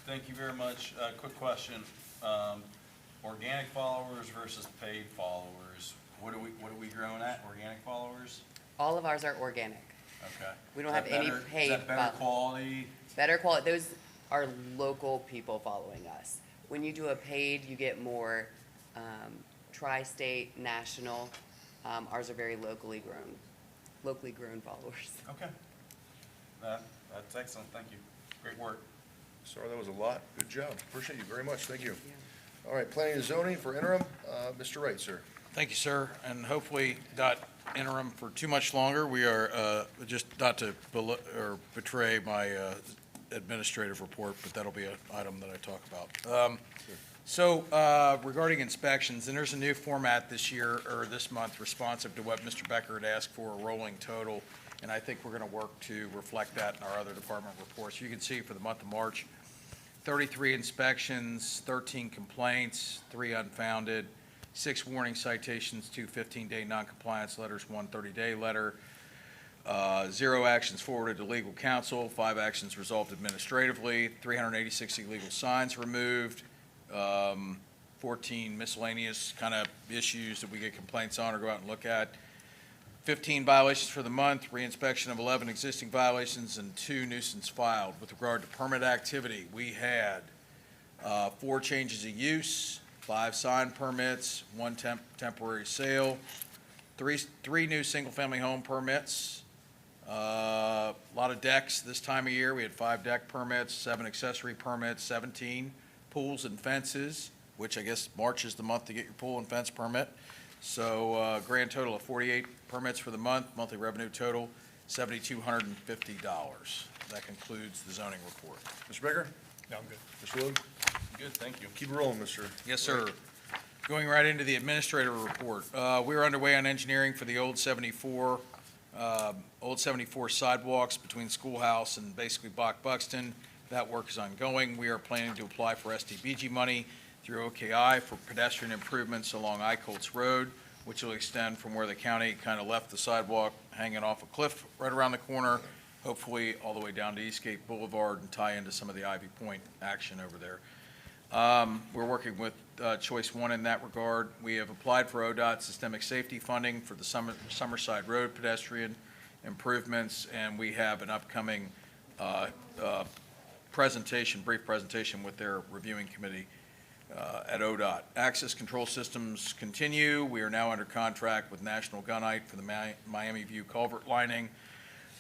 Thank you very much. Quick question. Organic followers versus paid followers. What are we growing at? Organic followers? All of ours are organic. Okay. We don't Is have that any better- paid. Is that better quality? Better quality. Those are local people following us. When you do a paid, you get more tri-state, national. Ours are very locally grown followers. Okay. That's excellent. Thank you. Great work. Sorry, that was a lot. Good job. Appreciate you very much. Thank you. All right, planning and zoning for interim. Mr. Wright, sir. Thank you, sir, and hopefully not interim for too much longer. We are, just not to betray my administrative report, but that'll be an item that I talk about. So regarding inspections, and there's a new format this year, or this month, responsive to what Mr. Becker had asked for, a rolling total, and I think we're going to work to reflect that in our other department reports. You can see for the month of March, 33 inspections, 13 complaints, 3 unfounded, 6 warning citations, 2 15-day noncompliance letters, 1 30-day letter, 0 actions forwarded to legal counsel, 5 actions resolved administratively, 386 illegal signs removed, 14 miscellaneous kind of issues that we get complaints on or go out and look at, 15 violations for the month, reinspection of 11 existing violations, and 2 nuisance filed. With regard to permit activity, we had 4 changes of use, 5 sign permits, 1 temporary sale, 3 new single-family home permits, a lot of decks this time of year. We had 5 deck permits, 7 accessory permits, 17 pools and fences, which I guess March is the month to get your pool and fence permit. So grand total of 48 permits for the month, monthly revenue total $7,250. That concludes the zoning report. Mr. Becker? No, I'm good. Mr. Logue? Good, thank you. Keep it rolling, Mr. Yes, sir. Going right into the administrator report. We're underway on engineering for the old 74 sidewalks between Schoolhouse and basically Buxton. That work is ongoing. We are planning to apply for SDBG money through OKI for pedestrian improvements along I-Colts Road, which will extend from where the county kind of left the sidewalk hanging off a cliff right around the corner, hopefully all the way down to Eastgate Boulevard and tie into some of the Ivy Point action over there. We're working with Choice One in that regard. We have applied for ODOT systemic safety funding for the Summerside Road pedestrian improvements, and we have an upcoming brief presentation with their reviewing committee at ODOT. Access control systems continue. We are now under contract with National Gunite for the Miami View culvert lining.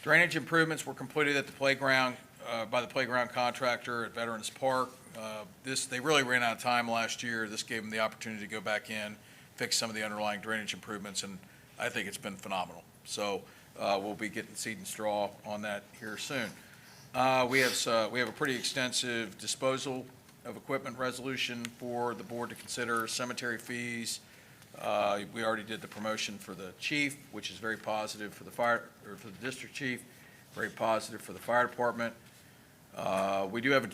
Drainage improvements were completed at the playground by the playground contractor at Veterans Park. They really ran out of time last year. This gave them the opportunity to go back in, fix some of the underlying drainage improvements, and I think it's been phenomenal. So we'll be getting seed and straw on that here soon. We have a pretty extensive disposal of equipment resolution for the board to consider. Cemetery fees, we already did the promotion for the chief, which is very positive for the district chief, very positive for the fire department. We do have a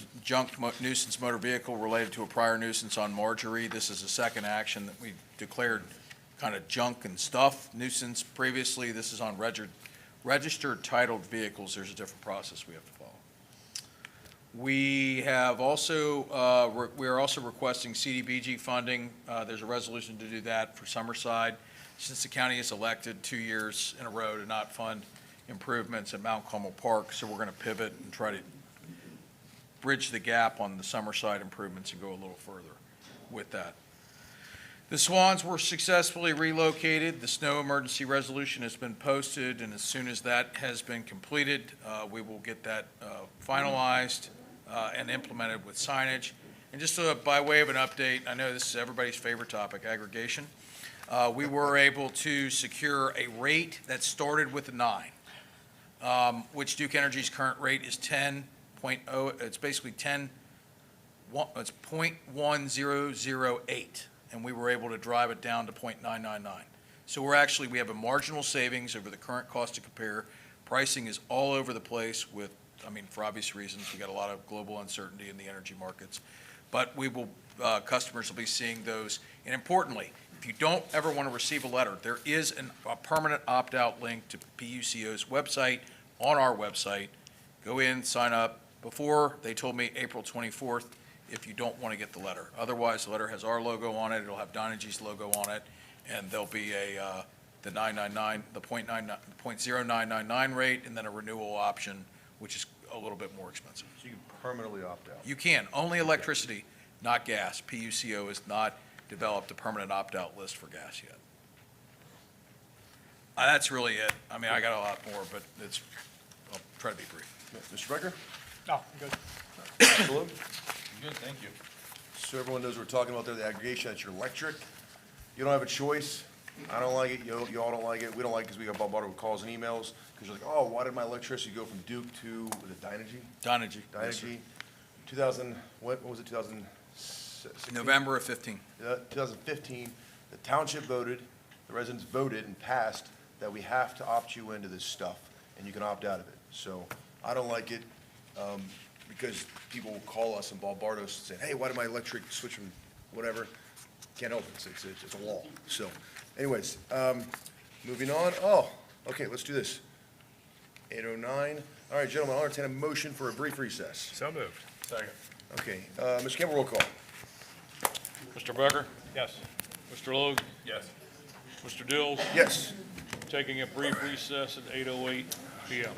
nuisance motor vehicle related to a prior nuisance on Marjorie. This is the second action that we declared kind of junk and stuff nuisance previously. This is on registered titled vehicles. There's a different process we have to follow. We have also, we are also requesting CDBG funding. There's a resolution to do that for Summerside, since the county has elected 2 years in a row to not fund improvements at Mount Carmel Park. So we're going to pivot and try to bridge the gap on the Summerside improvements and go a little further with that. The Swans were successfully relocated. The snow emergency resolution has been posted, and as soon as that has been completed, we will get that finalized and implemented with signage. And just by way of an update, I know this is everybody's favorite topic, aggregation. We were able to secure a rate that started with a 9, which Duke Energy's current rate is 10.0. It's basically 10. It's 0.1008, and we were able to drive it down to 0.999. So we have a marginal savings over the current cost to compare. Pricing is all over the place with, for obvious reasons, we got a lot of global uncertainty in the energy markets. But customers will be seeing those. And importantly, if you don't ever want to receive a letter, there is a permanent opt-out link to PUCO's website on our website. Go in, sign up. Before, they told me April 24th if you don't want to get the letter. Otherwise, the letter has our logo on it. It'll have Dynegy's logo on it, and there'll be the 999, the 0.0999 rate, and then a renewal option, which is a little bit more expensive. So you can permanently opt out? You can. Only electricity, not gas. PUCO has not developed a permanent opt-out list for gas yet. That's really it. I got a lot more, but I'll try to be brief. Mr. Becker? No, I'm good. Mr. Logue? Good, thank you. So everyone knows we're talking about there, the aggregation, that's your electric. You don't have a choice. I don't like it, you all don't like it, we don't like it because we got bombarded with calls and emails, because you're like, oh, why did my electricity go from Duke to, was it Dynegy? Dynegy. Dynegy, 2000, what was it, 2016? November of 15. 2015, the township voted, the residents voted and passed that we have to opt you into this stuff, and you can opt out of it. So I don't like it, because people will call us and bombard us saying, hey, why did my electric switch from whatever? Can't help it, it's a law. So anyways, moving on. Oh, okay, let's do this. 8:09. All right, gentlemen, I'll entertain a motion for a brief recess. So moved. Second. Okay, Mr. Campbell, roll call. Mr. Becker? Yes. Mr. Logue? Yes. Mr. Dills? Yes. Taking a brief recess at 8:08 PM.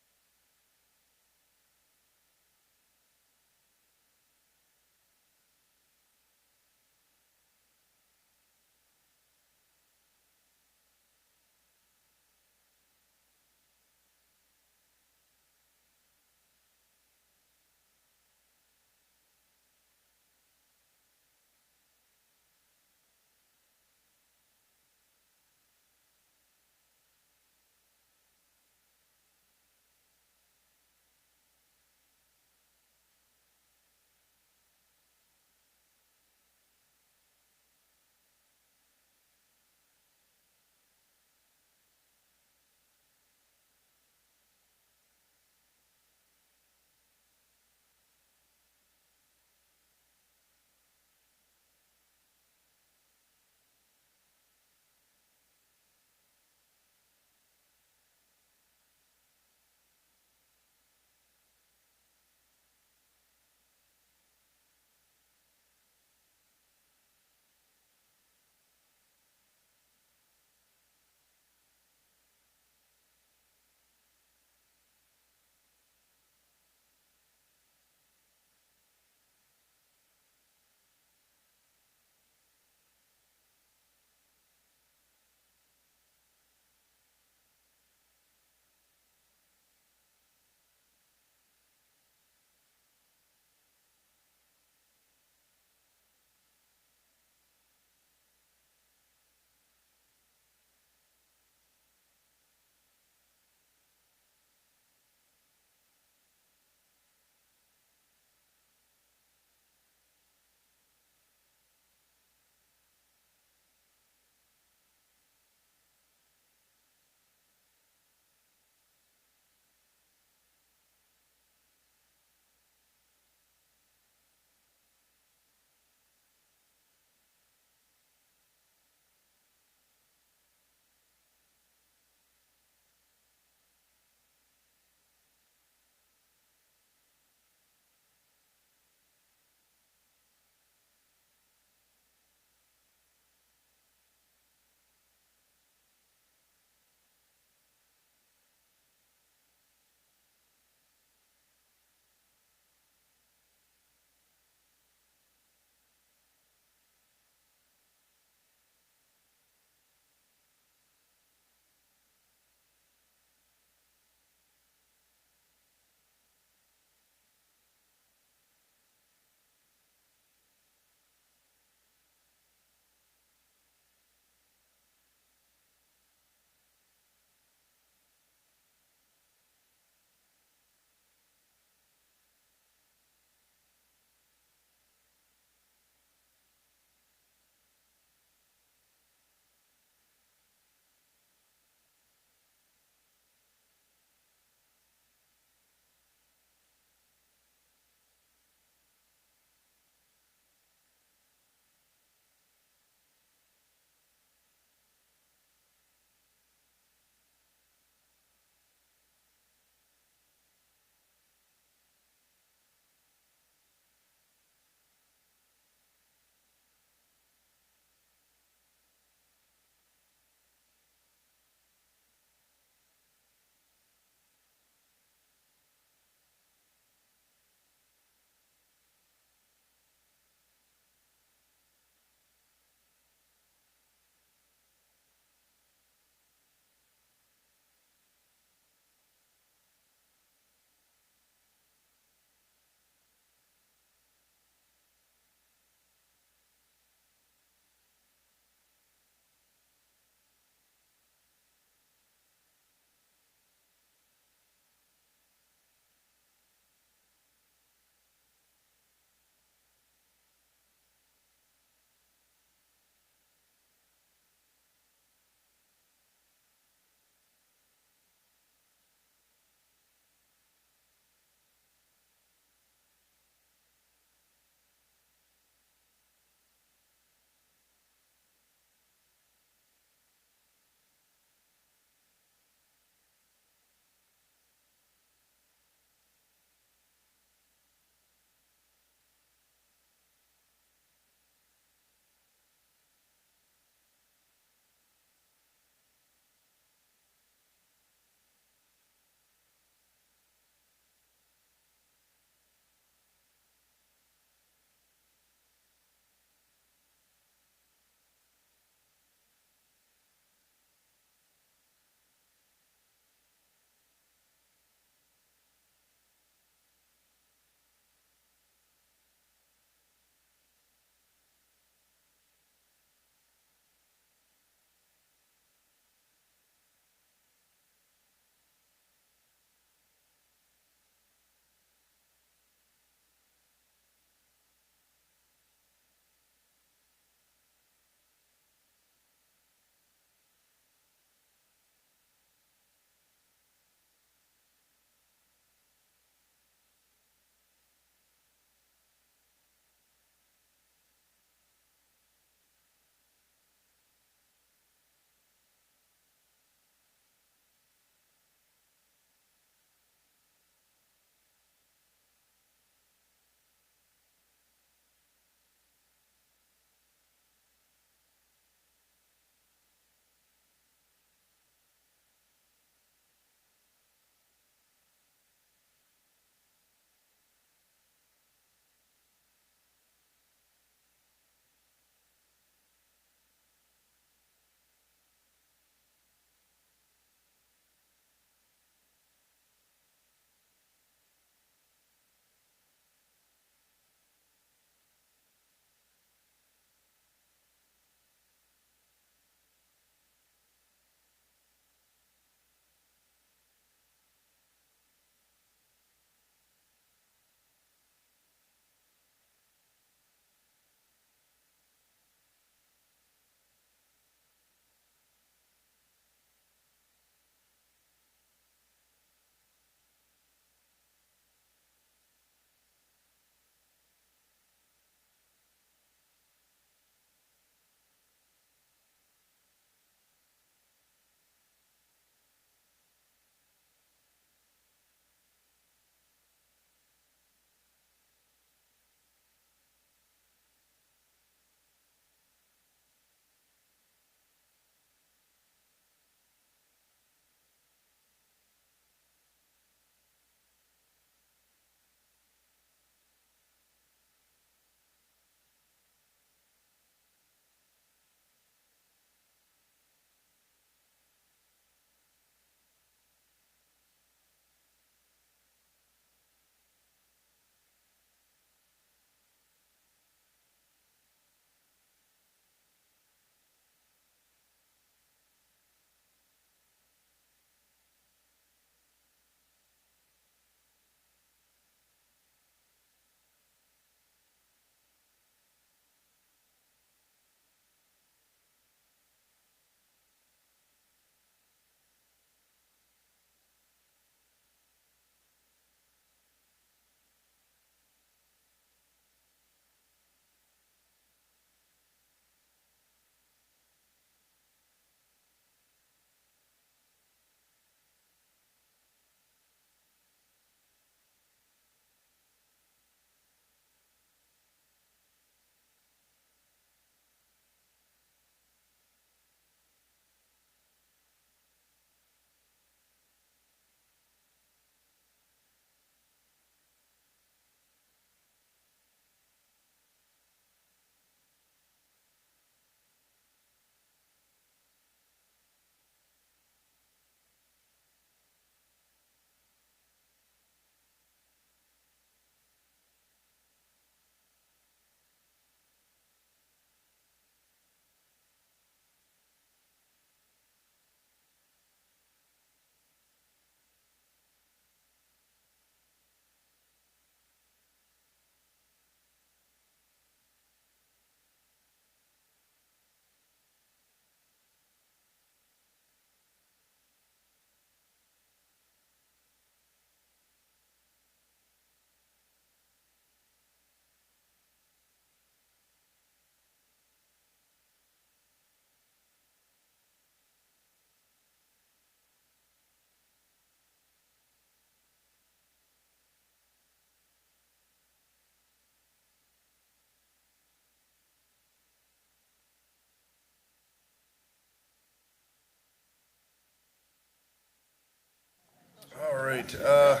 right,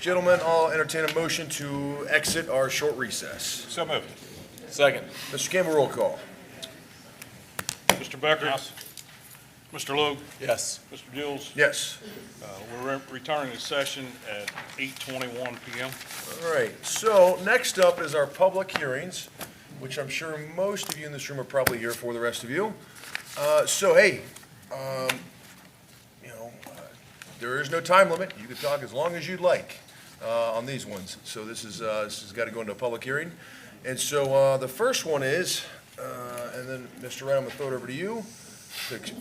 gentlemen, I'll entertain a motion to exit our short recess. So moved. Second. Mr. Campbell, roll call. Mr. Becker? Mr. Logue? Yes. Mr. Dills? Yes. We're returning to session at 8:21 PM. All right, so next up is our public hearings, which I'm sure most of you in this room are probably here for, the rest of you. Hey, there is no time limit. You can talk as long as you'd like on these ones. So this has got to go into a public hearing. And so the first one is, and then Mr. Wright, I'm going to throw it over to you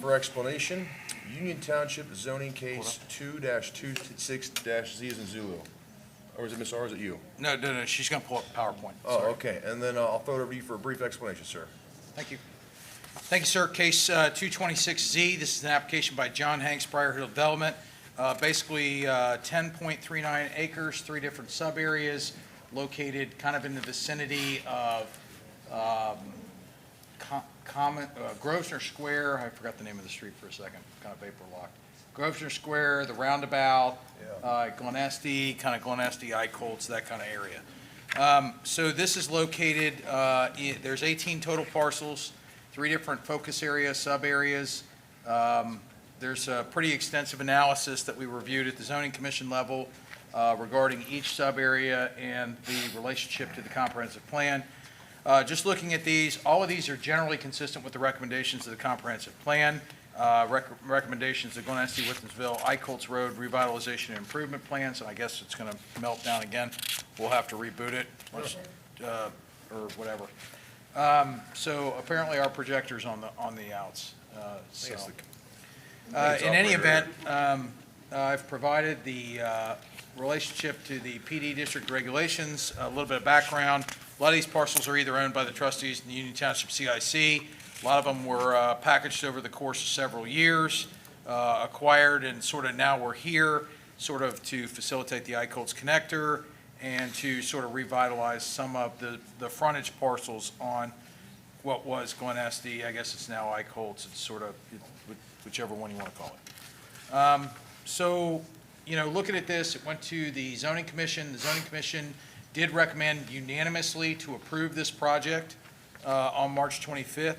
for explanation. Union Township zoning case 2-26-Z as in Zulu. Or is it Ms. R, or is it you? No, she's gonna pull up PowerPoint. Oh, okay. And then I'll throw it over to you for a brief explanation, sir. Thank you. Thank you, sir. Case 226Z, this is an application by John Hanks, Briar Hill Development. Basically, 10.39 acres, 3 different sub-areas located kind of in the vicinity of Grosvenor Square. I forgot the name of the street for a second, kind of vapor locked. Grosvenor Square, the roundabout, Glen Estee, kind of Glen Estee, Eichholz, that kind of area. So this is located, there's 18 total parcels, 3 different focus areas, sub-areas. There's a pretty extensive analysis that we reviewed at the zoning commission level regarding each sub-area and the relationship to the comprehensive plan. Just looking at these, all of these are generally consistent with the recommendations of the comprehensive plan. Recommendations of Glen Estee, Withensville, Eichholz Road revitalization and improvement plans, and I guess it's going to melt down again. We'll have to reboot it or whatever. So apparently our projector's on the outs. In any event, I've provided the relationship to the PD district regulations, a little bit of background. A lot of these parcels are either owned by the trustees in the Union Township CIC. A lot of them were packaged over the course of several years, acquired, and sort of now we're here, sort of to facilitate the Eichholz connector and to sort of revitalize some of the frontage parcels on what was Glen Estee. I guess it's now Eichholz. It's sort of whichever one you want to call it. So, looking at this, it went to the zoning commission. The zoning commission did recommend unanimously to approve this project on March 25th.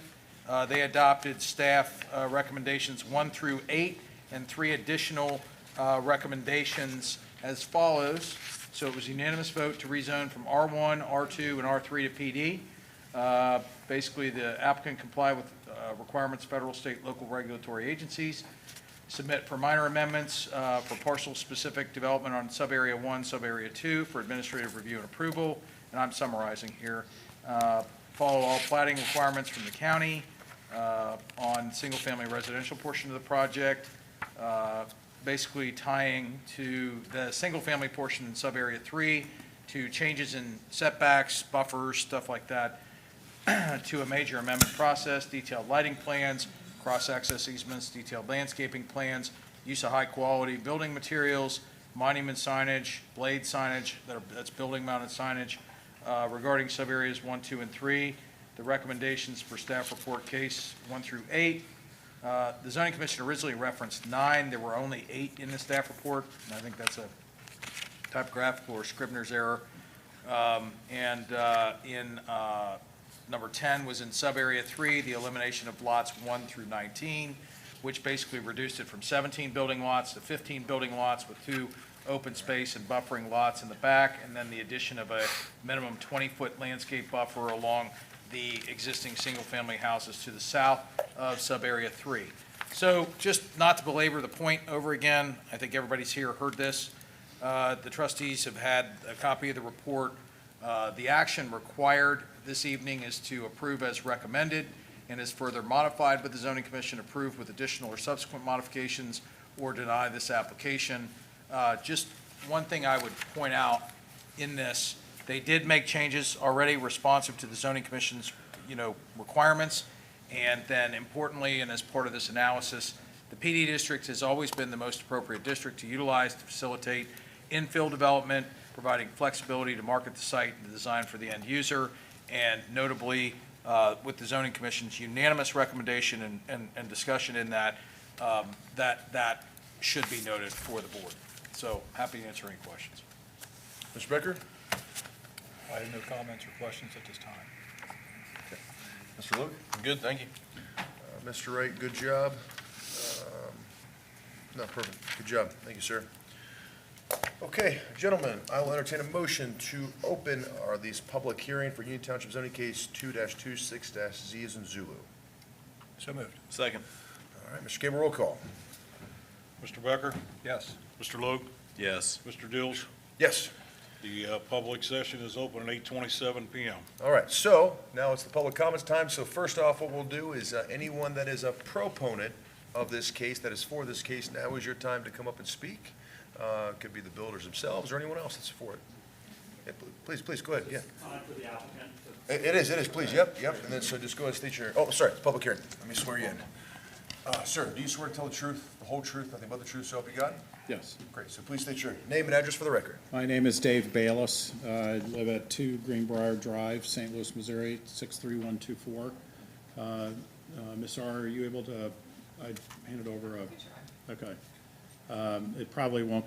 They adopted staff recommendations 1 through 8 and 3 additional recommendations as follows. So it was a unanimous vote to rezone from R1, R2, and R3 to PD. Basically, the applicant comply with requirements of federal, state, local regulatory agencies. Submit for minor amendments for parcel-specific development on sub-area 1, sub-area 2 for administrative review and approval. And I'm summarizing here. Follow all plating requirements from the county on single-family residential portion of the project, basically tying to the single-family portion in sub-area 3 to changes in setbacks, buffers, stuff like that, to a major amendment process, detailed lighting plans, cross-access easements, detailed landscaping plans, use of high-quality building materials, monument signage, blade signage, that's building-mounted signage, regarding sub-areas 1, 2, and 3, the recommendations for staff report case 1 through 8. The zoning commission originally referenced 9. There were only 8 in the staff report, and I think that's a typographical or Scribner's error. Number 10 was in sub-area 3, the elimination of lots 1 through 19, which basically reduced it from 17 building lots to 15 building lots with 2 open space and buffering lots in the back, and then the addition of a minimum 20-foot landscape buffer along the existing single-family houses to the south of sub-area 3. So just not to belabor the point over again, I think everybody's here heard this. The trustees have had a copy of the report. The action required this evening is to approve as recommended and is further modified by the zoning commission, approved with additional or subsequent modifications, or deny this application. Just one thing I would point out in this, they did make changes already responsive to the zoning commission's requirements, and then importantly, and as part of this analysis, the PD district has always been the most appropriate district to utilize to facilitate infill development, providing flexibility to market the site and the design for the end user, and notably with the zoning commission's unanimous recommendation and discussion in that, that should be noted for the board. So happy to answer any questions. Mr. Becker? I have no comments or questions at this time. Mr. Luke? Good, thank you. Mr. Wright, good job. No, perfect. Good job. Thank you, sir. Okay, gentlemen, I will entertain a motion to open this public hearing for Union Township zoning case 2-26-Z as in Zulu. So moved. Second. All right, Mr. Gable, roll call. Mr. Becker? Yes. Mr. Logue? Yes. Mr. Dills? Yes. The public session is open at 8:27 PM. All right, so now it's the public comments time. So first off, what we'll do is anyone that is a proponent of this case, that is for this case, now is your time to come up and speak. Could be the builders themselves or anyone else that's for it. Yeah, please, go ahead, yeah. For the applicant. It is, please, yep. And then, so just go ahead and state your, oh, sorry, it's public hearing. Let me swear you in. Sir, do you swear to tell the truth, the whole truth, nothing but the truth, so help you God? Yes. Great, so please state your name and address for the record. My name is Dave Bayless. I live at 2 Greenbrier Drive, St. Louis, Missouri, 63124. Ms. R., are you able to, I handed over a, okay. It probably won't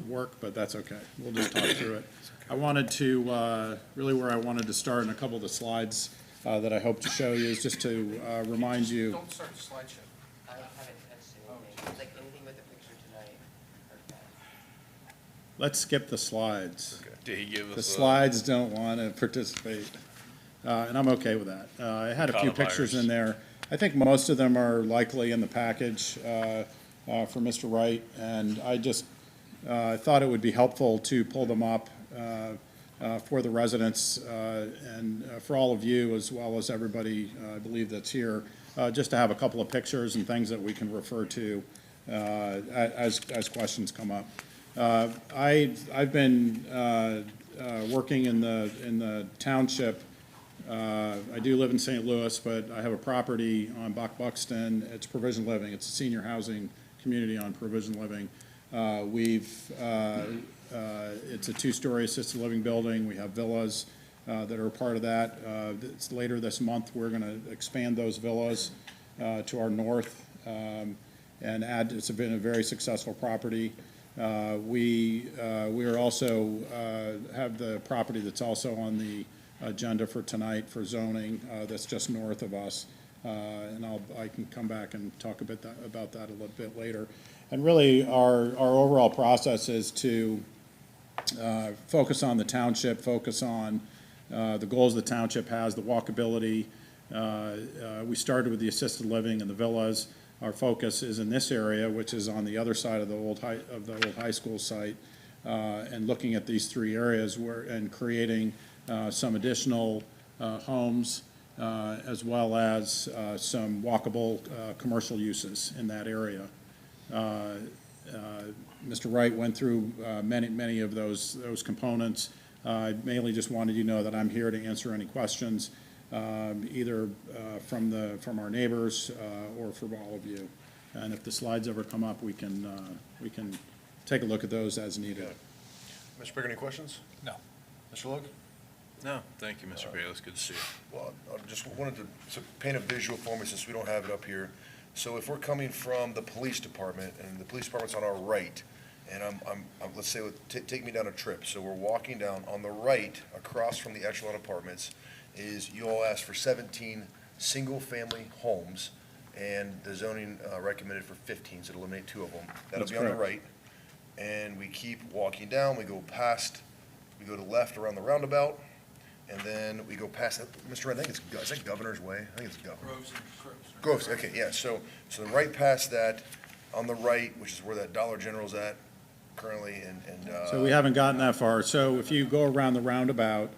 work, but that's okay. We'll just talk through it. I wanted to, really where I wanted to start in a couple of the slides that I hope to show you is just to remind you. Don't start the slideshow. I haven't touched anything, like anything with a picture tonight. Let's skip the slides. Did he give us The slides don't want to participate, and I'm okay with that. I had a few pictures in there. I think most of them are likely in the package for Mr. Wright, and I just thought it would be helpful to pull them up for the residents and for all of you, as well as everybody, I believe, that's here, just to have a couple of pictures and things that we can refer to as questions come up. I've been working in the township. I do live in St. Louis, but I have a property on Buxton. It's provision living. It's a senior housing community on provision living. It's a 2-story assisted living building. We have villas that are a part of that. Later this month, we're going to expand those villas to our north and add. It's been a very successful property. We are also have the property that's also on the agenda for tonight for zoning that's just north of us, and I can come back and talk a bit about that a little bit later. And really, our overall process is to focus on the township, focus on the goals the township has, the walkability. We started with the assisted living and the villas. Our focus is in this area, which is on the other side of the old high school site, and looking at these 3 areas and creating some additional homes, as well as some walkable commercial uses in that area. Mr. Wright went through many of those components. I mainly just wanted you to know that I'm here to answer any questions, either from our neighbors or from all of you. And if the slides ever come up, we can take a look at those as needed. Mr. Baker, any questions? No. Mr. Logue? No, thank you, Mr. Bayless. Good to see you. Well, I just wanted to paint a visual for me since we don't have it up here. So if we're coming from the police department, and the police department's on our right, and let's say, take me down a trip. So we're walking down on the right, across from the Echelon Apartments, is you all asked for 17 single-family homes, and the zoning recommended for 15, so it'll eliminate 2 of them. That'll That's be on the correct. right. And we keep walking down, we go to left around the roundabout, and then we go past that. Mr. Wright, I think is that Governor's Way? I think it's Governor. Groves, okay, yeah, so right past that, on the right, which is where that Dollar General's at currently, and. So we haven't gotten that far. So if you go around the roundabout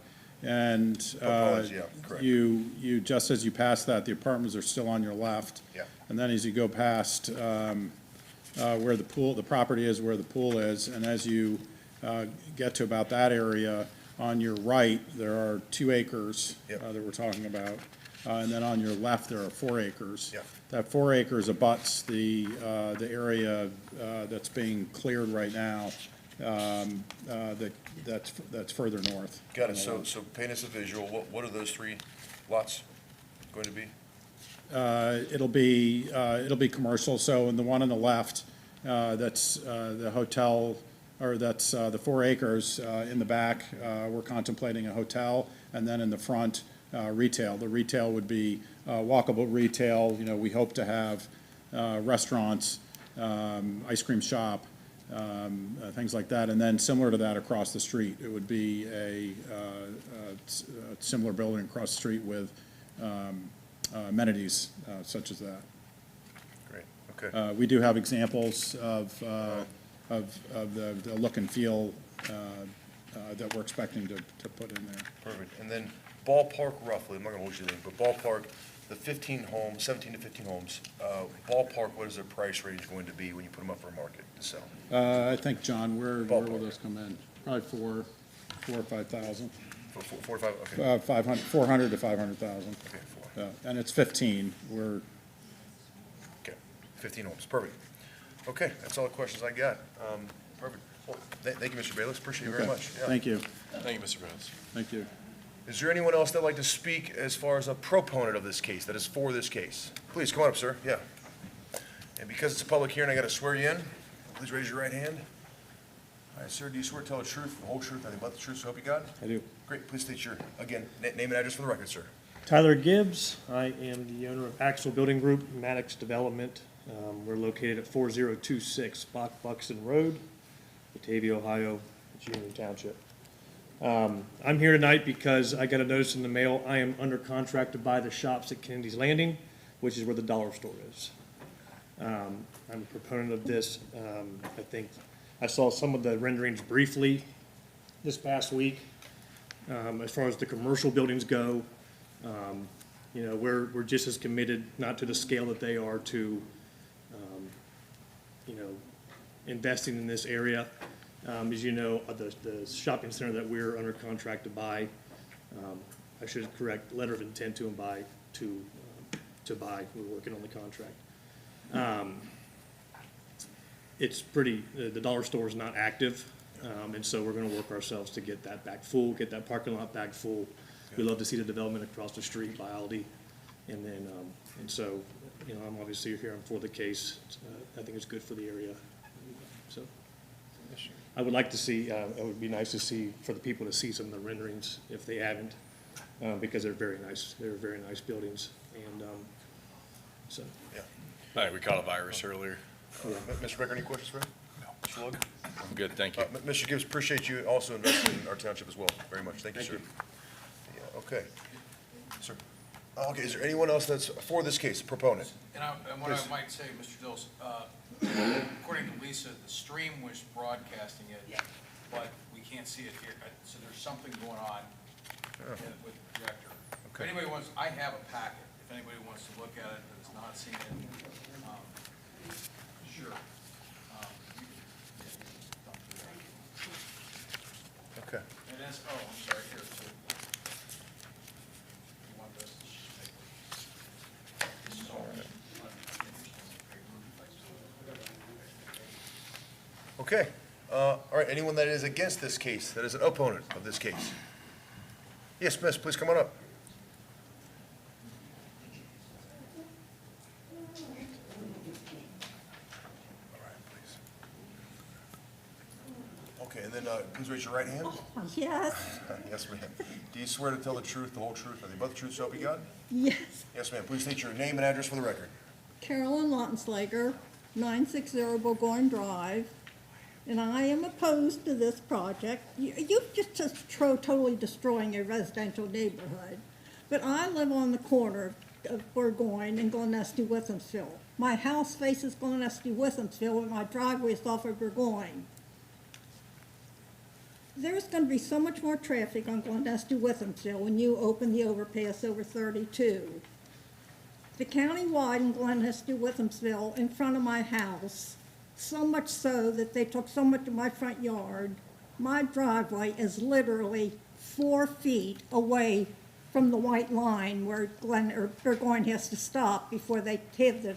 and yeah, correct. you just as you pass that, the apartments are still on your left. Yeah. And then as you go past where the property is, where the pool is, and as you get to about that area, on your right, there are 2 acres Yep. that we're talking about. And then on your left, there are 4 acres. Yeah. That 4 acres abuts the area that's being cleared right now, that's further north. Got it, so paint us a visual, what are those 3 lots going to be? It'll be commercial, so in the one on the left, That's the hotel, or that's the 4 acres in the back. We're contemplating a hotel, and then in the front, retail. The retail would be walkable retail. You know, we hope to have restaurants, ice cream shop, things like that. And then similar to that across the street, it would be a similar building across the street with amenities such as that. Great, okay. We do have examples of the look and feel that we're expecting to put in there. Perfect. And then ballpark roughly, I'm not gonna hold you anything, but ballpark, the 15 homes, 17 to 15 homes, ballpark, what is their price range going to be when you put them up for market to sell? I think, John, where will those come in? Probably 4 or 5,000. 4 or 5, okay. 400 to 500,000. Okay, 4. And it's 15. We're, Okay, 15 homes, perfect. Okay, that's all the questions I got. Perfect. Well, thank you, Mr. Bayless, appreciate it very okay. much. Yeah. Thank you. Thank you, Mr. Bayless. Thank you. Is there anyone else that'd like to speak as far as a proponent of this case, that is for this case? Please, come on up, sir, yeah. And because it's a public hearing, I gotta swear you in. Please raise your right hand. All right, sir, do you swear to tell the truth, the whole truth, nothing but the truth, so help you God? I do. Great, please state your, again, name and address for the record, sir. Tyler Gibbs. I am the owner of Axel Building Group, Maddox Development. We're located at 4026 Buxton Road, Batavia, Ohio, Union Township. I'm here tonight because I got a notice in the mail. I am under contract to buy the shops at Kennedy's Landing, which is where the dollar store is. I'm a proponent of this. I think I saw some of the renderings briefly this past week. As far as the commercial buildings go, you know, we're just as committed, not to the scale that they are, to, you know, investing in this area. As you know, the shopping center that we're under contract to buy, I should correct, letter of intent to buy. We're working on the contract. It's pretty, the dollar store is not active, and so we're gonna work ourselves to get that back full, get that parking lot back full. We love to see the development across the street by Aldi, and then, and so, you know, I'm obviously here, I'm for the case. I think it's good for the area, so. I would like to see, it would be nice to see, for the people to see some of the renderings if they haven't, because they're very nice. They're very nice buildings, and so. Yeah. All right, we caught a virus earlier. Mr. Becker, any questions for him? No. Mr. Logan? I'm good, thank you. Mr. Gibbs, appreciate you also investing in our township as well, very much. Thank you, sir. Yeah, okay. Sir, okay, is there anyone else that's for this case, proponent? And what I might say, Mr. Dills, according to Lisa, the stream was broadcasting it, but we can't see it here. So there's something going on with the projector. If anybody wants, I have a packet. If anybody wants to look at it that has not seen it, sure. Okay. And that's, oh, I'm sorry, here, too. You want this? This is all right. Okay, all right, anyone that is against this case, that is an opponent of this case? Yes, miss, please come on up. All right, please. Okay, and then, please raise your right hand. Yes, Yes, ma'am. Do you swear to tell the truth, the whole truth, nothing but the truth, so help you God? yes. Yes, ma'am. Please state your name and address for the record. Carolyn Lautenslager, 960 Burgoyne Drive, and I am opposed to this project. You've just totally destroying a residential neighborhood. But I live on the corner of Burgoyne and Glenesty, Withamsville. My house faces Glenesty, Withamsville, and my driveway is off of Burgoyne. There's going to be so much more traffic on Glenesty, Withamsville when you open the overpass over 32. The county widened Glenesty, Withamsville in front of my house, so much so that they took so much of my front yard. My driveway is literally 4 feet away from the white line where Burgoyne has to stop before they have the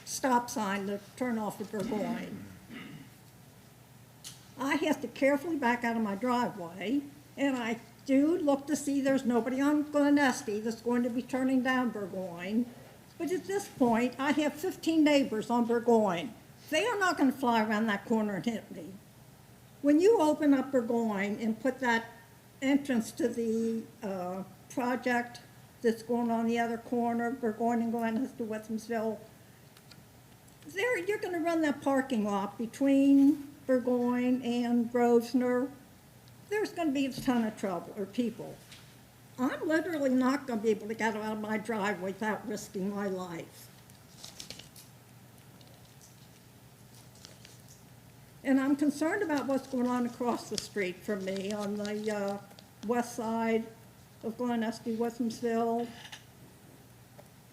stop sign to turn off at Burgoyne. I have to carefully back out of my driveway, and I do look to see there's nobody on Glenesty that's going to be turning down Burgoyne. But at this point, I have 15 neighbors on Burgoyne. They are not gonna fly around that corner and hit me. When you open up Burgoyne and put that entrance to the, project that's going on the other corner, Burgoyne and Glen to Westhamsville, there, you're gonna run that parking lot between Burgoyne and Grosvenor. There's gonna be a ton of trouble, or people. I'm literally not gonna be able to get out of my driveway without risking my life. And I'm concerned about what's going on across the street from me on the, west side of Glen Estee, Westhamsville.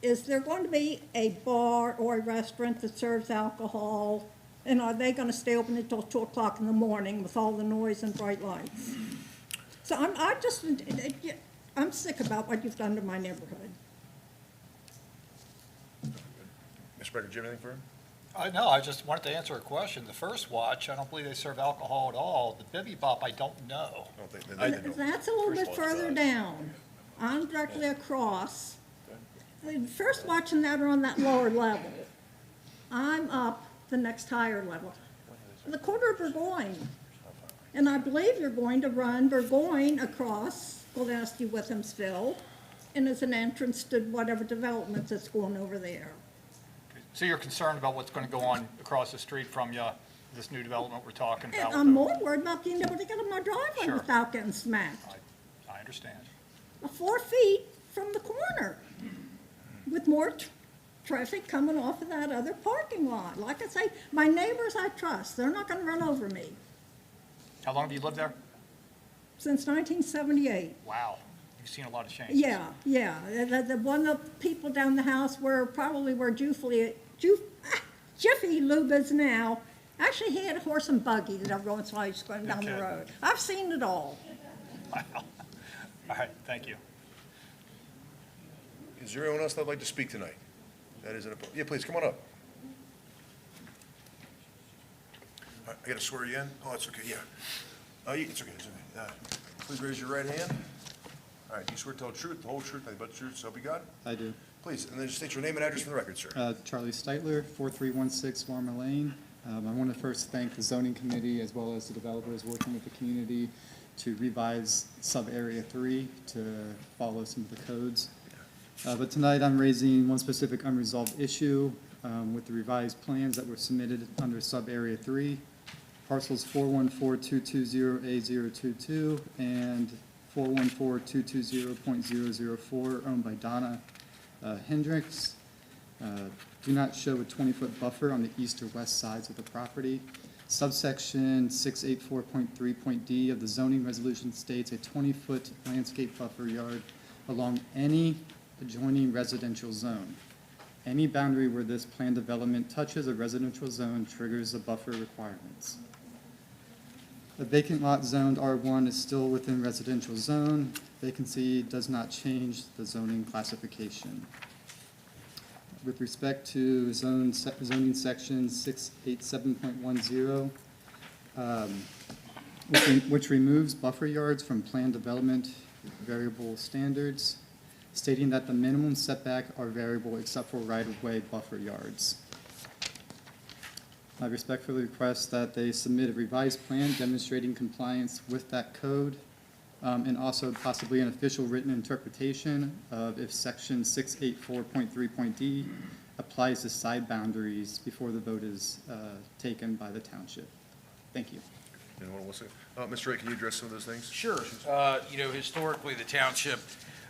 Is there going to be a bar or a restaurant that serves alcohol? And are they gonna stay open until 2 o'clock in the morning with all the noise and bright lights? So I'm sick about what you've done to my neighborhood. Mr. Becker, do you have anything for him? No, I just wanted to answer a question. The first watch, I don't believe they serve alcohol at all. The Bibby Bop, I don't know. I don't think they don't. That's a little bit First watch further does. down. I'm directly across. The first watch and that are on that lower level. I'm up the next higher level. The corner of Burgoyne. And I believe you're going to run Burgoyne across Glenasty, Withamsville, and as an entrance to whatever development that's going over there. So you're concerned about what's going to go on across the street from you, this new development we're talking And about? I'm more worried about being able to get in my driveway Sure. without getting smacked. I understand. 4 feet from the corner, with more traffic coming off of that other parking lot. Like I say, my neighbors I trust, they're not gonna run over me. How long have you lived there? Since 1978. Wow, you've seen a lot of change. Yeah. One of the people down the house probably where Jiffy Lube is now, actually he had a horse and buggy that every once in a while he's going down the kidding. road. I've seen it all. Wow. All right, thank you. Is there anyone else that'd like to speak tonight? That is, yeah, please, come on up. All right, I gotta swear you in? Oh, that's okay, yeah. It's okay, it's okay. Please raise your right hand. All right, do you swear to tell the truth, the whole truth, nothing but the truth, so help you God? I do. Please, and then just state your name and address for the record, sir. Charlie Steitler, 4316 Warmer Lane. I want to first thank the zoning committee as well as the developers working with the community to revise sub-area 3 to follow some of the codes. But tonight I'm raising one specific unresolved issue with the revised plans that were submitted under sub-area 3. Parcels 414-220A022 and 414-220.004 owned by Donna Hendricks do not show a 20-foot buffer on the east or west sides of the property. Subsection 684.3.d of the zoning resolution states a 20-foot landscape buffer yard along any adjoining residential zone. Any boundary where this planned development touches a residential zone triggers the buffer requirements. The vacant lot zoned R1 is still within residential zone. Vacancy does not change the zoning classification. With respect to zoning section 687.10, which removes buffer yards from planned development variable standards, stating that the minimum setback are variable except for right-of-way buffer yards. I respectfully request that they submit a revised plan demonstrating compliance with that code, and also possibly an official written interpretation of if section 684.3.d applies to side boundaries before the vote is taken by the township. Thank you. Anyone wants to? Mr. Ray, can you address some of those things? Sure. Historically, the township,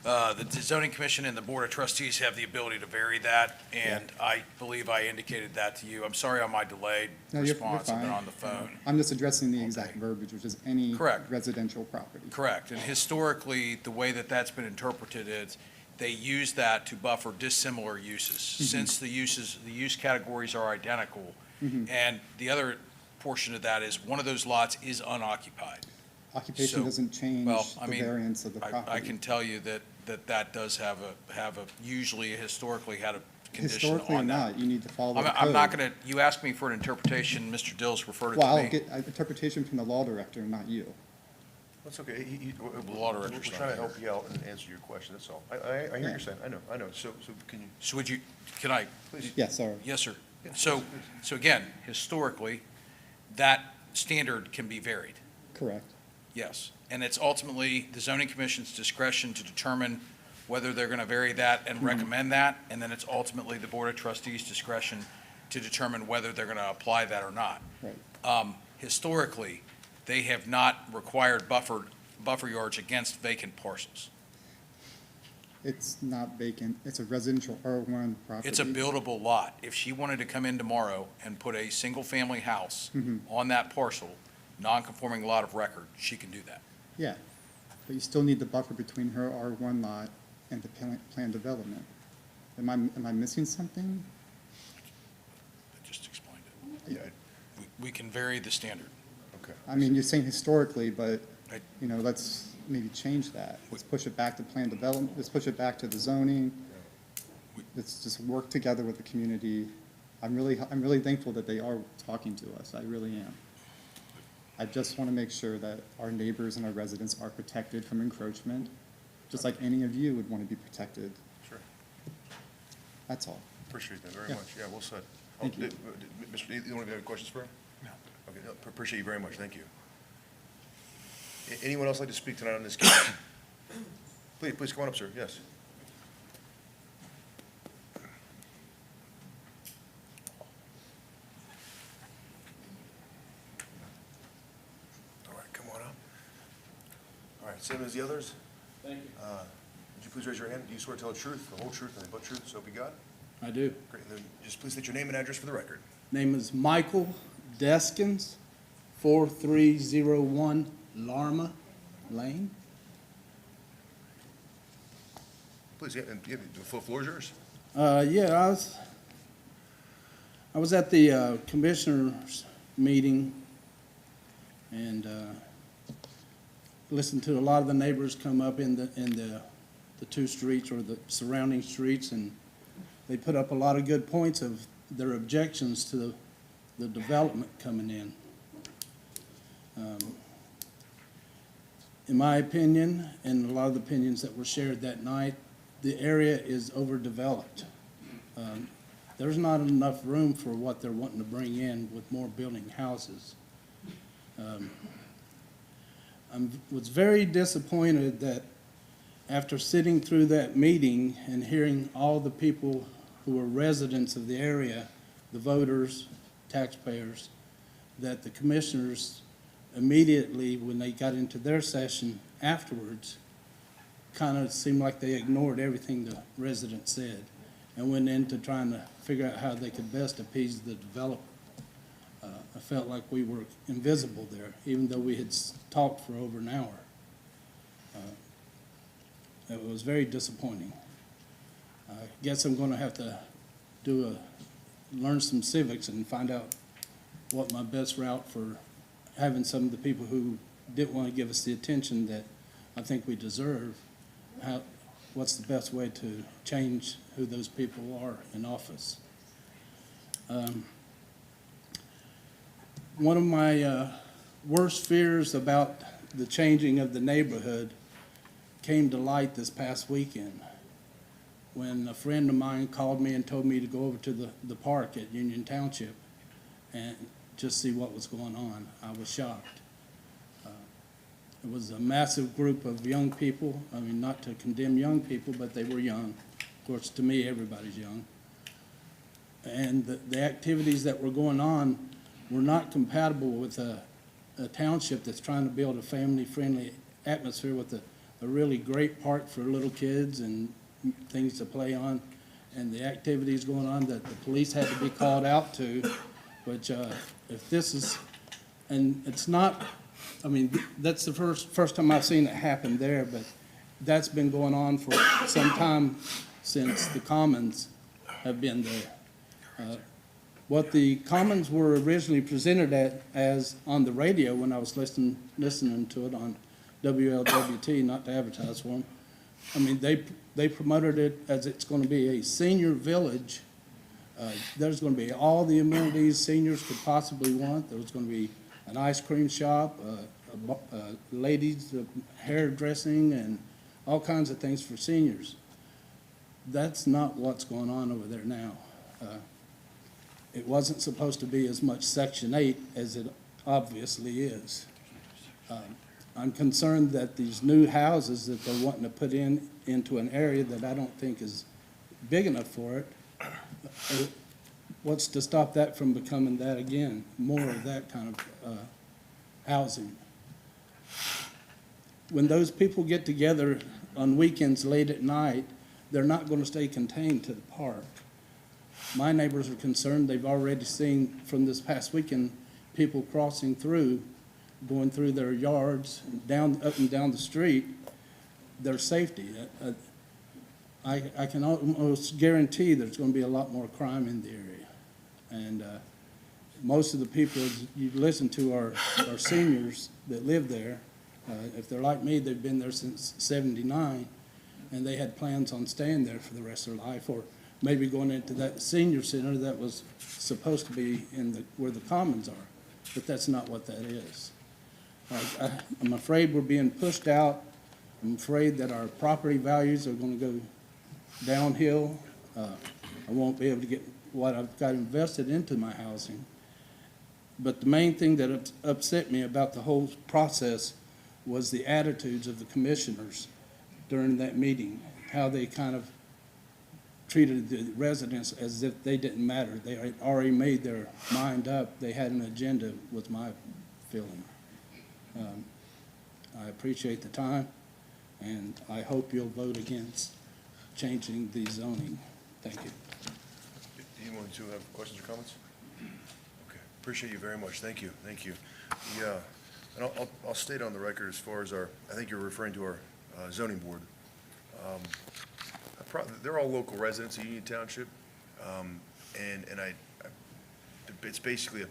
the zoning commission and the board of trustees have the ability to vary that, and I believe I indicated that to you. I'm sorry on my delayed No, you're response. I've been fine. on the phone. I'm just addressing the exact verbiage, which is any Correct. residential property. Correct. And historically, the way that that's been interpreted is they use that to buffer dissimilar uses. Since the use categories are identical, and the other portion of that is one of those lots is unoccupied. Occupation So, doesn't change well, I the mean, variance of the property. I can tell you that does have usually historically had a condition Historically or on that. not, you need to follow the code. I'm not gonna, you asked me for an interpretation, Mr. Dills referred it Well, to I'll me. get an interpretation from the law director, not you. That's okay. Law We're director's trying to not help you out and answer your question, that's all. I hear Yeah. you're saying, I know. So can you, So can I? please? Yeah, sorry. Yes, sir. So again, historically, that standard can be varied. Correct. Yes, and it's ultimately the zoning commission's discretion to determine whether they're going to vary that and recommend that, and then it's ultimately the Board of Trustees' discretion to determine whether they're going to apply that or not. Right. Historically, they have not required buffer yards against vacant parcels. It's not vacant, it's a residential R1 property. It's a buildable lot. If she wanted to come in tomorrow and put a single-family house Mhm. on that parcel, non-conforming lot of record, she can do that. Yeah, but you still need the buffer between her R1 lot and the planned development. Am I missing something? I just explained it. Yeah, We can vary the standard. okay. I mean, you're saying historically, but, Right. you know, let's maybe change that. Let's push it back to planned development, let's push it back to the zoning. Let's just work together with the community. I'm really thankful that they are talking to us, I really am. I just want to make sure that our neighbors and our residents are protected from encroachment, just like any of you would want to be protected. Sure. That's all. Appreciate that very Yeah. much. Yeah, well said. Thank you. Mr. Lee, you want to have questions for him? No. Okay, no, appreciate you very much. Thank you. Anyone else like to speak tonight on this case? Please come on up, sir. Yes. All right, come on up. All right, same as the others. Thank you. Would you please raise your hand? Do you swear to tell the truth, the whole truth, and nothing but truth, so help you God? I do. Great. And then just please state your name and address for the record. Name is Michael Deskins, 4301 Larma Lane. Please, yeah, and the floor is yours. Yeah, I was at the commissioners' meeting and listened to a lot of the neighbors come up in the two streets or the surrounding streets, and they put up a lot of good points of their objections to the development coming in. In my opinion, and a lot of the opinions that were shared that night, the area is overdeveloped. There's not enough room for what they're wanting to bring in with more building houses. Was very disappointed that after sitting through that meeting and hearing all the people who were residents of the area, the voters, taxpayers, that the commissioners immediately, when they got into their session afterwards, kind of seemed like they ignored everything the residents said and went into trying to figure out how they could best appease the developer. I felt like we were invisible there, even though we had talked for over an hour. It was very disappointing. I guess I'm going to have to learn some civics and find out what my best route for having some of the people who didn't want to give us the attention that I think we deserve, what's the best way to change who those people are in office. One of my worst fears about the changing of the neighborhood came to light this past weekend when a friend of mine called me and told me to go over to the park at Union Township and just see what was going on. I was shocked. It was a massive group of young people. I mean, not to condemn young people, but they were young. Of course, to me, everybody's young. And the activities that were going on were not compatible with a township that's trying to build a family-friendly atmosphere with a really great park for little kids and things to play on, and the activities going on that the police had to be called out to, which if this is, and it's not, I mean, that's the first time I've seen it happen there, but that's been going on for some time since the Commons have been there. What the Commons were originally presented as on the radio when I was listening to it on WLWT, not to advertise for them, I mean, they promoted it as it's going to be a senior village. There's going to be all the amenities seniors could possibly want. There was going to be an ice cream shop, ladies hairdressing, and all kinds of things for seniors. That's not what's going on over there now. it wasn't supposed to be as much Section 8 as it obviously is. I'm concerned that these new houses that they're wanting to put into an area that I don't think is big enough for it, what's to stop that from becoming that again, more of that kind of housing? When those people get together on weekends late at night, they're not going to stay contained to the park. My neighbors are concerned. They've already seen from this past weekend people crossing through, going through their yards, up and down the street, their safety. I can almost guarantee there's going to be a lot more crime in the area. And most of the people you listen to are seniors that live there. If they're like me, they've been there since '79, and they had plans on staying there for the rest of their life, or maybe going into that senior center that was supposed to be where the commons are, but that's not what that is. I'm afraid we're being pushed out. I'm afraid that our property values are going to go downhill. I won't be able to get what I've got invested into my housing. But the main thing that upset me about the whole process was the attitudes of the commissioners during that meeting, how they kind of treated the residents as if they didn't matter. They had already made their mind up. They had an agenda, was my feeling. I appreciate the time, and I hope you'll vote against changing the zoning. Thank you. Anyone who have questions or comments? Okay, appreciate you very much. Thank you, thank you. Yeah, and I'll state on the record as far as I think you're referring to our zoning board. They're all local residents of Union Township, and it's basically a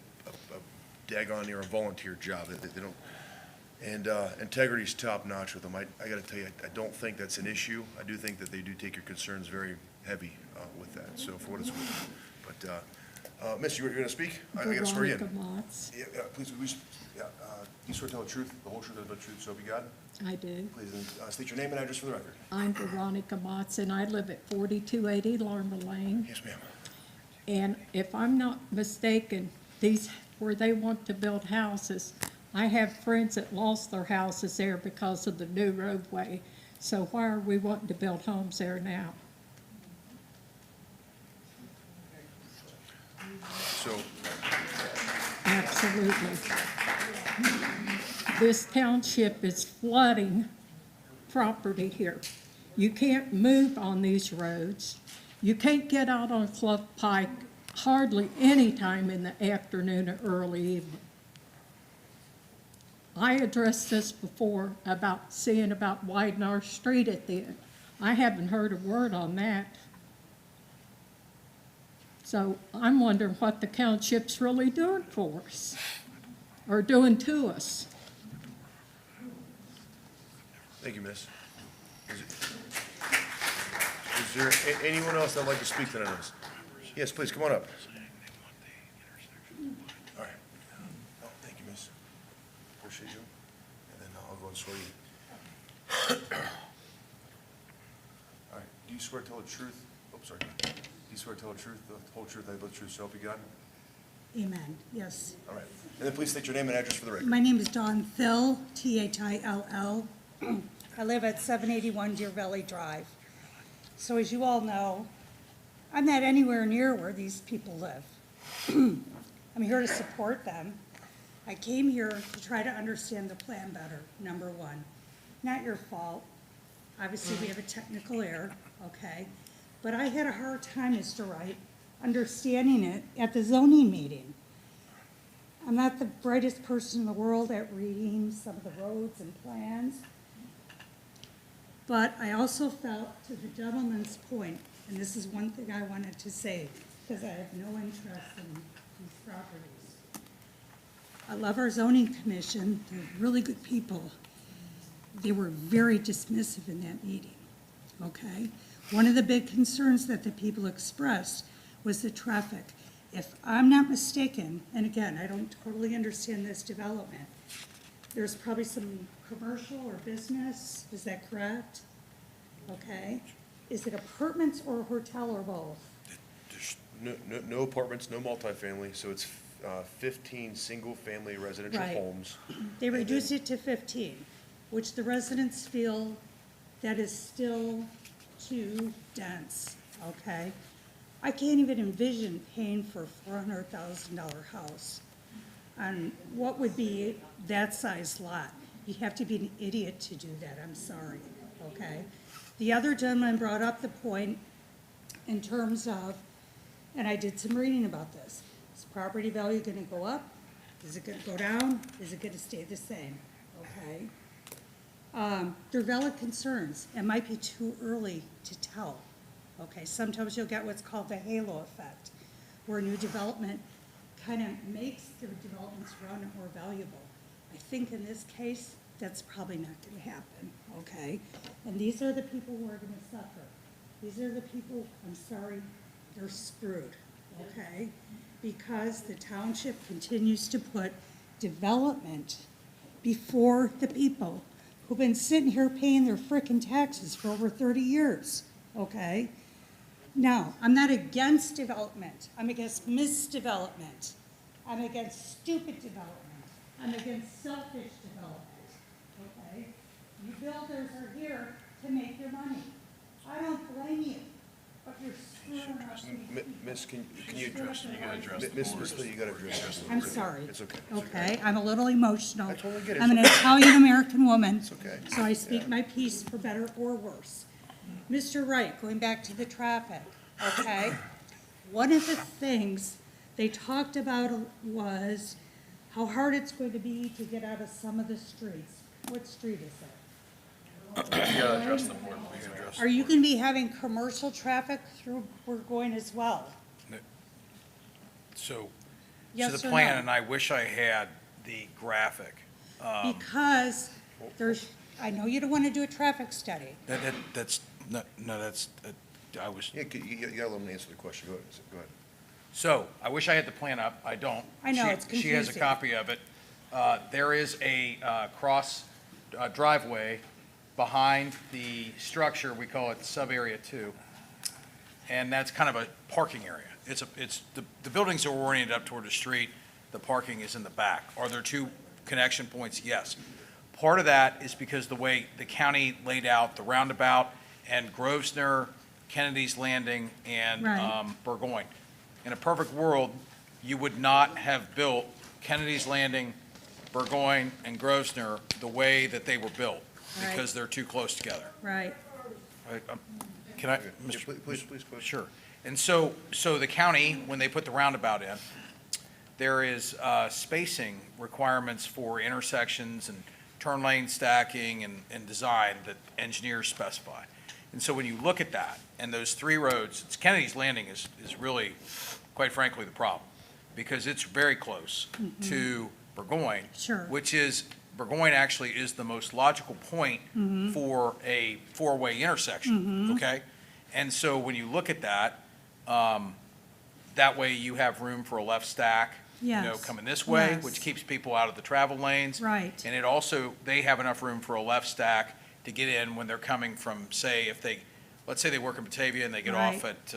daggone near a volunteer job. They don't, and integrity's top notch with them. I got to tell you, I don't think that's an issue. I do think that they do take your concerns very heavy with that. So for what it's worth, but Miss, you're going to speak? I got to swear you in. Yeah, please, you swear to tell the truth, the whole truth, and the truth, so help you God? I do. Please state your name and address for the record. I'm Veronica Motz, and I live at 4280 Larimer Lane. Yes, ma'am. And if I'm not mistaken, where they want to build houses, I have friends that lost their houses there because of the new roadway. So why are we wanting to build homes there now? So. Absolutely. This township is flooding property here. You can't move on these roads. You can't get out on Clough Pike hardly any time in the afternoon or early evening. I addressed this before about seeing about widening our street at the end. I haven't heard a word on that. So I'm wondering what the township's really doing for us, or doing to us. Thank you, miss. Is there anyone else that'd like to speak tonight on this? Yes, please, come on up. All right. Oh, thank you, miss. Appreciate you. And then I'll go and swear you. All right. Do you swear to tell the truth? Oh, sorry. Do you swear to tell the truth, the whole truth, and the truth, so help you God? Amen, yes. All right. And then please state your name and address for the record. My name is Dawn Thill, Thill. I live at 781 Deer Valley Drive. So as you all know, I'm not anywhere near where these people live. I'm here to support them. I came here to try to understand the plan better, number one. Not your fault. Obviously, we have a technical error, okay? But I had a hard time, Mr. Wright, understanding it at the zoning meeting. I'm not the brightest person in the world at reading some of the roads and plans. But I also felt, to the gentleman's point, and this is one thing I wanted to say, because I have no interest in these properties. I love our zoning commission. They're really good people. They were very dismissive in that meeting, okay? One of the big concerns that the people expressed was the traffic. If I'm not mistaken, and again, I don't totally understand this development, there's probably some commercial or business, is that correct? Okay. Is it apartments or a hotel or both? There's No apartments, no multifamily, so it's 15 single-family residential Right. homes. They reduced it to 15, which the residents feel that is still too dense, okay? I can't even envision paying for a $400,000 house on what would be that size lot. You'd have to be an idiot to do that, I'm sorry, okay? The other gentleman brought up the point in terms of, and I did some reading about this, is property value gonna go up? Is it gonna go down? Is it gonna stay the same, okay? They're valid concerns. It might be too early to tell, okay? Sometimes you'll get what's called the halo effect, where new development kind of makes their developments around it more valuable. I think in this case, that's probably not gonna happen, okay? And these are the people who are gonna suffer. These are the people, I'm sorry, they're screwed, okay? Because the township continues to put development before the people who've been sitting here paying their frickin' taxes for over 30 years, okay? Now, I'm not against development. I'm against misdevelopment. I'm against stupid development. I'm against selfish development, okay? You builders are here to make your money. I don't blame you, but you're screwing up these people. Miss, can you address, you gotta address the Miss, board. you gotta address this. I'm sorry. It's okay. It's Okay, I'm a little emotional. I totally get it. I'm an It's okay. Italian-American woman. It's okay. So I speak my piece for better or worse. Mr. Wright, going back to the traffic, okay? One of the things they talked about was how hard it's going to be to get out of some of the streets. What street is it? You gotta address the board. We can address. Are you gonna be having commercial traffic through Burgoyne as well? So, Yes the or plan, no? and I wish I had the graphic. Because there's, I know you don't wanna do a traffic study. That's, no, that's, I was, Yeah, you gotta let me answer the question. Go ahead. so, I wish I had the plan up, I don't. I know, She- it's She has a confusing. copy of it. There is a cross driveway behind the structure, we call it sub-area 2, and that's kind of a parking area. The buildings are oriented up toward the street, the parking is in the back. Are there two connection points? Yes. Part of that is because the way the county laid out the roundabout and Grosvenor, Kennedy's Landing, and Right. Burgoyne. In a perfect world, you would not have built Kennedy's Landing, Burgoyne, and Grosvenor the way that they were built, Right. because they're too close together. Right, Can I, Yeah, Mr. please, go ahead. Sure. And so the county, when they put the roundabout in, there is spacing requirements for intersections and turn lane stacking and design that engineers specify. And so when you look at that, and those three roads, Kennedy's Landing is really, quite frankly, the problem, because it's very close to Burgoyne. Sure. Which is, Burgoyne actually is the most logical point for a four-way intersection, okay? And so when you look at that, that way you have room for a left stack, Yes. coming this way, Yes. which keeps people out of the travel lanes. right, And it also, they have enough room for a left stack to get in when they're coming from, say, let's say they work in Batavia and they get off at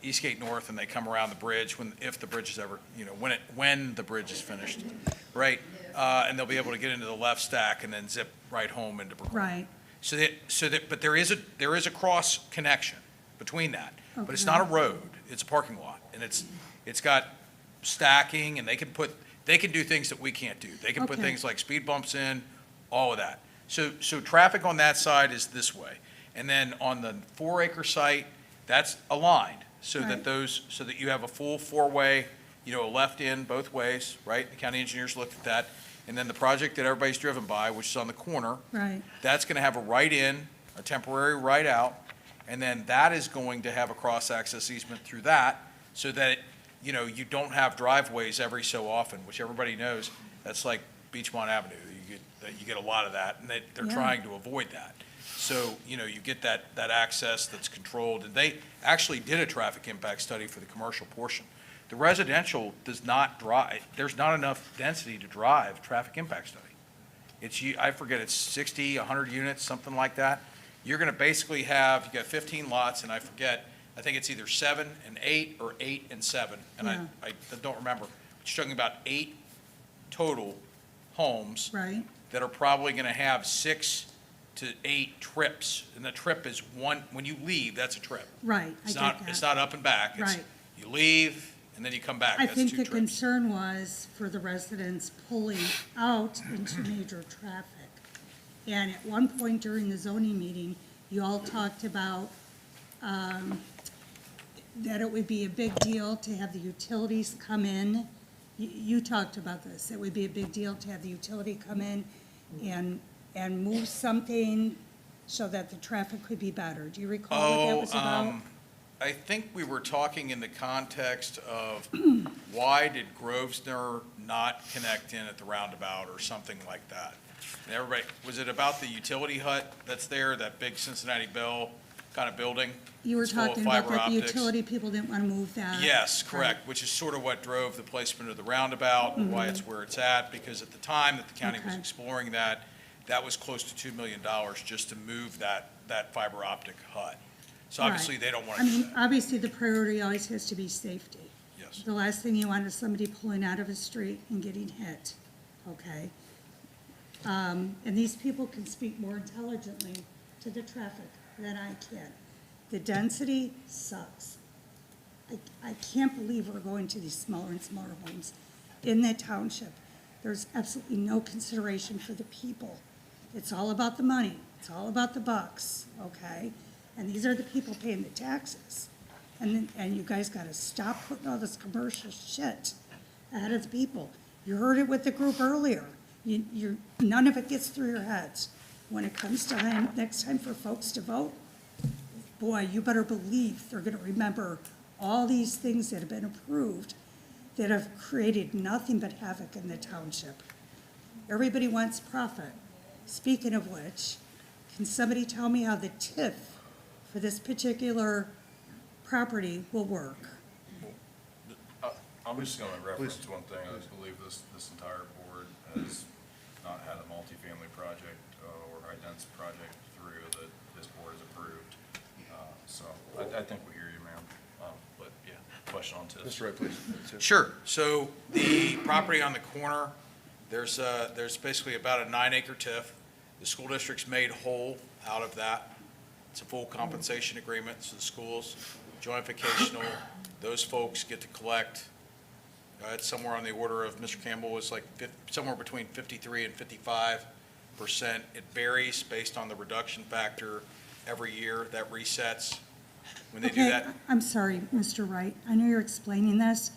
Eastgate North and they come around the bridge if the bridge is ever, when the bridge is finished, right? And they'll be able to get into the left stack and then zip right home into Burgoyne. right. But there is a cross connection between that. But it's not a road, it's a parking lot. And it's got stacking, and they can do things that we can't do. They can put Okay. things like speed bumps in, all of that. So traffic on that side is this way. And then on the 4-acre site, that's aligned, so Right. that you have a full four-way, a left in both ways, right? The county engineers looked at that. And then the project that everybody's driven by, which is on the corner, Right, that's gonna have a right in, a temporary right out, and then that is going to have a cross-access easement through that, so that, you don't have driveways every so often, which everybody knows, that's like Beachmont Avenue, you get a lot of that, and they're Yeah. trying to avoid that. So, you get that access that's controlled, and they actually did a traffic impact study for the commercial portion. The residential does not drive, there's not enough density to drive traffic impact study. I forget, it's 60, 100 units, something like that. You're gonna basically you got 15 lots, and I forget, I think it's either 7 and 8 or 8 and 7, and Yeah. I don't remember. But you're talking about 8 total homes Right, that are probably gonna have 6 to 8 trips, and the trip is one, when you leave, that's a trip. right, I It's get not, that. it's not up and back. It's Right. You leave, and then you come back, I that's think 2 the trips. concern was for the residents pulling out into major traffic. And at one point during the zoning meeting, you all talked about, that it would be a big deal to have the utilities come in. You talked about this, it would be a big deal to have the utility come in and move something so that the traffic could be better. Do you recall what that was about? I think we were talking in the context of why did Grosvenor not connect in at the roundabout or something like that? And everybody, was it about the utility hut that's there, that big Cincinnati Bell kind of building? You were It's full of talking about fiber that the optics? utility people didn't want to move that. Yes, correct, which is sort of what drove the placement of the roundabout, and why it's where it's at, because at the time that the county was Okay. exploring that, that was close to $2 million just to move that fiber optic hut. So obviously, Right. they don't want I to do mean, that. obviously, the priority always has to be safety. Yes. The last thing you want is somebody pulling out of a street and getting hit, okay? And these people can speak more intelligently to the traffic than I can. The density sucks. I can't believe we're going to these smaller and smaller homes in the township. There's absolutely no consideration for the people. It's all about the money. It's all about the bucks, okay? And these are the people paying the taxes. And you guys gotta stop putting all this commercial shit ahead of the people. You heard it with the group earlier. None of it gets through your heads. When it comes time, next time for folks to vote, boy, you better believe they're gonna remember all these things that have been approved that have created nothing but havoc in the township. Everybody wants profit. Speaking of which, can somebody tell me how the TIF for this particular property will work? I'm just gonna reference one thing. I believe this entire board has not had a multifamily project or high-density project through that this board has approved. So I think we hear you, ma'am. But yeah, question on TIF. Mr. Wright, please. Sure. So the property on the corner, there's basically about a 9-acre TIF. The school district's made whole out of that. It's a full compensation agreement, so the schools, jointificational, those folks get to collect, it's somewhere on the order of, Mr. Campbell was like somewhere between 53 and 55%. It varies based on the reduction factor every year that resets. When they do Okay, that, I'm sorry, Mr. Wright. I know you're explaining this,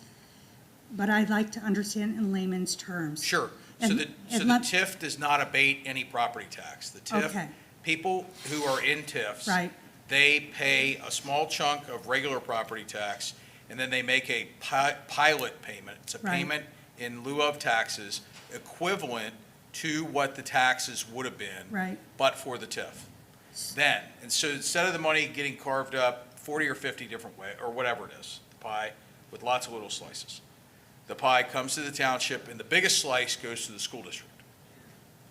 but I'd like to understand in layman's terms. sure. So And- the and let- TIF does not abate any property tax. The TIF, Okay. people who are in TIFs. Right. They pay a small chunk of regular property tax, and then they make a pilot payment. It's a Right. payment in lieu of taxes equivalent to what the taxes would have been. Right. But for the TIF. Then, and so instead of the money getting carved up 40 or 50 different ways, or whatever it is, the pie with lots of little slices, the pie comes to the township, and the biggest slice goes to the school district.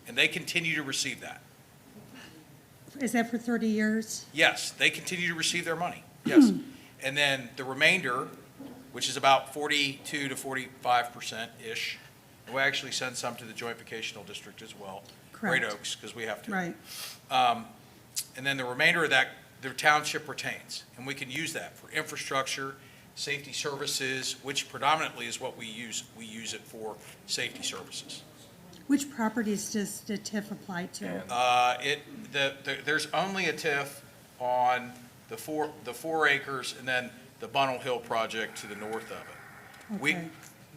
And they continue to receive that. Is that for 30 years? Yes, they continue to receive their money, yes. And then the remainder, which is about 42 to 45%-ish, we actually send some to the jointificational district as well. Great Correct. Oaks, because we have to. Right. And then the remainder of that, the township retains, and we can use that for infrastructure, safety services, which predominantly is what we use. We use it for safety services. Which properties does the TIF apply to? There's only a TIF on the 4 acres and then the Bunnell Hill project to the north of it. Okay.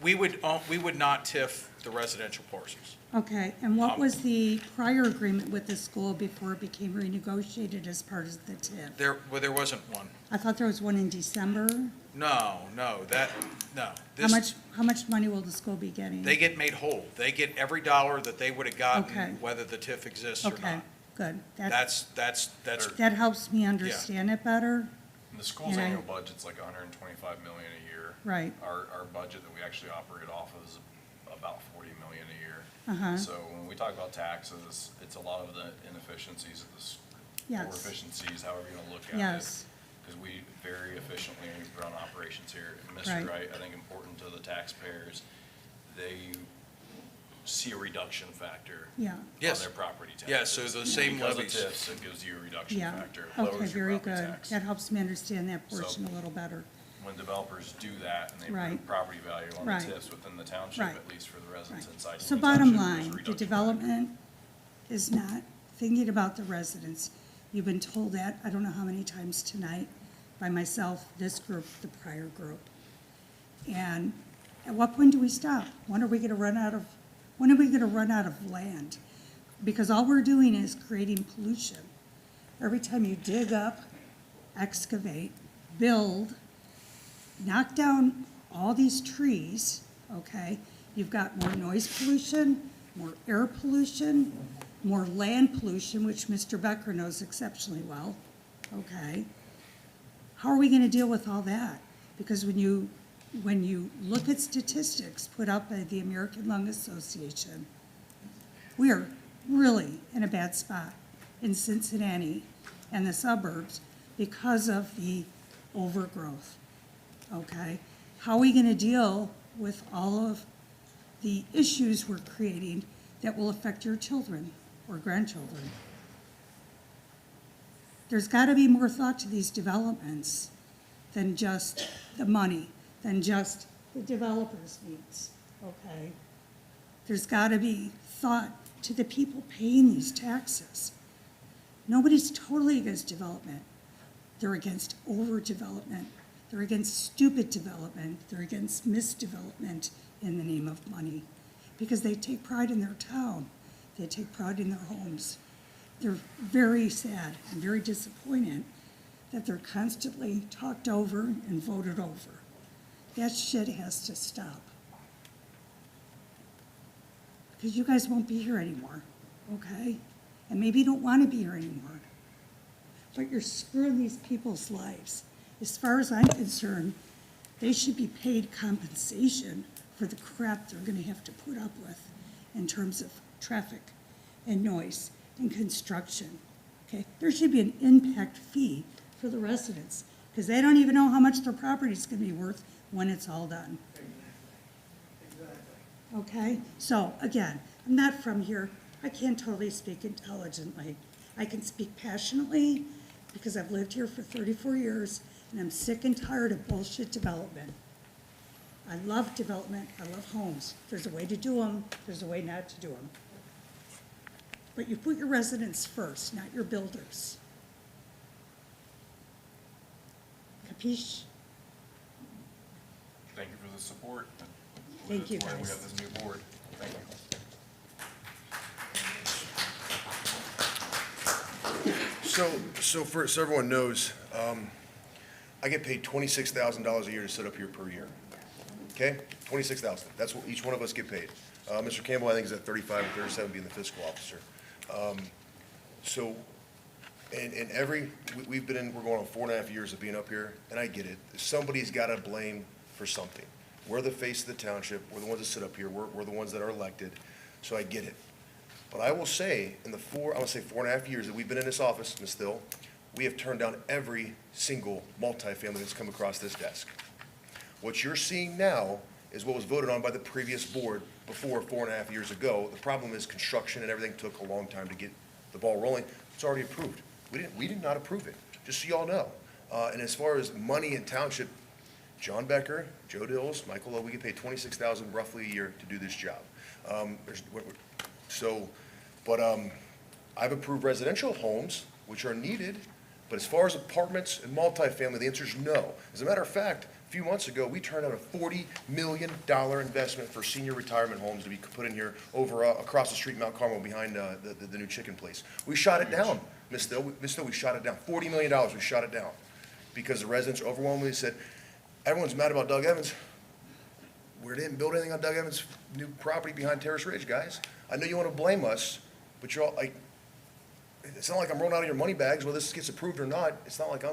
We would not TIF the residential parcels. Okay, and what was the prior agreement with the school before it became renegotiated as part of the TIF? There wasn't one. I thought there was one in December. No. How much money will the school be getting? They get made whole. They get every dollar that they would have gotten, Okay. whether the TIF exists or Okay, not. good. That's. That helps me understand it better. And the school's And I- annual budget's like $125 million a year. Right. Our budget that we actually operate off of is about $40 million a year. Uh-huh. So when we talk about taxes, it's a lot of the inefficiencies of the, or Yes. efficiencies, however you want to look at it. Yes. because we very efficiently run operations here. And Mr. Right. Wright, I think important to the taxpayers, they see a reduction factor Yeah. on Yes. their property taxes. Yeah, so the same Because of levies. TIFs, it gives you a reduction Yeah, factor, okay, lowers your very property good. tax. That helps me understand that So- portion a little better. When developers do that and they Right. improve property value on the Right. TIFs within the township, Right. at least for the residents inside. So Union bottom Township, there's a line, the reduction. development is not thinking about the residents. You've been told that, I don't know how many times tonight, by myself, this group, the prior group. And at what point do we stop? When are we gonna run out of land? Because all we're doing is creating pollution. Every time you dig up, excavate, build, knock down all these trees, okay? You've got more noise pollution, more air pollution, more land pollution, which Mr. Becker knows exceptionally well, okay? How are we gonna deal with all that? Because when you look at statistics put out by the American Lung Association, we are really in a bad spot in Cincinnati and the suburbs because of the overgrowth, okay? How are we gonna deal with all of the issues we're creating that will affect your children or grandchildren? There's gotta be more thought to these developments than just the money, than just the developer's needs, okay? There's gotta be thought to the people paying these taxes. Nobody's totally against development. They're against overdevelopment. They're against stupid development. They're against misdevelopment in the name of money. Because they take pride in their town. They take pride in their homes. They're very sad and very disappointed that they're constantly talked over and voted over. That shit has to stop. Because you guys won't be here anymore, okay? And maybe you don't want to be here anymore. But you're screwing these people's lives. As far as I'm concerned, they should be paid compensation for the crap they're gonna have to put up with in terms of traffic and noise and construction, okay? There should be an impact fee for the residents, because they don't even know how much their property's gonna be worth when it's all done. Okay, so again, I'm not from here. I can't totally speak intelligently. I can speak passionately because I've lived here for 34 years and I'm sick and tired of bullshit development. I love development, I love homes. There's a way to do them, there's a way not to do them. But you put your residents first, not your builders. Capiche? Thank you for the support. Thank you, That's why we guys. got this new board. Thank you. So everyone knows, I get paid $26,000 a year to sit up here per year. Okay? 26,000. That's what each one of us get paid. Mr. Campbell, I think, is at 35 or 37 being the fiscal officer. We've been we're going on 4.5 years of being up here, and I get it. Somebody's got to blame for something. We're the face of the township. We're the ones that sit up here. We're the ones that are elected. So I get it. But I will say, in the 4.5 years that we've been in this office, Ms. Thill, we have turned down every single multifamily that's come across this desk. What you're seeing now is what was voted on by the previous board before 4.5 years ago. The problem is construction and everything took a long time to get the ball rolling. It's already approved. We did not approve it, just so y'all know. And as far as money in township, John Becker, Joe Dills, Michael Lowe, we get paid $26,000 roughly a year to do this job. I've approved residential homes, which are needed, but as far as apartments and multifamily, the answer is no. As a matter of fact, a few months ago, we turned out a $40 million investment for senior retirement homes to be put in here over across the street in Mount Carmel behind the new chicken place. We shot it down, Ms. Thill, we shot it down. $40 million, we shot it down. Because the residents overwhelmingly said, everyone's mad about Doug Evans. We didn't build anything on Doug Evans' new property behind Terrace Ridge, guys. I know you want to blame us, but you're all like, it's not like I'm rolling out of your money bags whether this gets approved or not. It's not like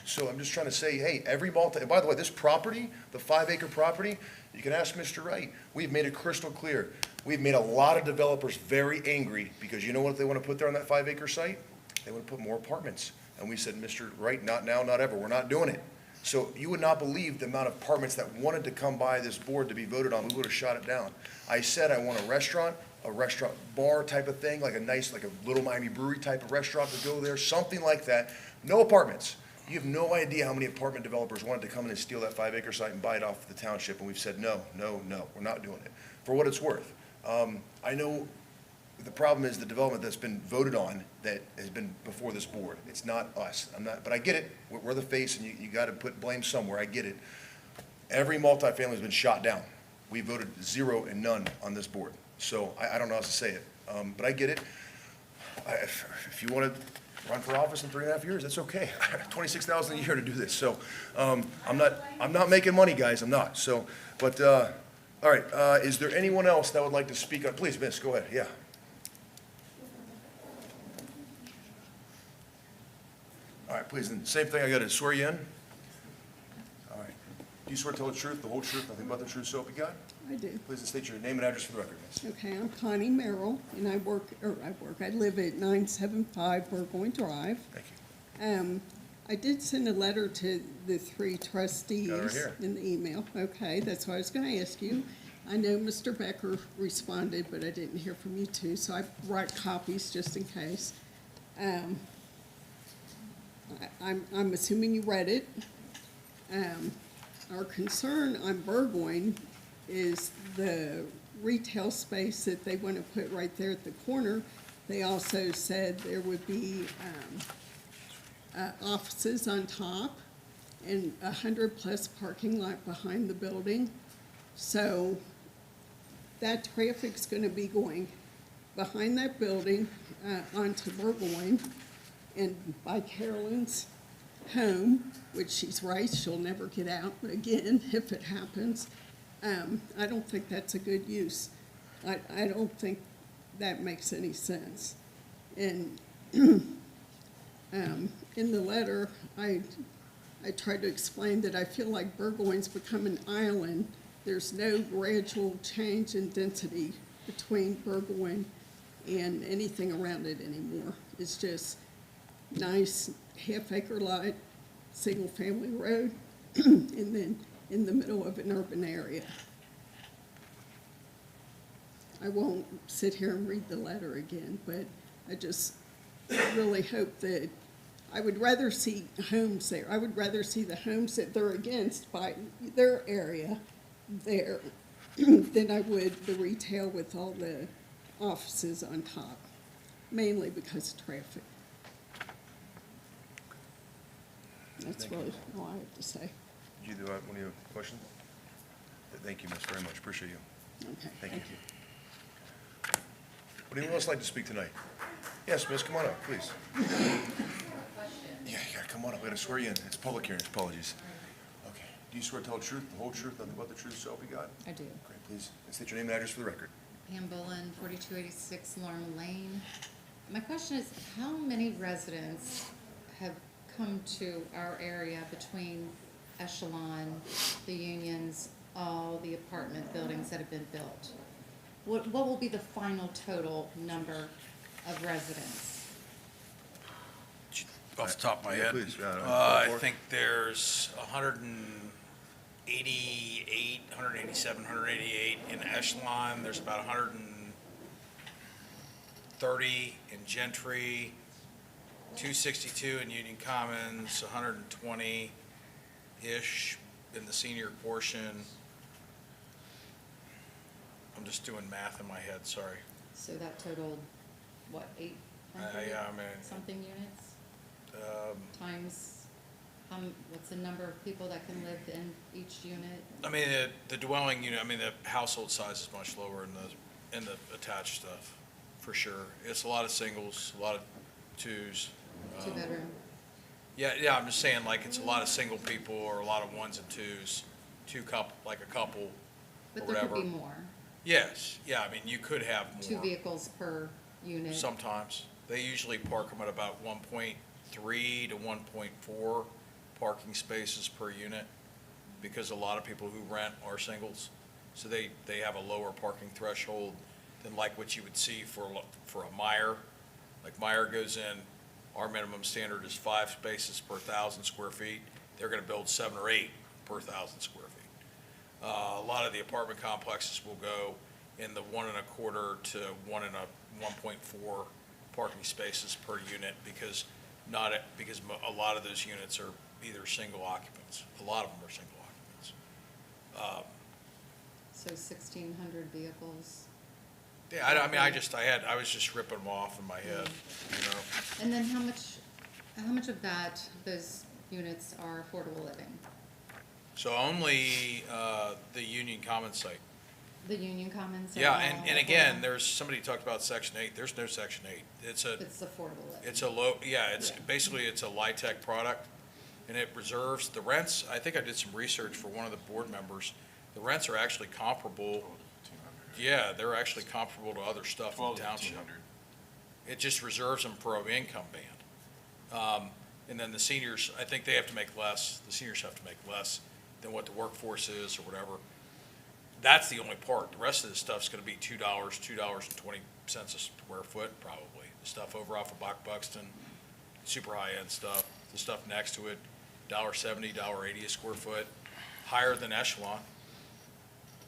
so I'm just trying to say, hey, and by the way, this property, the 5-acre property, you can ask Mr. Wright. We've made it crystal clear. We've made a lot of developers very angry because you know what they want to put there on that 5-acre site? They want to put more apartments. And we said, Mr. Right, not now, not ever, we're not doing it. So you would not believe the amount of apartments that wanted to come by this board to be voted on, we would have shot it down. I said I want a restaurant bar type of thing, like a nice, like a Little Miami Brewery type of restaurant to go there, something like that. No apartments. You have no idea how many apartment developers wanted to come in and steal that 5-acre site and buy it off the township, and we've said, no, no, no, we're not doing it, for what it's worth. I know the problem is the development that's been voted on that has been before this board. It's not us. But I get it. We're the face, and you gotta put blame somewhere. I get it. Every multifamily has been shot down. We voted 0 and none on this board. So I don't know how to say it, but I get it. If you want to run for office in 3.5 years, that's okay. I have $26,000 a year to do this. So I'm not making money, guys. I'm not. So, but all right. Is there anyone else that would like to speak up? Please, Miss, go ahead. Yeah. All right, please. And same thing. I got to swear you in. All right. Do you swear to tell the truth, the whole truth, nothing but the truth, so help you God? I do. Please state your name and address for the record, miss. Okay, I'm Connie Merrill, and I live at 975 Burgoyne Drive. Thank you. I did send a letter to the 3 trustees. Got it right here. In the email. Okay, that's what I was gonna ask you. I know Mr. Becker responded, but I didn't hear from you two, so I brought copies just in case. I'm assuming you read it. Our concern on Burgoyne is the retail space that they want to put right there at the corner. They also said there would be offices on top and 100+ parking lot behind the building. So that traffic's going to be going behind that building onto Burgoyne and by Carolyn's home, which she's right, she'll never get out again if it happens. I don't think that's a good use. I don't think that makes any sense. And in the letter, I tried to explain that I feel like Burgoyne's become an island. There's no gradual change in density between Burgoyne and anything around it anymore. It's just nice half-acre lot, single-family road, and then in the middle of an urban area. I won't sit here and read the letter again, but I just really hope that, I would rather see homes there. I would rather see the homes that they're against by their area there than I would the retail with all the offices on top, mainly because of traffic. That's really all I have to say. Do you do one of your questions? Thank you, miss, very much. Appreciate you. Okay. Thank you. Would anyone else like to speak tonight? Yes, miss, come on up, please. Yeah, come on up. We gotta swear you in. It's public hearing. Apologies. Okay. Do you swear to tell the truth, the whole truth, nothing but the truth, so help you God? I do. Great, please. And state your name and address for the record. Pam Bullen, 4286 Lorna Lane. My question is, how many residents have come to our area between Echelon, the unions, all the apartment buildings that have been built? What will be the final total number of residents? Off the top of my Yeah, head, please, I think there's 188, 187, 188 in Echelon. There's about 130 in Gentry, 262 in Union Commons, 120-ish in the senior portion. I'm just doing math in my head, sorry. So that totaled, what, 800 Yeah, I mean, something units? Times, what's the number of people that can live in each unit? I mean, the dwelling unit, I mean, the household size is much lower in the attached stuff, for sure. It's a lot of singles, a lot of twos. 2-bedroom? Yeah, I'm just saying, like, it's a lot of single people or a lot of ones and twos, like a couple or But whatever. there could be more. Yes, yeah, I mean, you could have more. 2 vehicles per unit? Sometimes. They usually park them at about 1.3 to 1.4 parking spaces per unit, because a lot of people who rent are singles. So they have a lower parking threshold than like what you would see for a Meijer. Like Meijer goes in Our minimum standard is 5 spaces per 1,000 square feet. They're gonna build 7 or 8 per 1,000 square feet. A lot of the apartment complexes will go in the 1.25 to 1.4 parking spaces per unit because a lot of those units are either single occupants. A lot of them are single occupants. So 1,600 vehicles. Yeah, I was just ripping them off in my head, you know? And then how much of those units are affordable living? So only the Union Commons site. The Union Commons? Are Yeah, all and again, affordable? somebody talked about Section 8. There's no Section 8. It's affordable living. It's basically it's a LIHTC product, and it reserves the rents. I think I did some research for one of the board members. The rents are actually comparable. Yeah, they're actually comparable to other stuff in the township. It just reserves them for an income band. And then the seniors, I think they have to make less. The seniors have to make less than what the workforce is or whatever. That's the only part. The rest of this stuff's gonna be $2.20 a square foot, probably. The stuff over off of Buxton, super high-end stuff. The stuff next to it, $1.70, $1.80 a square foot, higher than Echelon.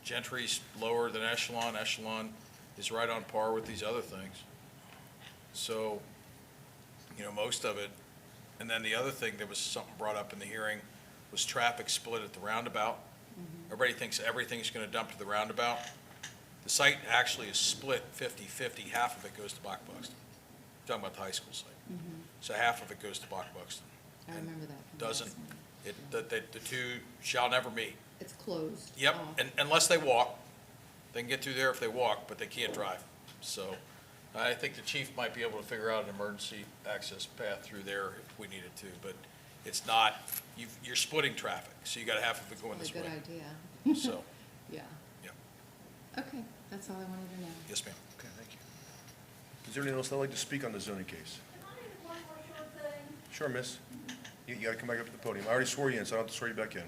Gentry's lower than Echelon. Echelon is right on par with these other things. So, most of it. And then the other thing that was something brought up in the hearing was traffic split at the roundabout. Everybody thinks everything's gonna dump to the roundabout. The site actually is split 50-50. Half of it goes to Buxton. Talking about the high school site. So half of it goes to Buxton. I remember that. from Doesn't, last night. the two shall never meet. It's closed. Yep, off. and unless they walk. They can get through there if they walk, but they can't drive. So I think the chief might be able to figure out an emergency access path through there if we needed to, but it's not, you're splitting traffic, so you got half of it going this way. Probably a good idea. So, Yeah. yeah, Okay, that's all I wanted to know. yes, ma'am. Okay, thank you. Is there anyone else that'd like to speak on the zoning case? Sure, miss. You gotta come back up to the podium. I already swore you in, so I don't have to swear you back in.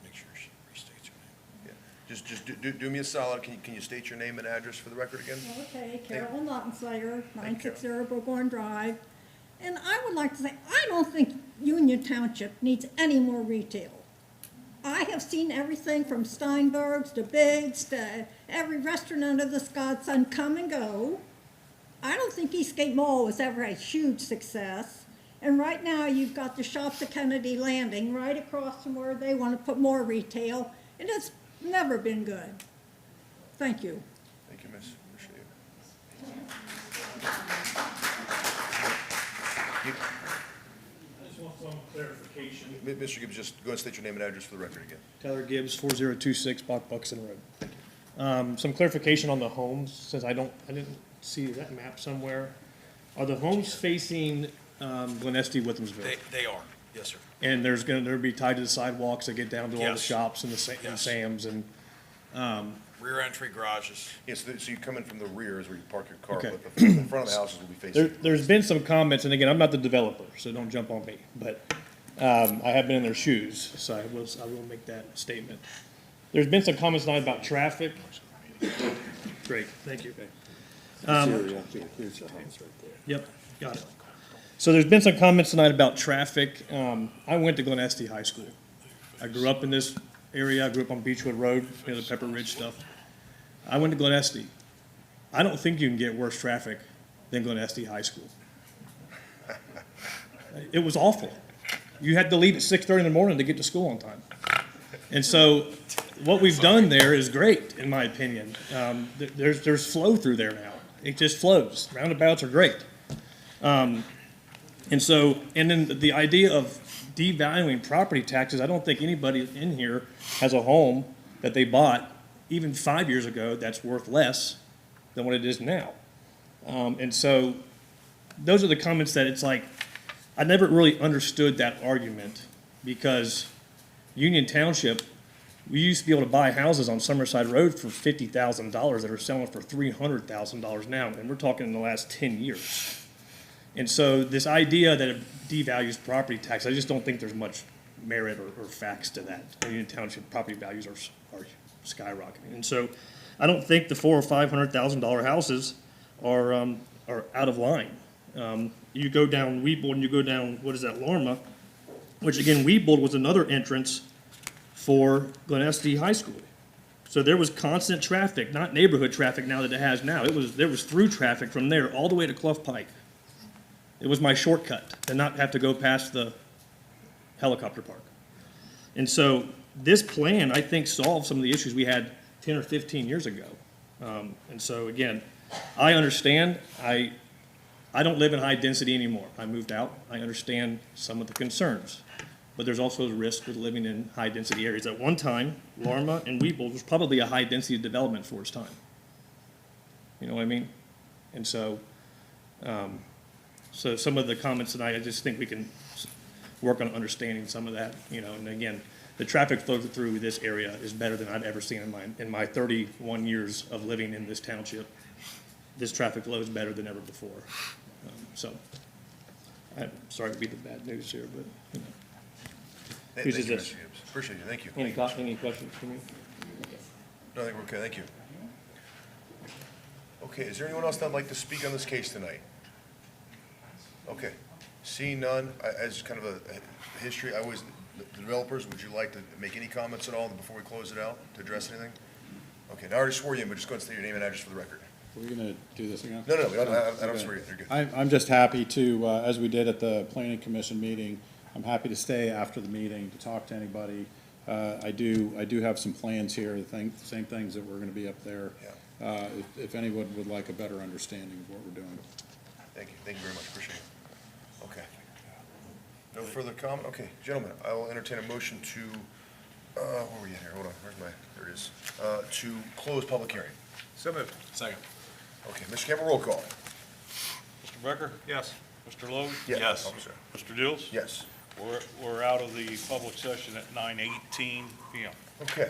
Make sure she restates her name. Yeah. Just do me a solid. Can you state your name and address for the record again? Okay, Carolyn Lautenslager, Thank you, 960 Burgoyne Drive. And I would like to say, I don't think Union Township needs any more retail. I have seen everything from Steinberg's to Biggs to every restaurant under the Scots Sun come and go. I don't think Eastgate Mall was ever a huge success. And right now, you've got the shops at Kennedy Landing right across from where they want to put more retail, and it's never been good. Thank you. Thank you, miss. Appreciate it. I just want some clarification. Mr. Gibbs, just go ahead and state your name and address for the record again. Tyler Gibbs, 4026 Buxton Road. Some clarification on the homes, since I didn't see that map somewhere. Are the homes facing Glen Estee, Withamsville? They are, yes, sir. And they'll be tied to the sidewalks that get down to all the Yes. shops and and Yes. Sam's and, Rear entry garages. Yes, so you come in from the rear is where you park your car, Okay. but the front of the houses will be facing. there's been some comments, and again, I'm not the developer, so don't jump on me, but, I have been in their shoes, so I will make that statement. There's been some comments tonight about traffic. Great, thank you. Yep, got it. So there's been some comments tonight about traffic. I went to Glen Estee High School. I grew up in this area. I grew up on Beechwood Road, the Pepper Ridge stuff. I went to Glen Estee. I don't think you can get worse traffic than Glen Estee High School. It was awful. You had to leave at 6:30 in the morning to get to school on time. And so what we've done there is great, in my opinion. There's flow through there now. It just flows. Roundabouts are great. And then the idea of devaluing property taxes, I don't think anybody in here has a home that they bought even 5 years ago that's worth less than what it is now. And so those are the comments that it's like, I never really understood that argument because Union Township, we used to be able to buy houses on Summerside Road for $50,000 that are selling for $300,000 now, and we're talking in the last 10 years. And so this idea that it devalues property tax, I just don't think there's much merit or facts to that. Union Township property values are skyrocketing. And so I don't think the $400,000 or $500,000 houses are out of line. You go down Weebold and you go down, what is that, Lorma, which again, Weebold was another entrance for Glen Estee High School. So there was constant traffic, not neighborhood traffic now that it has now. There was through traffic from there all the way to Clough Pike. It was my shortcut to not have to go past the helicopter park. And so this plan, I think, solves some of the issues we had 10 or 15 years ago. And so again, I understand. I don't live in high density anymore. I moved out. I understand some of the concerns. But there's also a risk with living in high density areas. At one time, Lorma and Weebold was probably a high density development for its time. You know what I mean? And so, so some of the comments tonight, I just think we can work on understanding some of that, you know, and again, the traffic flow through this area is better than I've ever seen in my 31 years of living in this township. This traffic flow is better than ever before. So, I'm sorry to be the bad news here, but, you know. Whose is this? Appreciate you, thank you. Any questions for me? No, I think we're okay, thank you. Okay, is there anyone else that'd like to speak on this case tonight? Okay, seeing none, as kind of a history, the developers, would you like to make any comments at all before we close it out, to address anything? Okay, now I already swore you in, but just go ahead and state your name and address for the record. Are we going to do this again? No, I don't swear you, you're good. I'm just happy to, as we did at the planning commission meeting, I'm happy to stay after the meeting to talk to anybody. I do have some plans here, same things that we're going to be up there. If anyone would like a better understanding of what we're doing. Thank you very much, appreciate it. Okay. No further comment? Okay, gentlemen, I will entertain a motion to, where are we at here? Hold on, there it is. To close public hearing. So moved. Second. Okay, Mr. Campbell, roll call. Mr. Becker? Yes. Mr. Logue? Yes. Mr. Dills? Yes. We're out of the public session at 9:18 PM. Okay,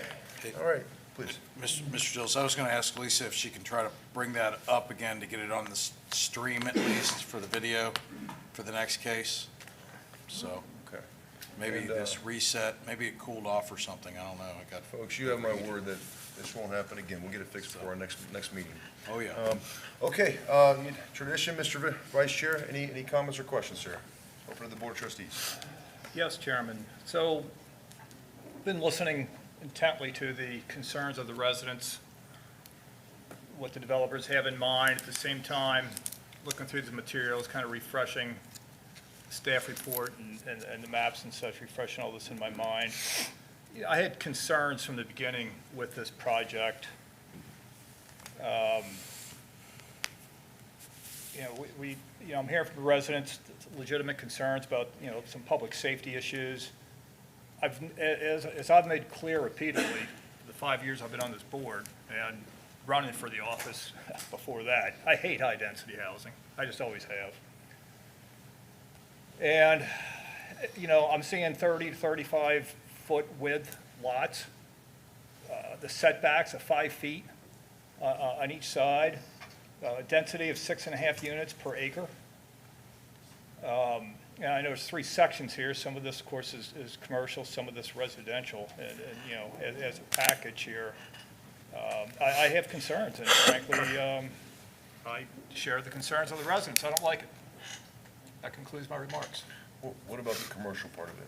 all right, please. Mr. Dills, I was going to ask Lisa if she can try to bring that up again to get it on the stream at least for the video for the next case. So Okay. maybe And, this reset, maybe it cooled off or something, I don't know. I got Folks, you have my word that this won't happen again. We'll get it fixed for our next meeting. Oh, yeah. Okay, tradition, Mr. Vice Chair, any comments or questions, sir? Open to the Board of Trustees. Yes, Chairman. So, been listening intently to the concerns of the residents, what the developers have in mind. At the same time, looking through the materials, kind of refreshing the staff report and the maps and such, refreshing all this in my mind. I had concerns from the beginning with this project. I'm hearing from the residents legitimate concerns about, some public safety issues. As I've made clear repeatedly, the 5 years I've been on this board and running for the office before that, I hate high-density housing. I just always have. And, I'm seeing 30 to 35-foot width lots. The setbacks of 5 feet on each side. Density of 6.5 units per acre. And I know there's 3 sections here. Some of this, of course, is commercial, some of this residential, and as a package here. I have concerns, and frankly, I share the concerns of the residents. I don't like it. That concludes my remarks. What about the commercial part of it?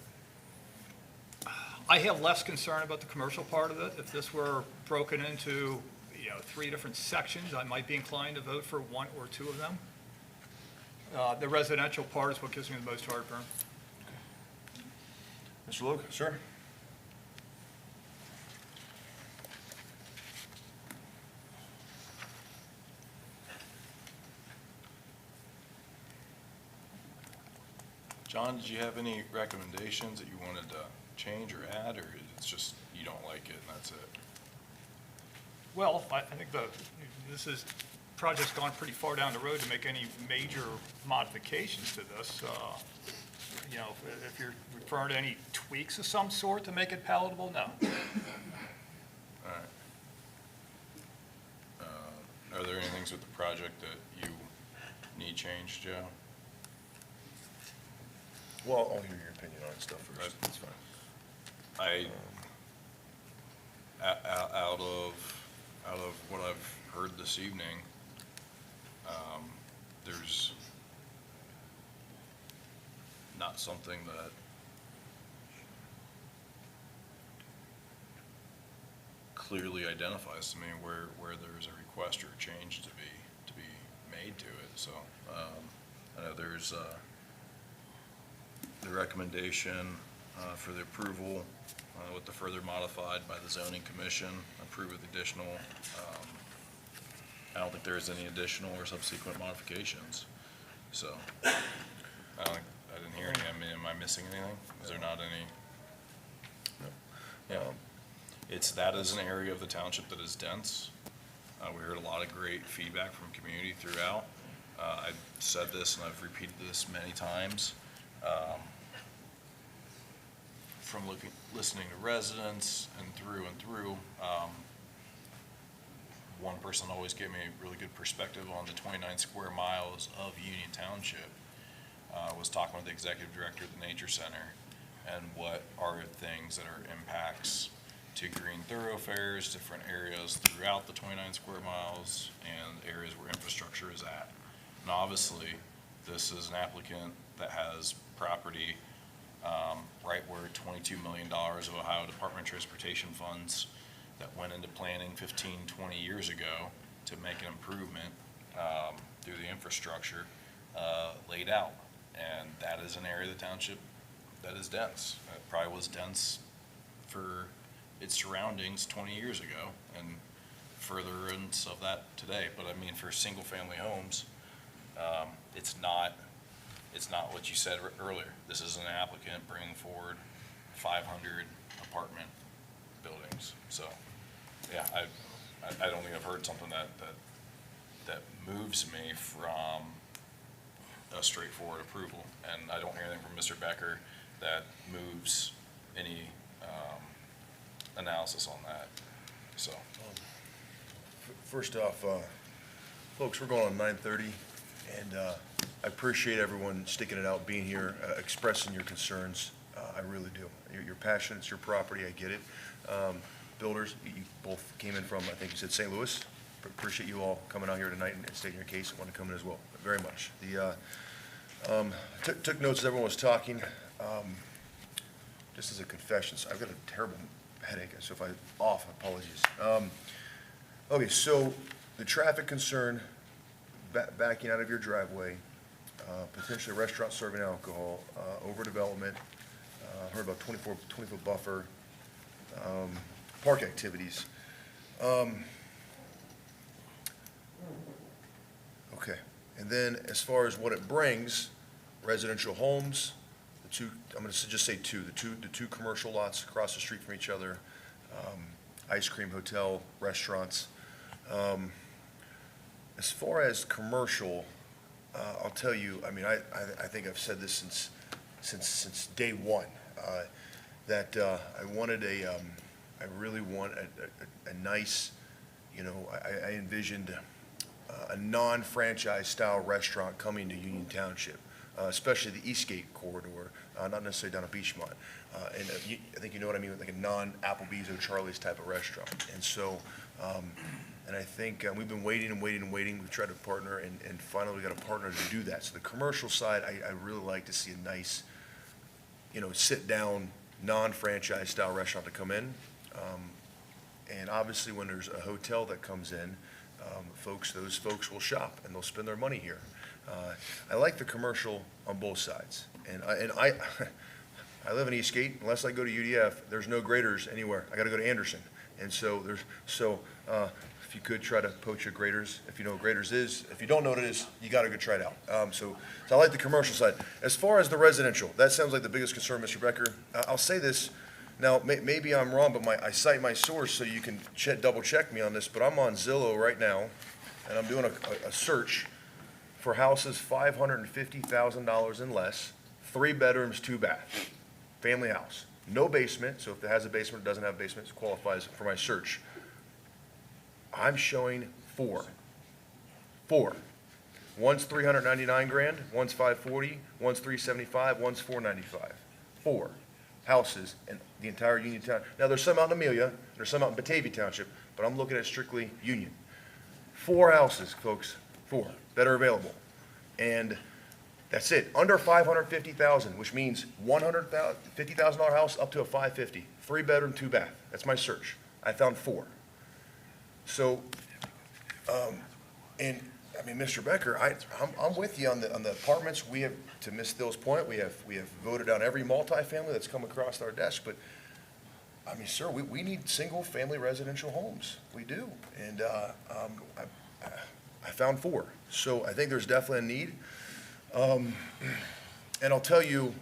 I have less concern about the commercial part of it. If this were broken into 3 different sections, I might be inclined to vote for 1 or 2 of them. The residential part is what gives me the most heartburn. Mr. Logue, sir? John, did you have any recommendations that you wanted to change or add, or it's just you don't like it and that's it? Well, I think project's gone pretty far down the road to make any major modifications to this. If you're referring to any tweaks of some sort to make it palatable, no. All right. Are there any things with the project that you need changed, Joe? Well, I'll hear your opinion on stuff first. That's fine. Out of what I've heard this evening, there's not something that clearly identifies to me where there's a request or a change to be made to it. So I know there's the recommendation for the approval with the further modified by the zoning commission, approve with additional. I don't think there's any additional or subsequent modifications. So I didn't hear any. I mean, am I missing anything? Is there not any? No. Yeah. That is an area of the township that is dense. We heard a lot of great feedback from community throughout. I've said this and I've repeated this many times. From listening to residents and through, one person always gave me a really good perspective on the 29 square miles of Union Township. Was talking with the executive director of the Nature Center and what are things that are impacts to green thoroughfares, different areas throughout the 29 square miles and areas where infrastructure is at. And obviously, this is an applicant that has property right where $22 million of Ohio Department of Transportation funds that went into planning 15, 20 years ago to make an improvement through the infrastructure laid out. And that is an area of the township that is dense. It probably was dense for its surroundings 20 years ago and furtherance of that today. But I mean, for single family homes, it's not what you said earlier. This is an applicant bringing forward 500 apartment buildings. So, yeah, I don't think I've heard something that moves me from a straightforward approval. And I don't hear anything from Mr. Becker that moves any analysis on that. So, First off, folks, we're going on 9:30, and I appreciate everyone sticking it out, being here, expressing your concerns. I really do. You're passionate, it's your property, I get it. Builders, you both came in from, I think you said St. Louis. Appreciate you all coming out here tonight and stating your case. I want to come in as well, very much. Took notes as everyone was talking. Just as a confession, so I've got a terrible headache, so if I'm off, apologies. Okay, so the traffic concern, backing out of your driveway, potentially a restaurant serving alcohol, overdevelopment, heard about 20-foot buffer, park activities. Okay, and then as far as what it brings, residential homes, I'm gonna just say the two commercial lots across the street from each other, ice cream hotel, restaurants. As far as commercial, I'll tell you, I mean, I think I've said this since day one, that I really want a nice, I envisioned a non-franchise style restaurant coming to Union Township, especially the Eastgate corridor, not necessarily down at Beachmont. And I think you know what I mean, like a non-Applebee's or Charlie's type of restaurant. And so, and I think we've been waiting and waiting and waiting. We've tried to partner, and finally we got a partner to do that. So the commercial side, I really like to see a nice, sit-down, non-franchise style restaurant to come in. And obviously when there's a hotel that comes in, those folks will shop and they'll spend their money here. I like the commercial on both sides. And I live in Eastgate. Unless I go to UDF, there's no Graders anywhere. I got to go to Anderson. And so if you could try to poach a Graders, if you know what Graders is. If you don't know what it is, you got to go try it out. So I like the commercial side. As far as the residential, that sounds like the biggest concern, Mr. Becker. I'll say this. Now, maybe I'm wrong, but I cite my source so you can double check me on this, but I'm on Zillow right now, and I'm doing a search for houses $550,000 and less, 3 bedrooms, 2 baths, family house, no basement. So if it has a basement, it doesn't have a basement, it qualifies for my search. I'm showing 4. One's $399,000, one's $540,000, one's $375,000, one's $495,000. 4 houses in the entire Union Town. Now, there's some out in Amelia, there's some out in Batavia Township, but I'm looking at strictly Union. 4 houses, folks, 4 that are available. And That's it, under 550,000, which means $150,000 house up to a 550, 3-bedroom, 2-bath. That's my search. I found 4. So, and, I mean, Mr. Becker, I'm with you on the apartments. We have, to Ms. Thill's point, we have voted down every multifamily that's come across our desk, but, I mean, sir, we need single-family residential homes. We do. And, I found 4. So I think there's definitely a need. And I'll tell you,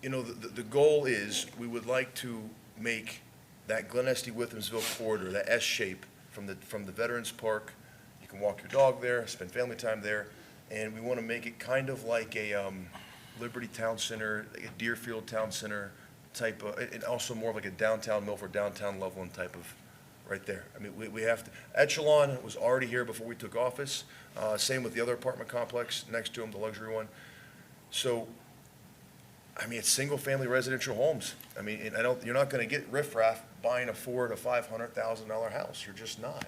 the goal is, we would like to make that Glen Estee-Withamsville corridor, that S shape from the Veterans Park. You can walk your dog there, spend family time there, and we want to make it kind of like a Liberty Town Center, like a Deerfield Town Center type of, and also more of like a downtown Milford, downtown Loveland type of, right there. I mean, we have to, Echelon was already here before we took office. Same with the other apartment complex next to them, the luxury one. So, I mean, it's single-family residential homes. I mean, and you're not gonna get riffraff buying a $400,000 to $500,000 house. You're just not.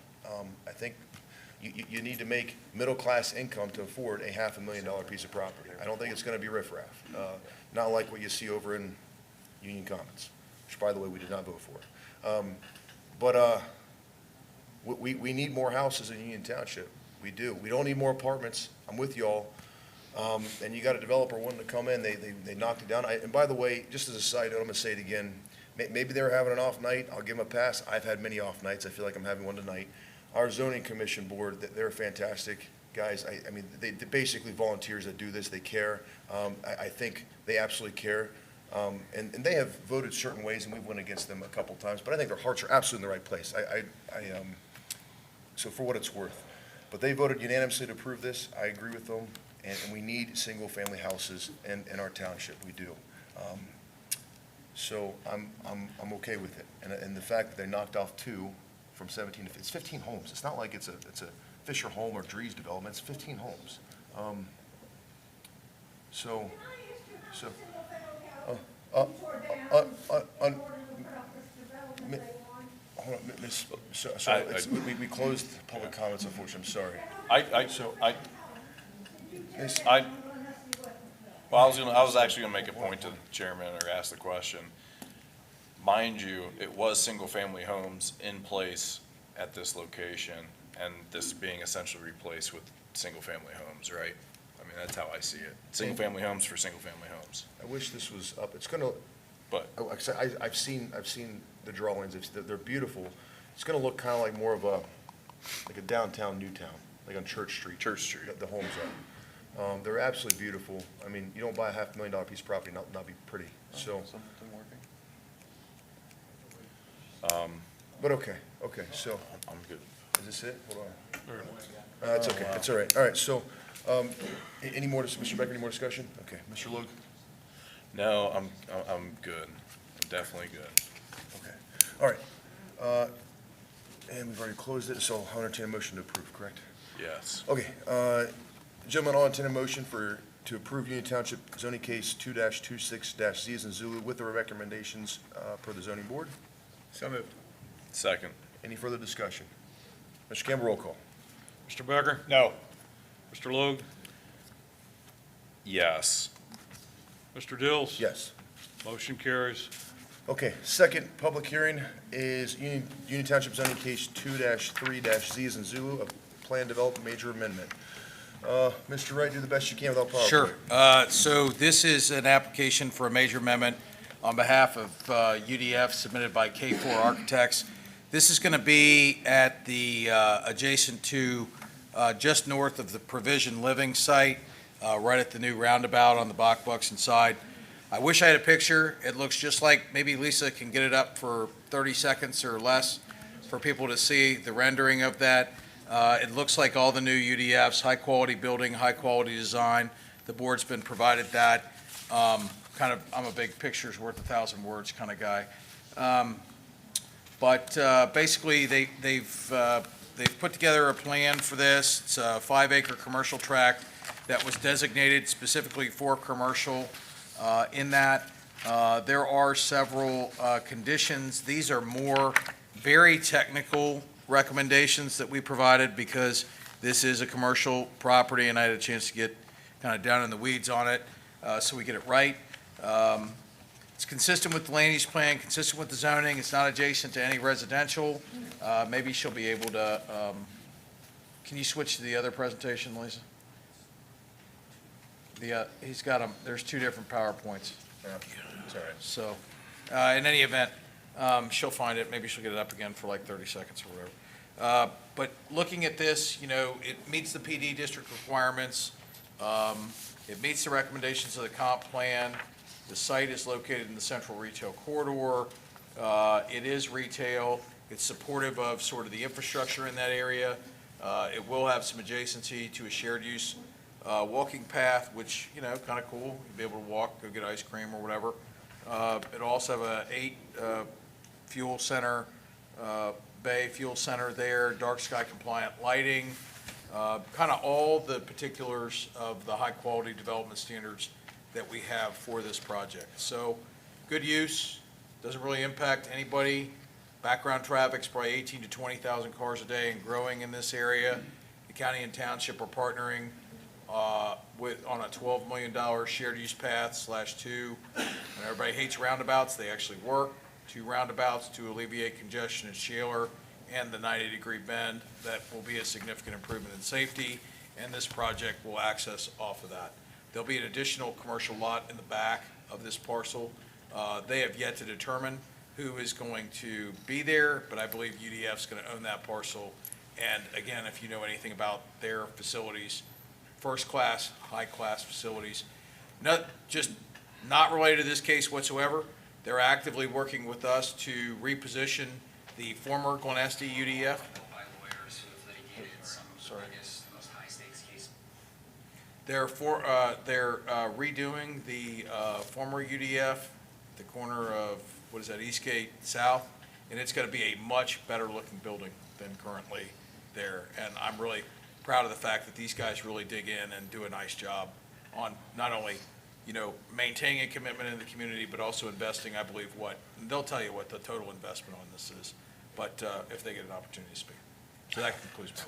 I think you need to make middle-class income to afford a $500,000 piece of property. I don't think it's gonna be riffraff. Not like what you see over in Union Commons, which, by the way, we did not vote for. But we need more houses in Union Township. We do. We don't need more apartments. I'm with y'all. And you got a developer wanting to come in, they knocked it down. And by the way, just as a side note, I'm gonna say it again, maybe they were having an off night, I'll give them a pass. I've had many off nights, I feel like I'm having one tonight. Our zoning commission board, they're fantastic guys. I mean, they're basically volunteers that do this, they care. I think they absolutely care. And they have voted certain ways, and we've went against them a couple times, but I think their hearts are absolutely in the right place. So for what it's worth. But they voted unanimously to approve this. I agree with them, and we need single-family houses in our township. We do. So I'm okay with it. And the fact that they knocked off 2 from 17 to, it's 15 homes. It's not like it's a Fisher Home or Drees development. It's 15 homes. Hold on, Miss, sorry, we closed public comments, unfortunately, I'm sorry. Well, I was actually gonna make a point to the chairman or ask the question. Mind you, it was single-family homes in place at this location, and this is being essentially replaced with single-family homes, right? I mean, that's how I see it. Single-family homes for single-family homes. I wish this was up, it's gonna, But like I said, I've seen the drawings, they're beautiful. It's gonna look kinda like more of like a downtown Newtown, like on Church Street. The homes are. They're absolutely beautiful. I mean, you don't buy a $500,000 piece of property, not be pretty, so. But okay, so. I'm good. Is this it? Hold on. It's okay, it's all right. All right, so, any more, Mr. Becker, any more discussion? Okay, Mr. Logue? No, I'm good. I'm definitely good. Okay, all right. And we've already closed it, so I'll entertain a motion to approve, correct? Yes. Okay, gentlemen, I'll entertain a motion to approve Union Township zoning case 2-26-Z as in Zulu with the recommendations, per the zoning board. So moved. Second. Any further discussion? Mr. Campbell, roll call. Mr. Becker? No. Mr. Logue? Yes. Mr. Dills? Yes. Motion carries. Okay, second public hearing is Union Township zoning case 2-3-Z as in Zulu, a plan development major amendment. Mr. Wright, do the best you can without PowerPoint. Sure. So this is an application for a major amendment on behalf of UDF submitted by K4 Architects. This is going to be at the adjacent to just north of the Provision Living site, right at the new roundabout on the Bach-Buxton side. I wish I had a picture. It looks just like, maybe Lisa can get it up for 30 seconds or less for people to see the rendering of that. It looks like all the new UDFs, high-quality building, high-quality design. The board's been provided that. I'm a big picture's worth 1,000 words kind of guy. But basically, they've put together a plan for this. It's a 5-acre commercial tract that was designated specifically for commercial in that. There are several conditions. These are more very technical recommendations that we provided because this is a commercial property, and I had a chance to get kind of down in the weeds on it, so we get it right. It's consistent with the land use plan, consistent with the zoning, it's not adjacent to any residential. Maybe she'll be able to, can you switch to the other presentation, Lisa? He's got them, there's two different PowerPoints. It's all right. So, in any event, she'll find it, maybe she'll get it up again for like 30 seconds or whatever. But looking at this, you know, it meets the PD district requirements. It meets the recommendations of the comp plan. The site is located in the central retail corridor. It is retail. It's supportive of sort of the infrastructure in that area. It will have some adjacency to a shared use walking path, which, you know, kind of cool. You'll be able to walk, go get ice cream or whatever. It'll also have a 8 fuel center, bay fuel center there, dark sky compliant lighting, kind of all the particulars of the high quality development standards that we have for this project. So good use, doesn't really impact anybody. Background traffic's probably 18 to 20,000 cars a day and growing in this area. The county and township are partnering on a $12 million shared use path /2. And everybody hates roundabouts, they actually work. 2 roundabouts to alleviate congestion at Shaler and the 90-degree bend. That will be a significant improvement in safety, and this project will access off of that. There'll be an additional commercial lot in the back of this parcel. They have yet to determine who is going to be there, but I believe UDF's going to own that parcel. And again, if you know anything about their facilities, first-class, high-class facilities, not related to this case whatsoever. They're actively working with us to reposition the former Glen Estee UDF. Sorry. They're redoing the former UDF, the corner of, what is that, Eastgate South, and it's going to be a much better looking building than currently there. And I'm really proud of the fact that these guys really dig in and do a nice job on not only, you know, maintaining a commitment in the community, but also investing, I believe, and they'll tell you what the total investment on this is, but if they get an opportunity to speak. So that concludes my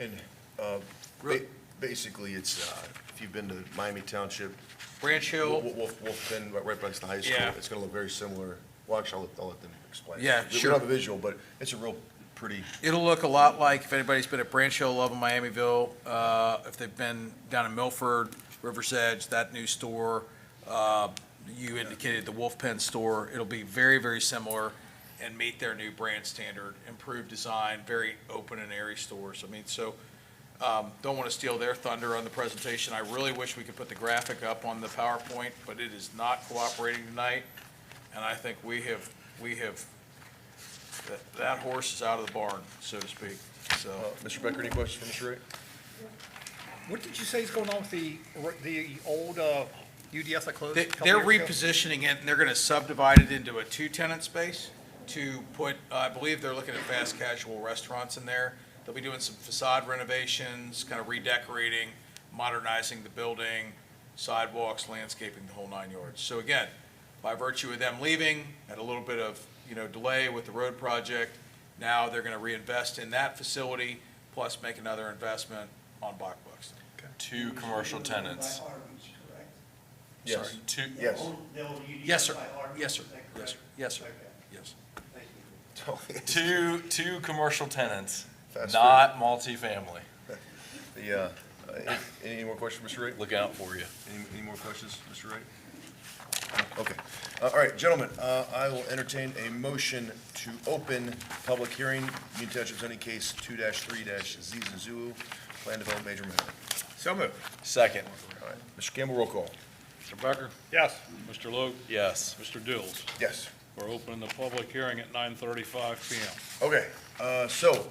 report. And basically, it's, if you've been to Miami Township. Branch Hill. Wolf Pen, right by the high school. Yeah. It's gonna look very similar. Well, actually, I'll let them explain. Yeah, We sure. don't have a visual, but it's a real pretty. It'll look a lot like, if anybody's been at Branch Hill, Love in Miamiville, if they've been down in Milford, River's Edge, that new store, you indicated the Wolf Pen store, it'll be very, very similar and meet their new brand standard, improved design, very open and airy stores. I mean, so, don't want to steal their thunder on the presentation. I really wish we could put the graphic up on the PowerPoint, but it is not cooperating tonight. And I think we have, that horse is out of the barn, so to speak, so. Mr. Becker, any questions for Mr. Wright? What did you say is going on with the old UDS that closed? a couple They're years ago? repositioning it, and they're gonna subdivide it into a 2-tenant space to put, I believe they're looking at fast casual restaurants in there. They'll be doing some facade renovations, kind of redecorating, modernizing the building, sidewalks, landscaping, the whole 9 yards. So again, by virtue of them leaving, had a little bit of, you know, delay with the road project, now they're gonna reinvest in that facility, plus make another investment on Black Bucks. 2 commercial tenants. Yes. Sorry. Yes. Yes, sir. Yes, sir. Yes, sir. Yes, sir. Yes. Two commercial tenants, Fast not multifamily. Any more questions, Mr. Wright? Look out for you. Any more questions, Mr. Wright? Okay. All right, gentlemen, I will entertain a motion to open public hearing, Union Township zoning case 2-3-Z Zulu, plan development major amendment. So moved. Second. All right, Mr. Campbell, roll call. Mr. Becker? Yes. Mr. Logue? Yes. Mr. Dills? Yes. We're opening the public hearing at 9:35 PM. Okay, so,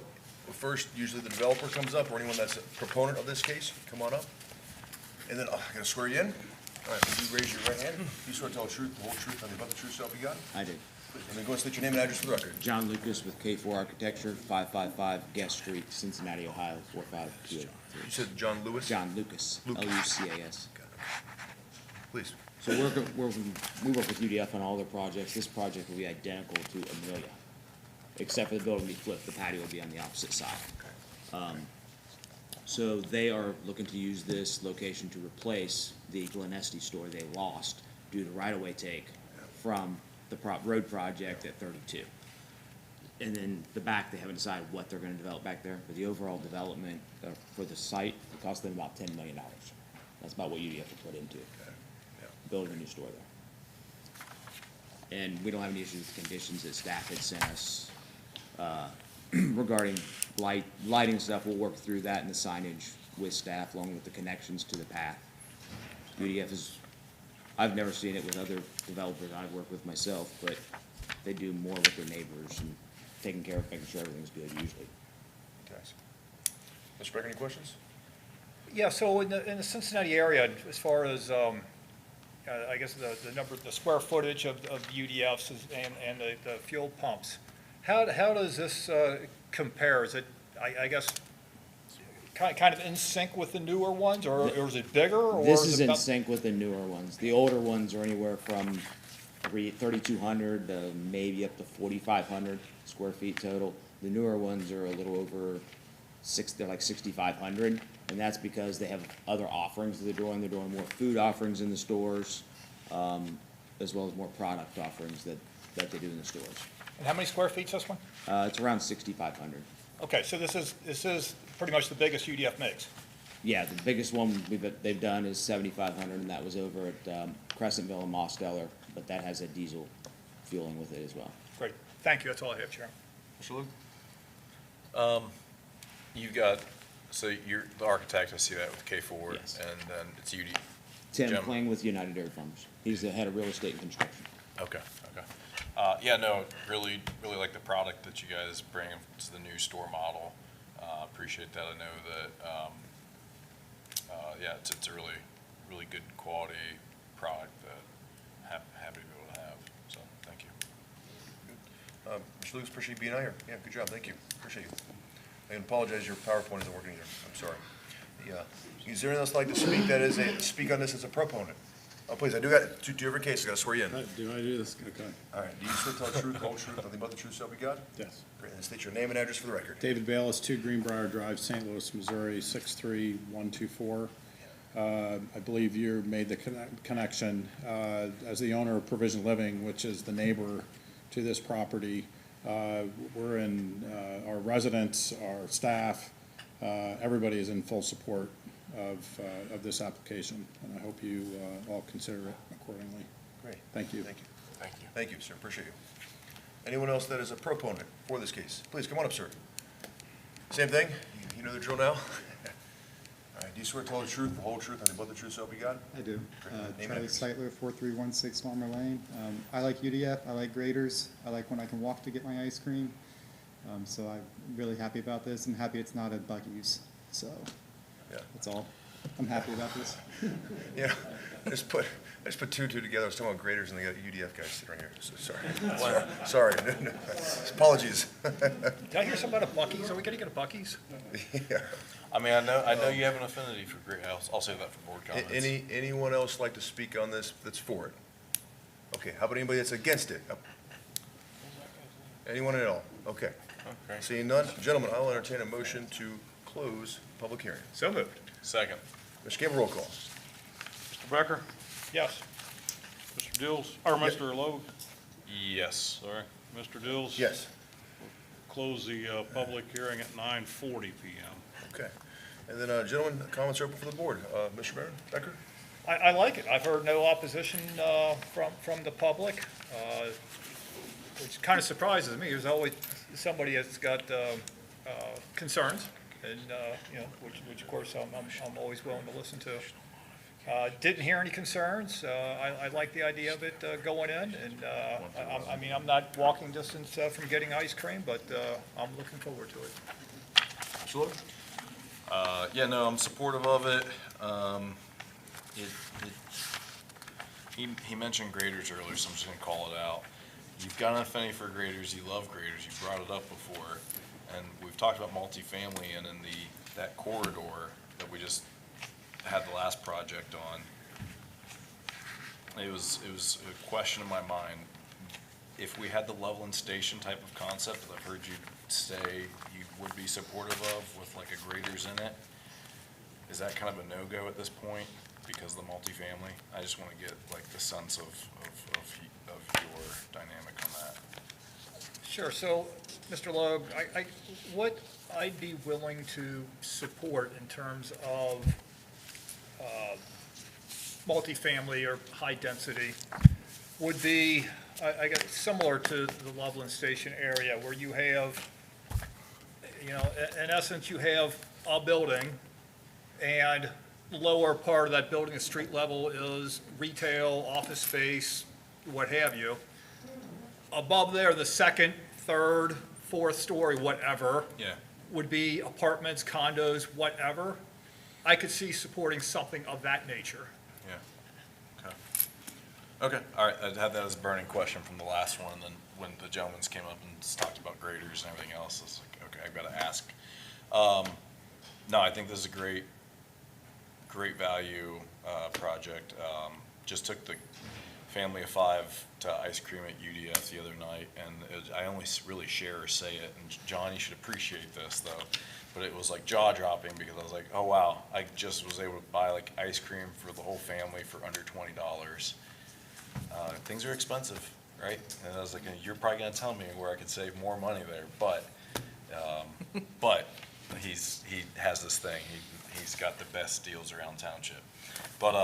first, usually the developer comes up, or anyone that's a proponent of this case, come on up. And then, I gotta swear you in. All right, would you raise your right hand? You swear to tell the truth, the whole truth, nothing but the truth, so help you God? I do. And then go and state your name and address for the record. John Lucas with K4 Architecture, 555 Guest Street, Cincinnati, Ohio, 45283. You said John Lewis? John Lucas, Lucas. Lucas. Please. So we work with UDF on all their projects. This project will be identical to Amelia, except for the building will be flipped. The patio will be on the opposite side. So they are looking to use this location to replace the Glen Estee store they lost due to right-of-way take from the road project at 32. And then the back, they haven't decided what they're gonna develop back there, but the overall development for the site, it cost them about $10 million. That's about what UDF will put into building a new store there. And we don't have any issues with conditions that staff had sent us regarding lighting stuff. We'll work through that and the signage with staff, along with the connections to the path. UDF is, I've never seen it with other developers I've worked with myself, but they do more with their neighbors and taking care of making sure everything's good usually. Thanks. Mr. Becker, any questions? Yeah, so in the Cincinnati area, as far as, I guess the square footage of UDFs and the fuel pumps, how does this compare? Is it, I guess, kind of in sync with the newer ones, or is it bigger? Or This is it in about- sync with the newer ones. The older ones are anywhere from 3,200 to maybe up to 4,500 square feet total. The newer ones are a little over they're like 6,500, and that's because they have other offerings that they're doing. They're doing more food offerings in the stores, as well as more product offerings that they do in the stores. And how many square feet is this one? It's around 6,500. Okay, so this is pretty much the biggest UDF makes. Yeah, the biggest one they've done is 7,500, and that was over at Crescentville and Mosteller, but that has a diesel fueling with it as well. Great, thank you, that's all I have, Chairman. Mr. Luke? You've got, so you're the architect, I see that with K4. Yes. And then it's UD. Tim Jim? Kling with United Dairy Farmers. He's the head of real estate and construction. Okay. Yeah, no, really like the product that you guys bring to the new store model. Appreciate that. I know that, yeah, it's a really good quality product that happy to be able to have. So, thank you. Mr. Lewis, appreciate you being out here. Yeah, good job, thank you, appreciate you. I apologize, your PowerPoint isn't working either, I'm sorry. Is there anyone else like to speak on this as a proponent? Oh, please, I do got, do you have a case, I gotta swear you in. Do I do this? Okay. All right, do you swear to tell the truth, the whole truth, nothing but the truth, so help you God? Yes. Great, and state your name and address for the record. David Bayless, 2 Greenbrier Drive, St. Louis, Missouri, 63124. I believe you made the connection. As the owner of Provision Living, which is the neighbor to this property, we're in, our residents, our staff, everybody is in full support of this application, and I hope you all consider it accordingly. Great. Thank you. Thank you. Thank you, sir, appreciate you. Anyone else that is a proponent for this case? Please, come on up, sir. Same thing, you know the drill now? All right, do you swear to tell the truth, the whole truth, nothing but the truth, so help you God? I do. Name Charlie and address. Seitler, 4316 Farmer Lane. I like UDF, I like graders, I like when I can walk to get my ice cream. So I'm really happy about this, and happy it's not at Buc-ee's, so Yeah. that's all. I'm happy about this. Yeah, I just put two and two together. I was talking about graders and they got UDF guys sitting right here. So sorry. No. Apologies. Did I hear something about a Buc-ee's? Are we gonna get a Buc-ee's? Yeah. I mean, I know you have an affinity for great. I'll save that for board comments. Anyone else like to speak on this that's for it? Okay, how about anybody that's against it? Anyone at all? Okay. Seeing none, gentlemen, I'll entertain a motion to close public hearing. So moved. Second. Mr. Campbell, roll call. Mr. Becker? Yes. Mr. Dills, or Mr. Logue? Yes. Sorry. Mr. Dills? Yes. Close the public hearing at 9:40 PM. Okay. And then, gentlemen, comments are open for the board. Mr. Barron, Becker? I like it. I've heard no opposition from the public, which kind of surprises me. There's always somebody that's got concerns, and which of course I'm always willing to listen to. Didn't hear any concerns. I like the idea of it going in, and I mean, I'm not walking distance from getting ice cream, but I'm looking forward to it. Mr. Logue? Yeah, no, I'm supportive of it. He mentioned graders earlier, so I'm just gonna call it out. You've got an affinity for graders, you love graders, you brought it up before, and we've talked about multifamily, and in that corridor that we just had the last project on, it was a question in my mind. If we had the Loveland Station type of concept that I've heard you say you would be supportive of with like a graders in it, is that kind of a no-go at this point because of the multifamily? I just want to get like the sense of your dynamic on that. Sure, so, Mr. Loeb, what I'd be willing to support in terms of multifamily or high density would be, I guess, similar to the Loveland Station area, where you have, in essence, you have a building, and lower part of that building, the street level, is retail, office space, what have you. Above there, the second, third, fourth story, whatever, Yeah. would be apartments, condos, whatever. I could see supporting something of that nature. Yeah. Okay, all right, I had that as a burning question from the last one, and then when the gentleman's came up and just talked about graders and everything else, I was like, okay, I've gotta ask. No, I think this is a great value, project. Just took the family of 5 to ice cream at UDF the other night, and I only really share or say it, and John, you should appreciate this though, but it was like jaw-dropping because I was like, oh wow, I just was able to buy like ice cream for the whole family for under $20. Things are expensive, right? And I was like, you're probably gonna tell me where I could save more money there, but he has this thing, he's got the best deals around Township. But,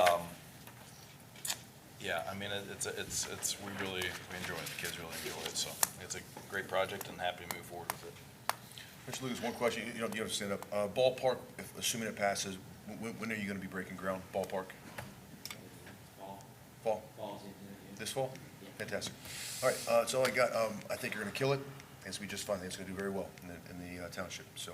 yeah, I mean, we enjoy it, the kids really enjoy it, so it's a great project and happy to move forward with it. Mr. Lucas, one question, you don't have to stand up. Ballpark, assuming it passes, when are you gonna be breaking ground, ballpark? Fall? This fall? Fantastic. All right, that's all I got. I think you're gonna kill it. It's gonna be just fine. I think it's gonna do very well in the township, so.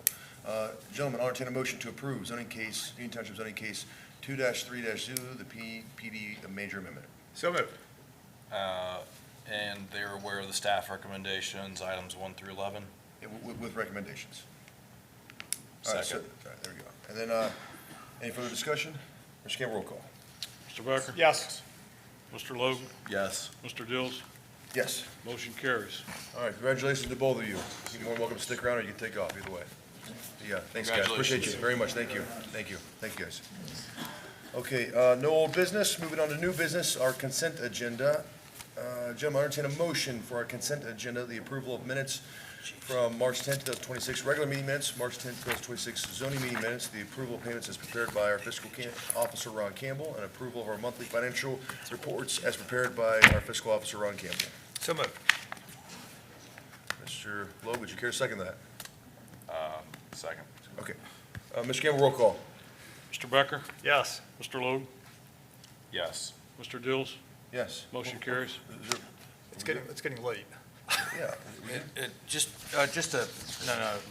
Gentlemen, I'll entertain a motion to approve zoning case, Union Township zoning case 2-3-0, the PD major amendment. So moved. And they're aware of the staff recommendations, items 1 through 11? Yeah, with recommendations. All right, Second. all right, there we go. And then, any further discussion? Mr. Campbell, roll call. Mr. Becker? Yes. Mr. Logue? Yes. Mr. Dills? Yes. Motion carries. All right, congratulations to both of you. You're more than welcome to stick around, or you can take off, either way. Yeah, thanks, guys. Appreciate you very much. Thank you. Thank you. Thank you, guys. Okay, no old business. Moving on to new business, our consent agenda. Gentlemen, I entertain a motion for our consent agenda, the approval of minutes from March 10th, 2026, regular meeting minutes, March 10th, 2026, zoning meeting minutes, the approval of payments as prepared by our fiscal officer, Ron Campbell, and approval of our monthly financial reports as prepared by our fiscal officer, Ron Campbell. So moved. Mr. Lowe, would you care to second that? Second. Okay. Mr. Campbell, roll call. Mr. Becker? Yes. Mr. Logue? Yes. Mr. Dills? Yes. Motion carries. It's getting late. Yeah.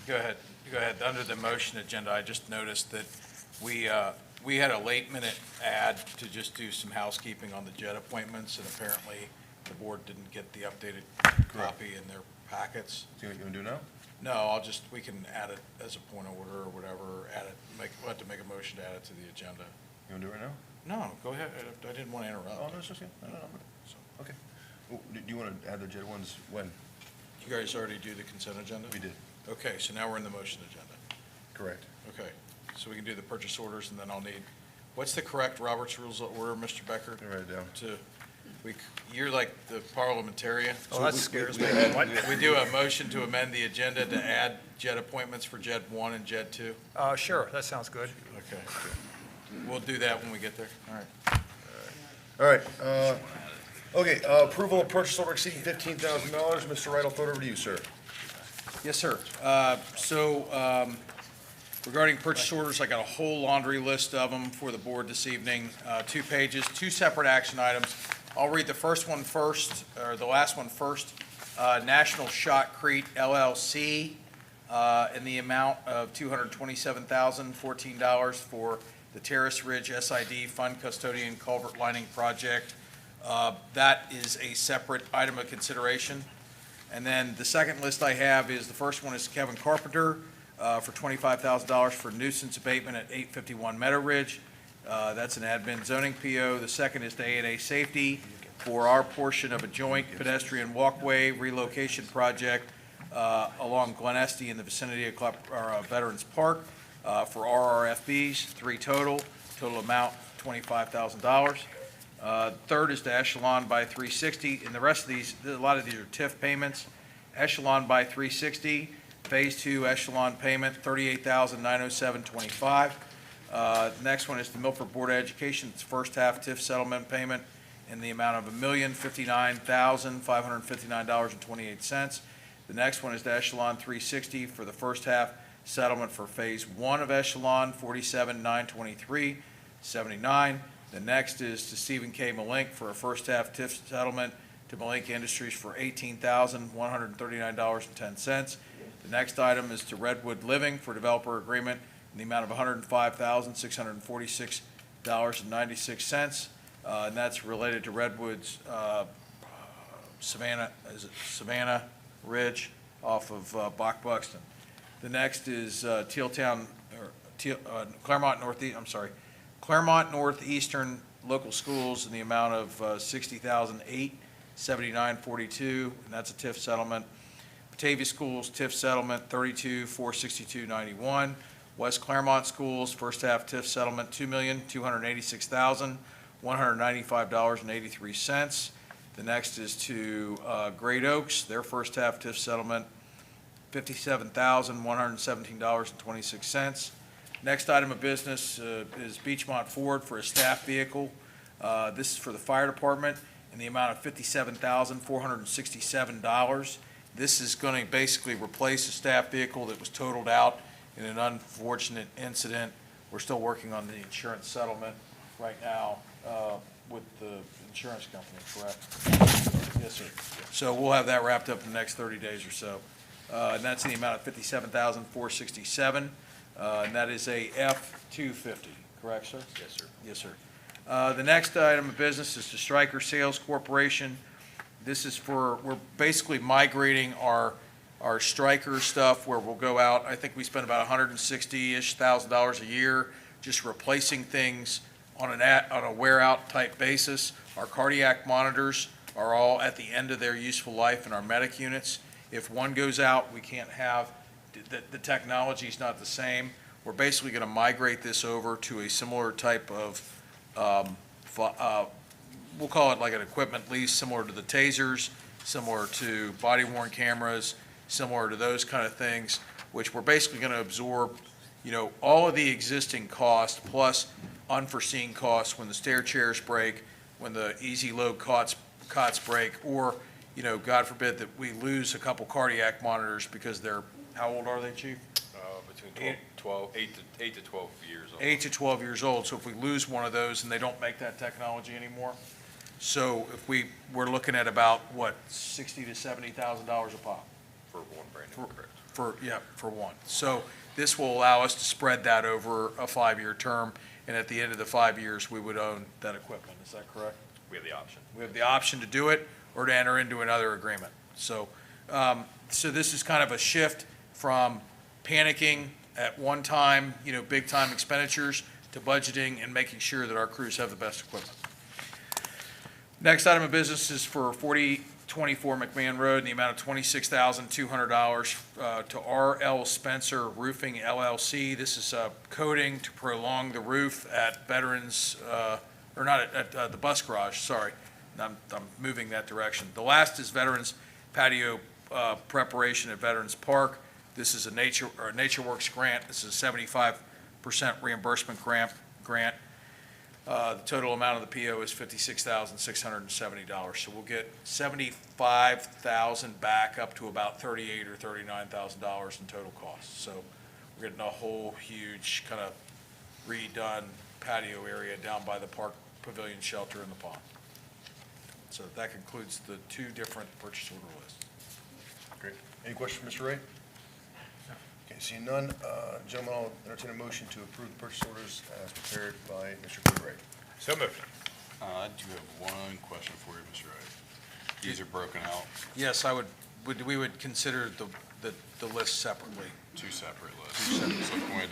Go ahead. Under the motion agenda, I just noticed that we had a late-minute ad to just do some housekeeping on the JED appointments, and apparently the board didn't get the updated copy in their packets. So you want to do it now? No, we can add it as a point of order or whatever, we'll have to make a motion to add it to the agenda. You want to do it right now? No, go ahead, I didn't want to interrupt. Oh, no, it's okay. No. Okay. Well, do you want to add the JED ones when? You guys already do the consent agenda? We did. Okay, so now we're in the motion agenda. Correct. Okay, so we can do the purchase orders, and then I'll need, what's the correct Robert's Rules of Order, Mr. Becker? Write it down. You're like the parliamentarian. Oh, that scares me. We do a motion to amend the agenda to add JED appointments for JED 1 and JED 2? Sure, that sounds good. Okay. We'll do that when we get there. All right. All right. Okay, approval of purchase order exceeding $15,000. Mr. Wright, I'll throw it over to you, sir. Yes, sir. Regarding purchase orders, I got a whole laundry list of them for the board this evening. 2 pages, 2 separate action items. I'll read the first one first, or the last one first. National Shotcrete LLC in the amount of $227,014 for the Terrace Ridge SID Fund Custodian Culvert Lining Project. That is a separate item of consideration. And then the second list I have is, the first one is Kevin Carpenter for $25,000 for nuisance abatement at 851 Meadow Ridge. That's an admin zoning PO. The second is to A&A Safety for our portion of a joint pedestrian walkway relocation project along Glen Estee in the vicinity of Veterans Park. for RRFBs, 3 total amount $25,000. Third is to Echelon by 360, and the rest of these, a lot of these are TIF payments. Echelon by 360, Phase 2 Echelon payment, $38,907.25. Next one is the Milford Board of Education, it's first half TIF settlement payment in the amount of $1,059,559.28. The next one is the Echelon 360 for the first half settlement for Phase 1 of Echelon, $47,923.79. The next is to Stephen K. Malink for a first half TIF settlement to Malink Industries for $18,139.10. The next item is to Redwood Living for developer agreement in the amount of $105,646.96. And that's related to Redwood's Savannah Ridge off of Buxton. The next is Claremont Northeastern Local Schools in the amount of $60,879.42, and that's a TIF settlement. Batavia Schools TIF settlement $32,462.91. West Claremont Schools first half TIF settlement $2,286,195.83. The next is to Great Oaks, their first half TIF settlement $57,117.26. Next item of business is Beachmont Ford for a staff vehicle. This is for the fire department in the amount of $57,467. This is going to basically replace a staff vehicle that was totaled out in an unfortunate incident. We're still working on the insurance settlement right now with the insurance company, correct? Yes, sir. So we'll have that wrapped up in the next 30 days or so. And that's in the amount of $57,467. And that is a F-250, correct, sir? Yes, sir. Yes, sir. The next item of business is to Stryker Sales Corporation. This is for, we're basically migrating our Stryker stuff where we'll go out. I think we spend about $160-ish thousand a year just replacing things on a wear-out type basis. Our cardiac monitors are all at the end of their useful life in our medic units. If one goes out, we can't have, the technology is not the same. We're basically going to migrate this over to a similar type of, we'll call it like an equipment lease, similar to the tasers, similar to body-worn cameras, similar to those kind of things, which we're basically going to absorb, all of the existing costs plus unforeseen costs when the stair chairs break, when the easy load cots break, or, God forbid that we lose a couple cardiac monitors because they're, how old are they, Chief? Between 8 to 12 years old. 8 to 12 years old. So if we lose one of those and they don't make that technology anymore, so if we're looking at about, what, $60,000 to $70,000 a pop? For one brand new, correct. For one. So this will allow us to spread that over a 5-year term, and at the end of the 5 years, we would own that equipment. Is that correct? We have the option. We have the option to do it or to enter into another agreement. So, so this is kind of a shift from panicking at one time, big time expenditures, to budgeting and making sure that our crews have the best equipment. Next item of business is for 4024 McMahon Road in the amount of $26,200 to R.L. Spencer Roofing LLC. This is coating to prolong the roof at Veterans, or not at the bus garage, sorry. I'm moving that direction. The last is Veterans Patio preparation at Veterans Park. This is a NatureWorks grant. This is a 75% reimbursement grant. The total amount of the PO is $56,670. So we'll get $75,000 back up to about $38,000 or $39,000 in total costs. So we're getting a whole huge kind of redone patio area down by the park pavilion shelter in the pond. So that concludes the 2 different purchase order lists. Great. Any questions for Mr. Ray? Okay, seeing none, gentlemen, I'll entertain a motion to approve the purchase orders as prepared by Mr. Ray. So moved. I do have one question for you, Mr. Wright. These are broken out. Yes, we would consider the list separately. 2 separate lists. So can we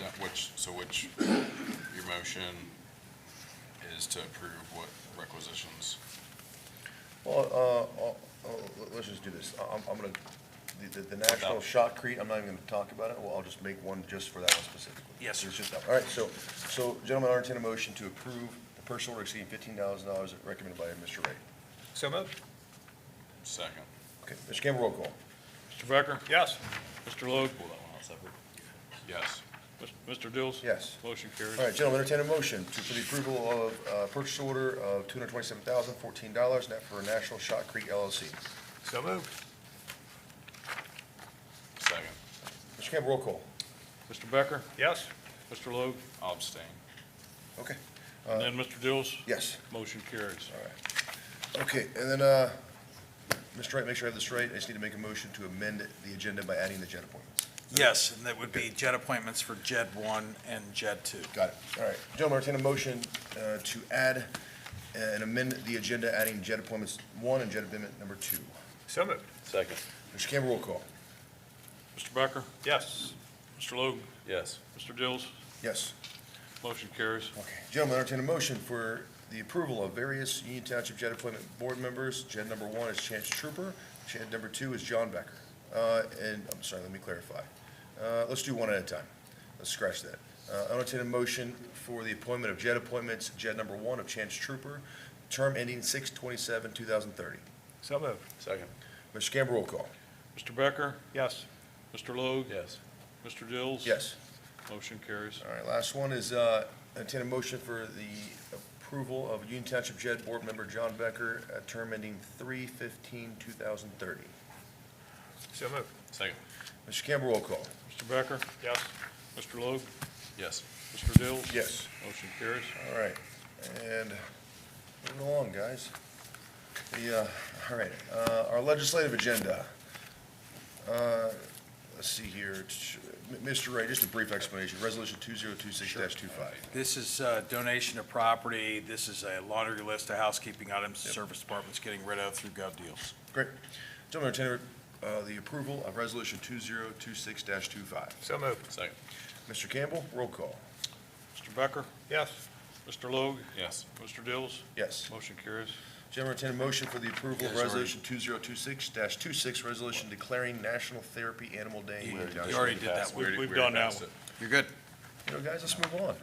which your motion is to approve what requisitions? Well, let's just do this. I'm going to the national shotcrete, I'm not even gonna talk about it, well, I'll just make one just for that one specifically. Yes, sir. It's just that. All right, so gentlemen, I entertain a motion to approve the purchase order exceeding $15,000 recommended by Mr. Ray. So moved. Second. Okay, Mr. Campbell, roll call. Mr. Becker? Yes. Mr. Logue? Yes. Mr. Dills? Yes. Motion carries. All right, gentlemen, entertain a motion for the approval of purchase order of $227,014, net for National Shotcrete LLC. So moved. Second. Mr. Campbell, roll call. Mr. Becker? Yes. Mr. Logue? I'll abstain. Okay. And then Mr. Dills? Yes. Motion carries. All right. Okay, and then, Mr. Wright, make sure I have this right. I just need to make a motion to amend the agenda by adding the JED appointments. Yes, and that would be JED appointments for JED 1 and JED 2. Got it. All right. Gentlemen, entertain a motion to add and amend the agenda, adding JED appointments 1 and JED amendment number 2. So moved. Second. Mr. Campbell, roll call. Mr. Becker? Yes. Mr. Logue? Yes. Mr. Dills? Yes. Motion carries. Okay. Gentlemen, entertain a motion for the approval of various Union Township JED appointment board members. JED number 1 is Chance Trooper. JED number 2 is John Becker. And, I'm sorry, let me clarify. Let's do one at a time. Let's scratch that. I'll entertain a motion for the appointment of JED appointments. JED number 1 of Chance Trooper, term ending 6/27/2030. So moved. Second. Mr. Campbell, roll call. Mr. Becker? Yes. Mr. Logue? Yes. Mr. Dills? Yes. Motion carries. All right, last one is, entertain a motion for the approval of Union Township JED Board Member John Becker, term ending 3/15/2030. So moved. Second. Mr. Campbell, roll call. Mr. Becker? Yes. Mr. Logue? Yes. Mr. Dills? Yes. Motion carries. All right, and moving along, guys. All right, our legislative agenda. Let's see here. Mr. Ray, just a brief explanation. Resolution 2026-25. This is donation of property. This is a laundry list of housekeeping items the service department's getting rid of through Gov Deals. Great. Gentlemen, entertain the approval of Resolution 2026-25. So moved. Second. Mr. Campbell, roll call. Mr. Becker? Yes. Mr. Logue? Yes. Mr. Dills? Yes. Motion carries. Gentlemen, entertain a motion for the approval of Yes, Resolution 2026-26, resolution declaring National Therapy Animal Day. in Union You Township. already did that one. We've done that one. You're good. You know, guys, let's move on.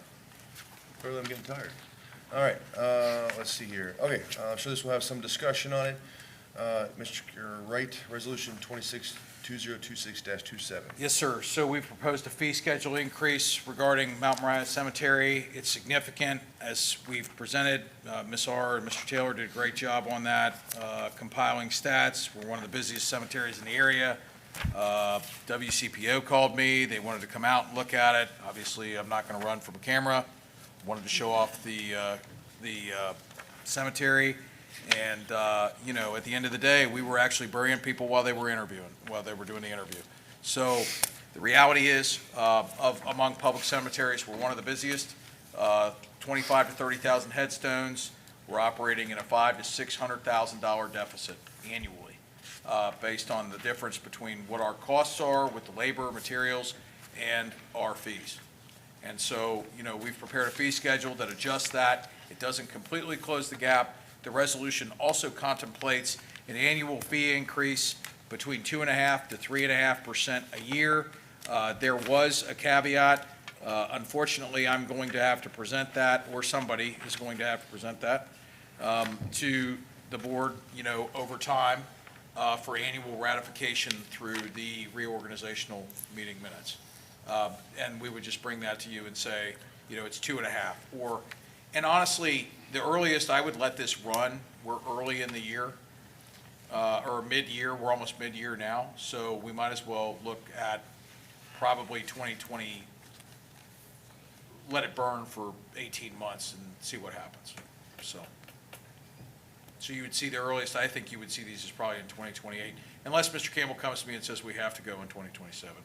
Clearly, I'm getting tired. All right, let's see here. Okay, I'm sure this will have some discussion on it. Mr. Wright, Resolution 2026-27. Yes, sir. So we proposed a fee schedule increase regarding Mount Moriah Cemetery. It's significant, as we've presented. Ms. R. and Mr. Taylor did a great job on that, compiling stats. We're one of the busiest cemeteries in the area. WCPO called me. They wanted to come out and look at it. Obviously, I'm not going to run from a camera. Wanted to show off the cemetery. And, you know, at the end of the day, we were actually burying people while they were doing the interview. So the reality is, among public cemeteries, we're one of the busiest. 25 to 30,000 headstones. We're operating in a $500,000 to $600,000 deficit annually, based on the difference between what our costs are with the labor, materials, and our fees. And so, you know, we've prepared a fee schedule that adjusts that. It doesn't completely close the gap. The resolution also contemplates an annual fee increase between 2.5% to 3.5% a year. There was a caveat. Unfortunately, I'm going to have to present that, or somebody is going to have to present that to the board, you know, over time for annual ratification through the reorganizational meeting minutes. And we would just bring that to you and say, you know, it's 2.5%. And honestly, the earliest I would let this run, we're early in the year, or mid-year, we're almost mid-year now, so we might as well look at probably 2020, let it burn for 18 months and see what happens, so you would see the earliest, I think you would see these is probably in 2028, unless Mr. Campbell comes to me and says we have to go in 2027.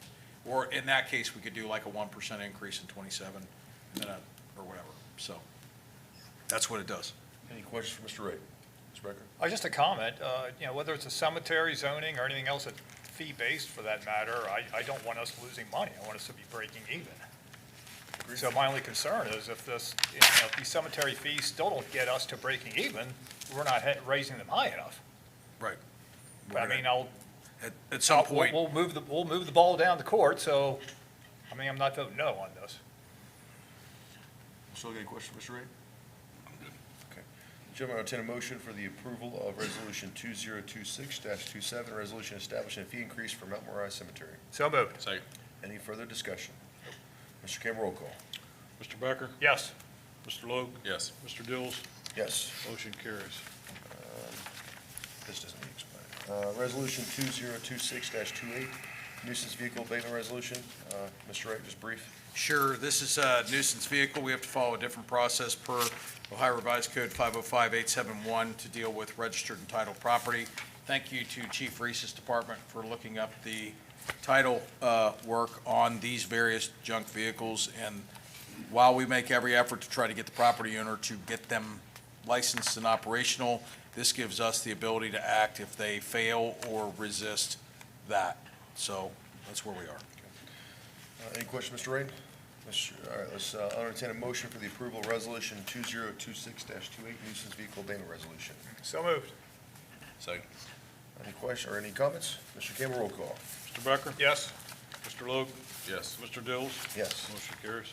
Or in that case, we could do like a 1% increase in 27, and then or whatever, so. That's what it does. Any questions for Mr. Ray? Mr. Becker? Just a comment, you know, whether it's a cemetery zoning or anything else that's fee-based for that matter, I don't want us losing money. I want us to be breaking even. So my only concern is if this, you know, if these cemetery fees still don't get us to breaking even, we're not raising them high enough. Right. But I mean, at some point. We'll move the ball down the court, so, I mean, I'm not voting no on this. Still got any questions, Mr. Ray? Okay. Gentlemen, I entertain a motion for the approval of Resolution 2026-27, a resolution establishing a fee increase for Mount Moriah Cemetery. So moved. Second. Any further discussion? Mr. Campbell, roll call. Mr. Becker? Yes. Mr. Logue? Yes. Mr. Dills? Yes. Motion carries. This doesn't need explained. Resolution 2026-28, nuisance vehicle abatement resolution. Mr. Wright, just brief. Sure, this is a nuisance vehicle. We have to follow a different process per Ohio Revised Code 505-871 to deal with registered and titled property. Thank you to Chief Reese's department for looking up the title work on these various junk vehicles. And while we make every effort to try to get the property owner to get them licensed and operational, this gives us the ability to act if they fail or resist that. So that's where we are. Any questions, Mr. Wright? All right, let's entertain a motion for the approval of Resolution 2026-28, nuisance vehicle abatement resolution. So moved. Second. Any question or any comments? Mr. Campbell, roll call. Mr. Becker? Yes. Mr. Logue? Yes. Mr. Dills? Yes. Motion carries.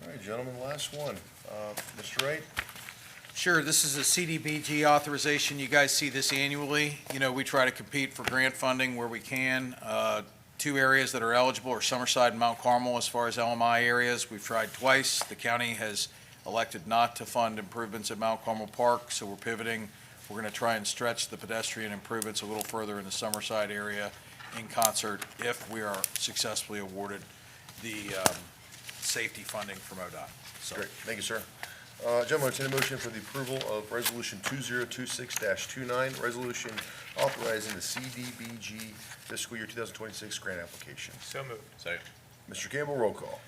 All right, gentlemen, last one. Mr. Wright? Sure, this is a CDBG authorization. You guys see this annually. You know, we try to compete for grant funding where we can. Two areas that are eligible are Summerside and Mount Carmel as far as LMI areas. We've tried twice. The county has elected not to fund improvements at Mount Carmel Park, so we're pivoting. We're going to try and stretch the pedestrian improvements a little further in the Summerside area in concert if we are successfully awarded the safety funding from ODOT. So, Great, thank you, sir. Gentlemen, entertain a motion for the approval of Resolution 2026-29, resolution authorizing the CDBG fiscal year 2026 grant application. So moved. Second. Mr. Campbell, roll call.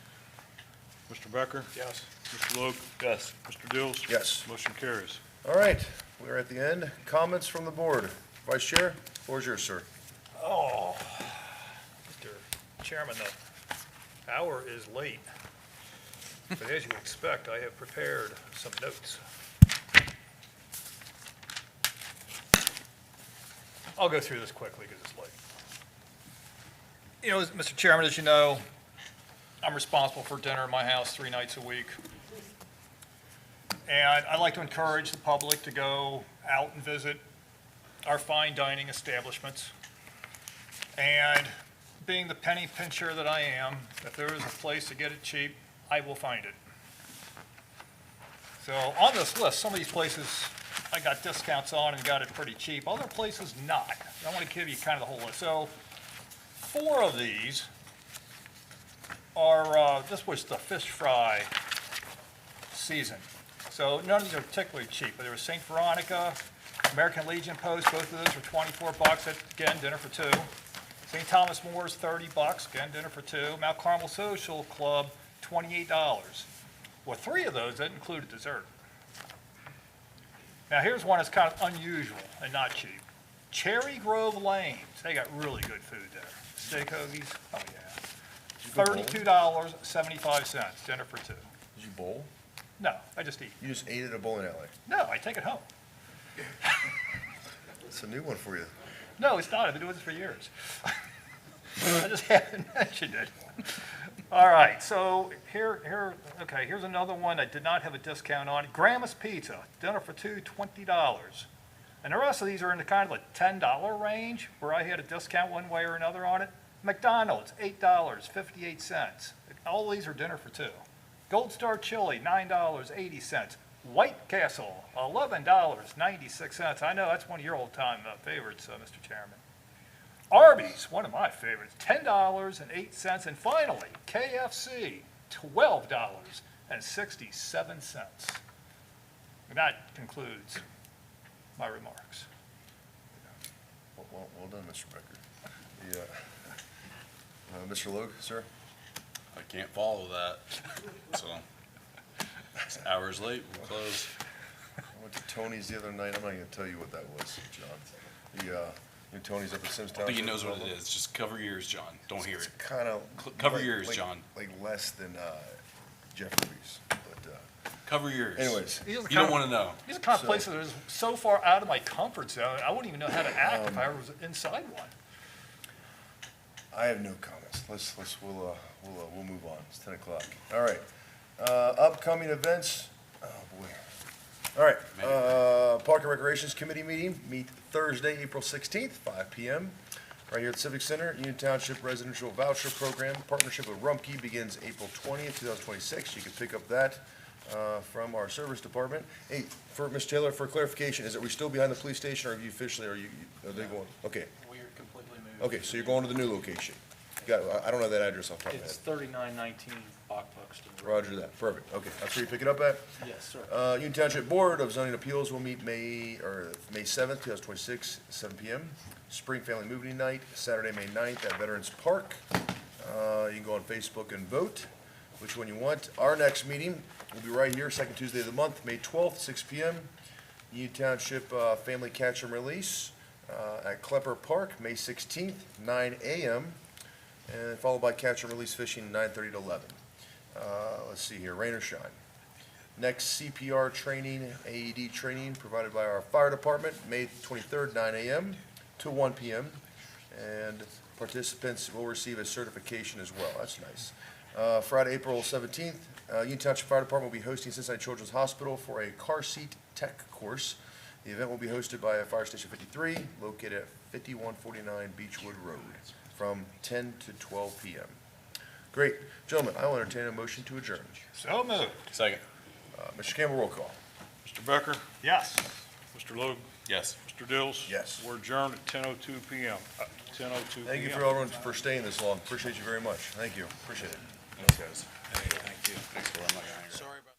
Mr. Becker? Yes. Mr. Logue? Yes. Mr. Dills? Yes. Motion carries. All right, we're at the end. Comments from the board. Vice Chair, floor is yours, sir. Oh, Mr. Chairman, the hour is late. But as you expect, I have prepared some notes. I'll go through this quickly because it's late. You know, Mr. Chairman, as you know, I'm responsible for dinner in my house 3 nights a week. And I'd like to encourage the public to go out and visit our fine dining establishments. And being the penny pincher that I am, if there is a place to get it cheap, I will find it. So on this list, some of these places I got discounts on and got it pretty cheap. Other places not. I want to give you kind of the whole list. So 4 of these are, this was the fish fry season. So none of these are particularly cheap, but there was St. Veronica, American Legion Post, both of those were $24, again, dinner for 2. St. Thomas More's, $30, again, dinner for 2. Mount Carmel Social Club, $28. Well, 3 of those, that included dessert. Now, here's one that's kind of unusual and not cheap. Cherry Grove Lanes, they got really good food there. Steak hoagies, oh yeah. $32.75, dinner for 2. Did you bowl? No, I just eat. You just ate at a bowling alley. No, I take it home. It's a new one for you. No, it's not. I've been doing this for years. I just haven't mentioned it. All right, so here's another one I did not have a discount on. Grandma's Pizza, dinner for 2, $20. And the rest of these are in the kind of a $10 range where I had a discount one way or another on it. McDonald's, $8.58. All these are dinner for 2. Gold Star Chili, $9.80. White Castle, $11.96. I know that's one of your old-time favorites, Mr. Chairman. Arby's, one of my favorites, $10.08. And finally, KFC, $12.67. And that concludes my remarks. Well done, Mr. Becker. Yeah. Mr. Logue, sir? I can't follow that, so it's hours late, we'll close. I went to Tony's the other night. I'm not gonna tell you what that was, John. Tony's up at Sims I Township. think he knows what it is, just cover your ears, John, don't hear it. Kind of. Cover your ears, John. Like less than Jeffrey's, but, Cover your ears. anyways. You don't want to know. These are the kind of places that are so far out of my comfort zone, I wouldn't even know how to act if I was inside one. I have no comments. We'll move on. It's 10 o'clock. All right. Upcoming events, oh boy. All right, Park and Recreations Committee meet Thursday, April 16th, 5 PM, right here at the Civic Center. Union Township Residential Voucher Program, partnership with Rumpke, begins April 20th, 2026. You can pick up that from our service department. Hey, for Ms. Taylor, for clarification, is it we still behind the police station, or are you officially, are they going? Okay, We are completely moved. okay, so you're going to the new location. I don't know that address off the top of my It's head. 3919 Buxton Road. Roger that, perfect, okay, that's where you pick it up at? Yes, sir. Union Township Board of Zoning Appeals will meet May 7th, 2026, 7 PM. Spring Family Movie Night, Saturday, May 9th at Veterans Park. You can go on Facebook and vote which one you want. Our next meeting will be right here, second Tuesday of the month, May 12th, 6 PM. Union Township Family Catch and Release at Klepper Park, May 16th, 9 AM. And followed by Catch and Release Fishing, 9:30 to 11. Let's see here, rain or shine. Next, CPR training, AED training provided by our fire department, May 23rd, 9 AM to 1 PM. And participants will receive a certification as well. That's nice. Friday, April 17th, Union Township Fire Department will be hosting Cincinnati Children's Hospital for a car seat tech course. The event will be hosted by Fire Station 53, located at 5149 Beechwood Road, from 10 to 12 PM. Great. Gentlemen, I will entertain a motion to adjourn. So moved. Second. Mr. Campbell, roll call. Mr. Becker? Yes. Mr. Logue? Yes. Mr. Dills? Yes. We're adjourned at 10:02 PM. 10:02 PM. Thank you for everyone for staying this long. Appreciate you very much. Thank you. Appreciate it. Thanks, guys. Thank you. Thanks for letting me hang around. Sorry about